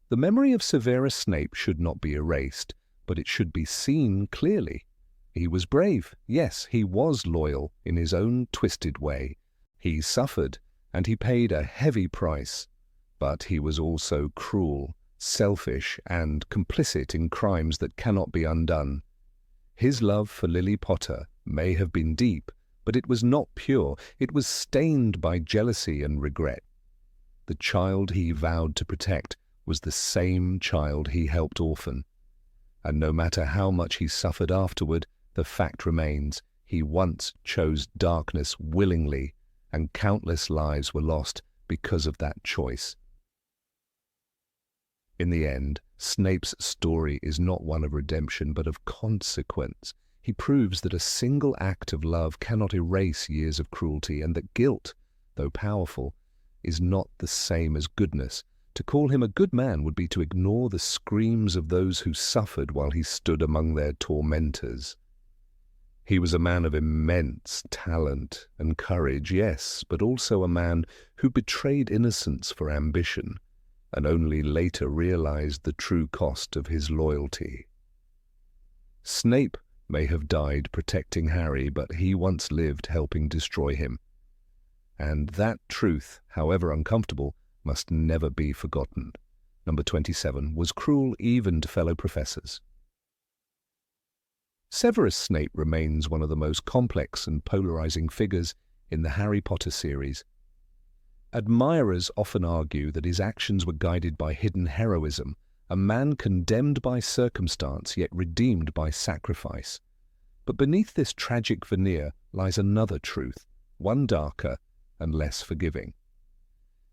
The memory of Severus Snape should not be erased, but it should be seen clearly. He was brave, yes, he was loyal in his own twisted way. He suffered, and he paid a heavy price. But he was also cruel, selfish, and complicit in crimes that cannot be undone. His love for Lily Potter may have been deep, but it was not pure. It was stained by jealousy and regret. The child he vowed to protect was the same child he helped orphan. And no matter how much he suffered afterward, the fact remains, he once chose darkness willingly, and countless lives were lost because of that choice. In the end, Snape's story is not one of redemption, but of consequence. He proves that a single act of love cannot erase years of cruelty, and that guilt, though powerful, is not the same as goodness. To call him a good man would be to ignore the screams of those who suffered while he stood among their tormentors. He was a man of immense talent and courage, yes, but also a man who betrayed innocence for ambition, and only later realized the true cost of his loyalty. Snape may have died protecting Harry, but he once lived helping destroy him. And that truth, however uncomfortable, must never be forgotten. Number 27 was cruel even to fellow professors. Severus Snape remains one of the most complex and polarizing figures in the Harry Potter series. Admirers often argue that his actions were guided by hidden heroism, a man condemned by circumstance yet redeemed by sacrifice. But beneath this tragic veneer lies another truth, one darker and less forgiving.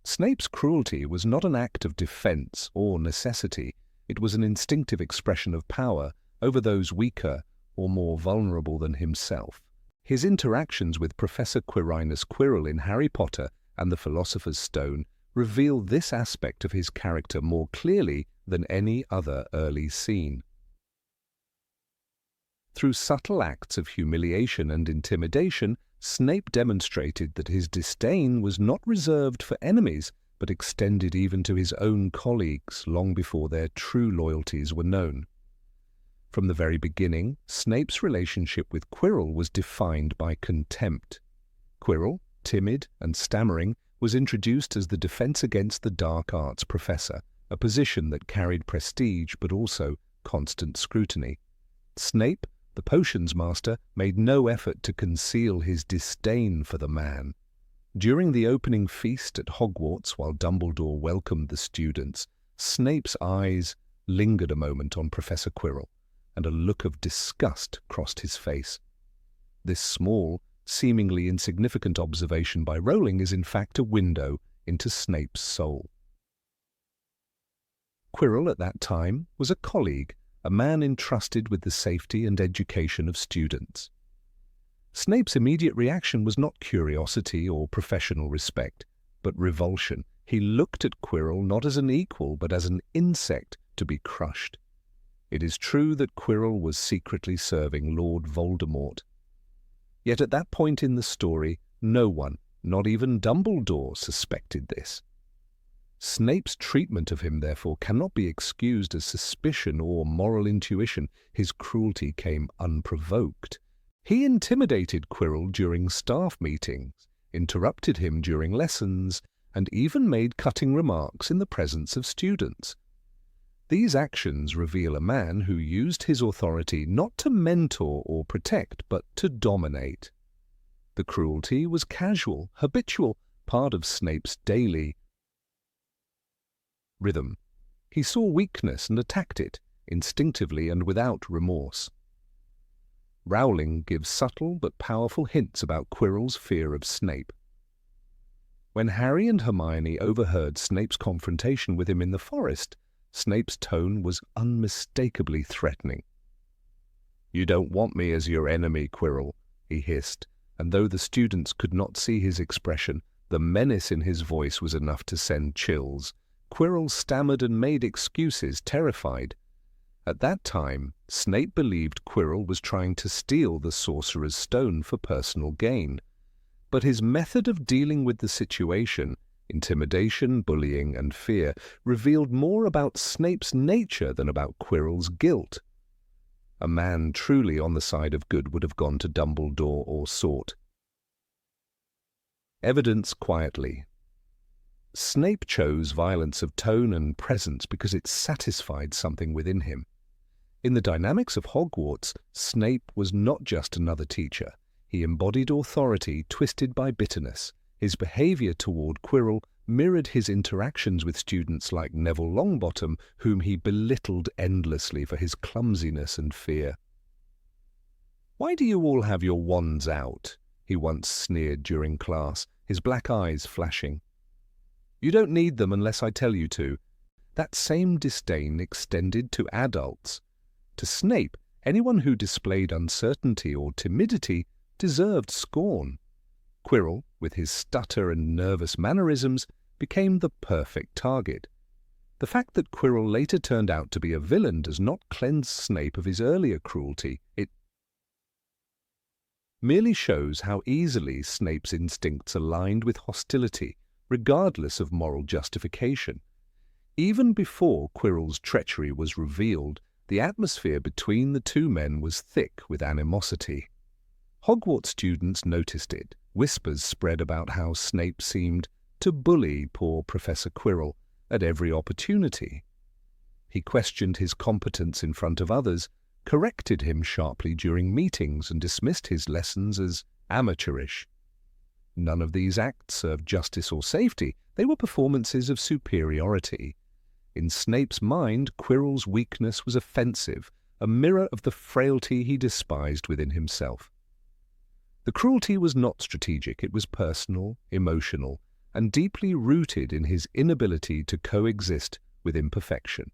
Snape's cruelty was not an act of defense or necessity. It was an instinctive expression of power over those weaker or more vulnerable than himself. His interactions with Professor Quirinus Quirrell in Harry Potter and the Philosopher's Stone reveal this aspect of his character more clearly than any other early scene. Through subtle acts of humiliation and intimidation, Snape demonstrated that his disdain was not reserved for enemies, but extended even to his own colleagues long before their true loyalties were known. From the very beginning, Snape's relationship with Quirrell was defined by contempt. Quirrell, timid and stammering, was introduced as the Defense Against the Dark Arts professor, a position that carried prestige but also constant scrutiny. Snape, the potions master, made no effort to conceal his disdain for the man. During the opening feast at Hogwarts, while Dumbledore welcomed the students, Snape's eyes lingered a moment on Professor Quirrell, and a look of disgust crossed his face. This small, seemingly insignificant observation by Rowling is in fact a window into Snape's soul. Quirrell at that time was a colleague, a man entrusted with the safety and education of students. Snape's immediate reaction was not curiosity or professional respect, but revulsion. He looked at Quirrell not as an equal, but as an insect to be crushed. It is true that Quirrell was secretly serving Lord Voldemort. Yet at that point in the story, no one, not even Dumbledore, suspected this. Snape's treatment of him, therefore, cannot be excused as suspicion or moral intuition. His cruelty came unprovoked. He intimidated Quirrell during staff meetings, interrupted him during lessons, and even made cutting remarks in the presence of students. These actions reveal a man who used his authority not to mentor or protect, but to dominate. The cruelty was casual, habitual, part of Snape's daily rhythm. He saw weakness and attacked it, instinctively and without remorse. Rowling gives subtle but powerful hints about Quirrell's fear of Snape. When Harry and Hermione overheard Snape's confrontation with him in the forest, Snape's tone was unmistakably threatening. "You don't want me as your enemy, Quirrell," he hissed, and though the students could not see his expression, the menace in his voice was enough to send chills. Quirrell stammered and made excuses, terrified. At that time, Snape believed Quirrell was trying to steal the Sorcerer's Stone for personal gain. But his method of dealing with the situation Intimidation, bullying, and fear revealed more about Snape's nature than about Quirrell's guilt. A man truly on the side of good would have gone to Dumbledore or sought evidence quietly. Snape chose violence of tone and presence because it satisfied something within him. In the dynamics of Hogwarts, Snape was not just another teacher. He embodied authority twisted by bitterness. His behavior toward Quirrell mirrored his interactions with students like Neville Longbottom, whom he belittled endlessly for his clumsiness and fear. "Why do you all have your wands out?" he once sneered during class, his black eyes flashing. "You don't need them unless I tell you to." That same disdain extended to adults. To Snape, anyone who displayed uncertainty or timidity deserved scorn. Quirrell, with his stutter and nervous mannerisms, became the perfect target. The fact that Quirrell later turned out to be a villain does not cleanse Snape of his earlier cruelty. It merely shows how easily Snape's instincts aligned with hostility, regardless of moral justification. Even before Quirrell's treachery was revealed, the atmosphere between the two men was thick with animosity. Hogwarts students noticed it. Whispers spread about how Snape seemed to bully poor Professor Quirrell at every opportunity. He questioned his competence in front of others, corrected him sharply during meetings, and dismissed his lessons as amateurish. None of these acts served justice or safety. They were performances of superiority. In Snape's mind, Quirrell's weakness was offensive, a mirror of the frailty he despised within himself. The cruelty was not strategic. It was personal, emotional, and deeply rooted in his inability to coexist with imperfection.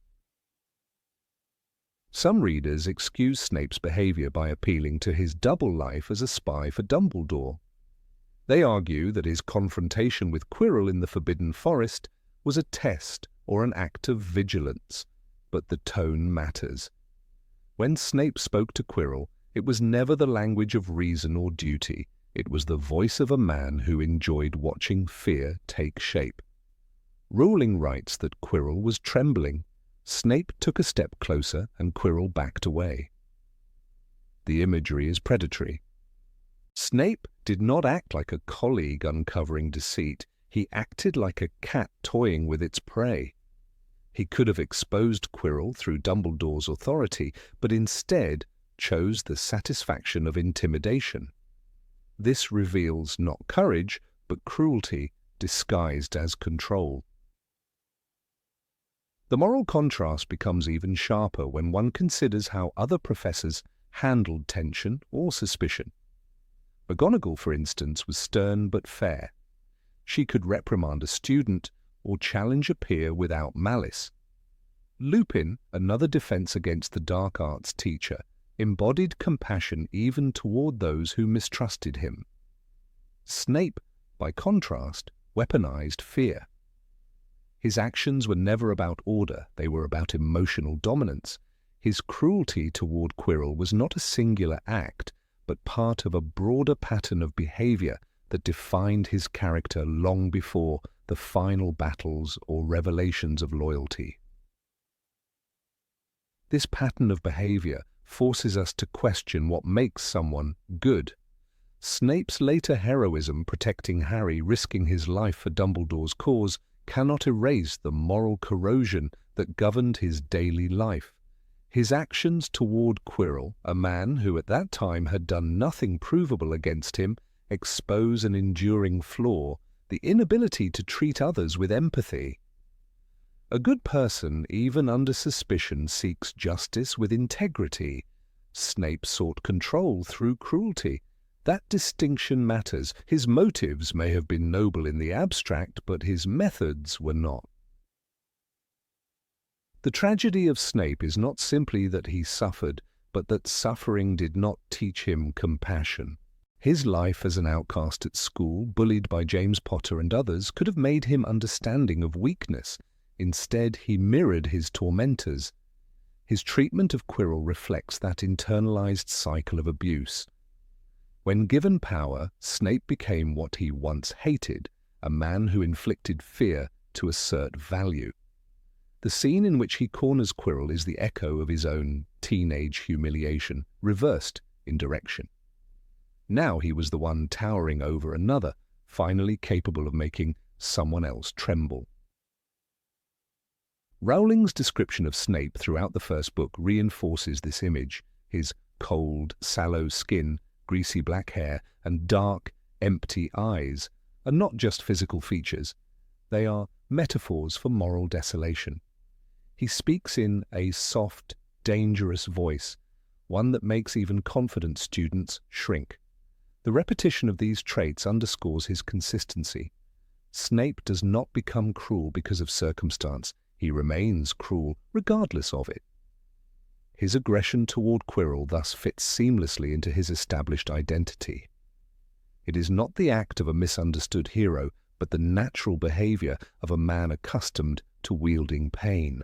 Some readers excuse Snape's behavior by appealing to his double life as a spy for Dumbledore. They argue that his confrontation with Quirrell in the Forbidden Forest was a test or an act of vigilance, but the tone matters. When Snape spoke to Quirrell, it was never the language of reason or duty. It was the voice of a man who enjoyed watching fear take shape. Rowling writes that Quirrell was trembling. Snape took a step closer and Quirrell backed away. The imagery is predatory. Snape did not act like a colleague uncovering deceit. He acted like a cat toying with its prey. He could have exposed Quirrell through Dumbledore's authority, but instead chose the satisfaction of intimidation. This reveals not courage, but cruelty disguised as control. The moral contrast becomes even sharper when one considers how other professors handled tension or suspicion. McGonagall, for instance, was stern but fair. She could reprimand a student or challenge a peer without malice. Lupin, another defense against the dark arts teacher, embodied compassion even toward those who mistrusted him. Snape, by contrast, weaponized fear. His actions were never about order, they were about emotional dominance. His cruelty toward Quirrell was not a singular act, but part of a broader pattern of behavior that defined his character long before the final battles or revelations of loyalty. This pattern of behavior forces us to question what makes someone good. Snape's later heroism protecting Harry, risking his life for Dumbledore's cause, cannot erase the moral corrosion that governed his daily life. His actions toward Quirrell, a man who at that time had done nothing provable against him, expose an enduring flaw, the inability to treat others with empathy. A good person, even under suspicion, seeks justice with integrity. Snape sought control through cruelty. That distinction matters. His motives may have been noble in the abstract, but his methods were not. The tragedy of Snape is not simply that he suffered, but that suffering did not teach him compassion. His life as an outcast at school, bullied by James Potter and others, could have made him understanding of weakness. Instead, he mirrored his tormentors. His treatment of Quirrell reflects that internalized cycle of abuse. When given power, Snape became what he once hated, a man who inflicted fear to assert value. The scene in which he corners Quirrell is the echo of his own teenage humiliation, reversed in direction. Now he was the one towering over another, finally capable of making someone else tremble. Rowling's description of Snape throughout the first book reinforces this image. His cold, sallow skin, greasy black hair, and dark, empty eyes are not just physical features. They are metaphors for moral desolation. He speaks in a soft, dangerous voice, one that makes even confident students shrink. The repetition of these traits underscores his consistency. Snape does not become cruel because of circumstance. He remains cruel regardless of it. His aggression toward Quirrell thus fits seamlessly into his established identity. It is not the act of a misunderstood hero, but the natural behavior of a man accustomed to wielding pain.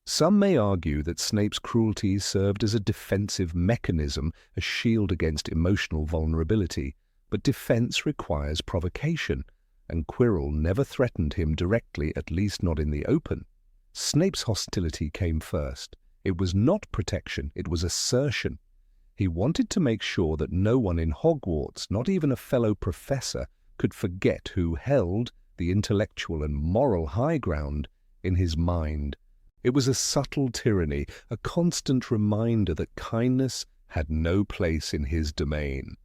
Some may argue that Snape's cruelty served as a defensive mechanism, a shield against emotional vulnerability, but defense requires provocation, and Quirrell never threatened him directly, at least not in the open. Snape's hostility came first. It was not protection, it was assertion. He wanted to make sure that no one in Hogwarts, not even a fellow professor, could forget who held the intellectual and moral high ground in his mind. It was a subtle tyranny, a constant reminder that kindness had no place in his domain.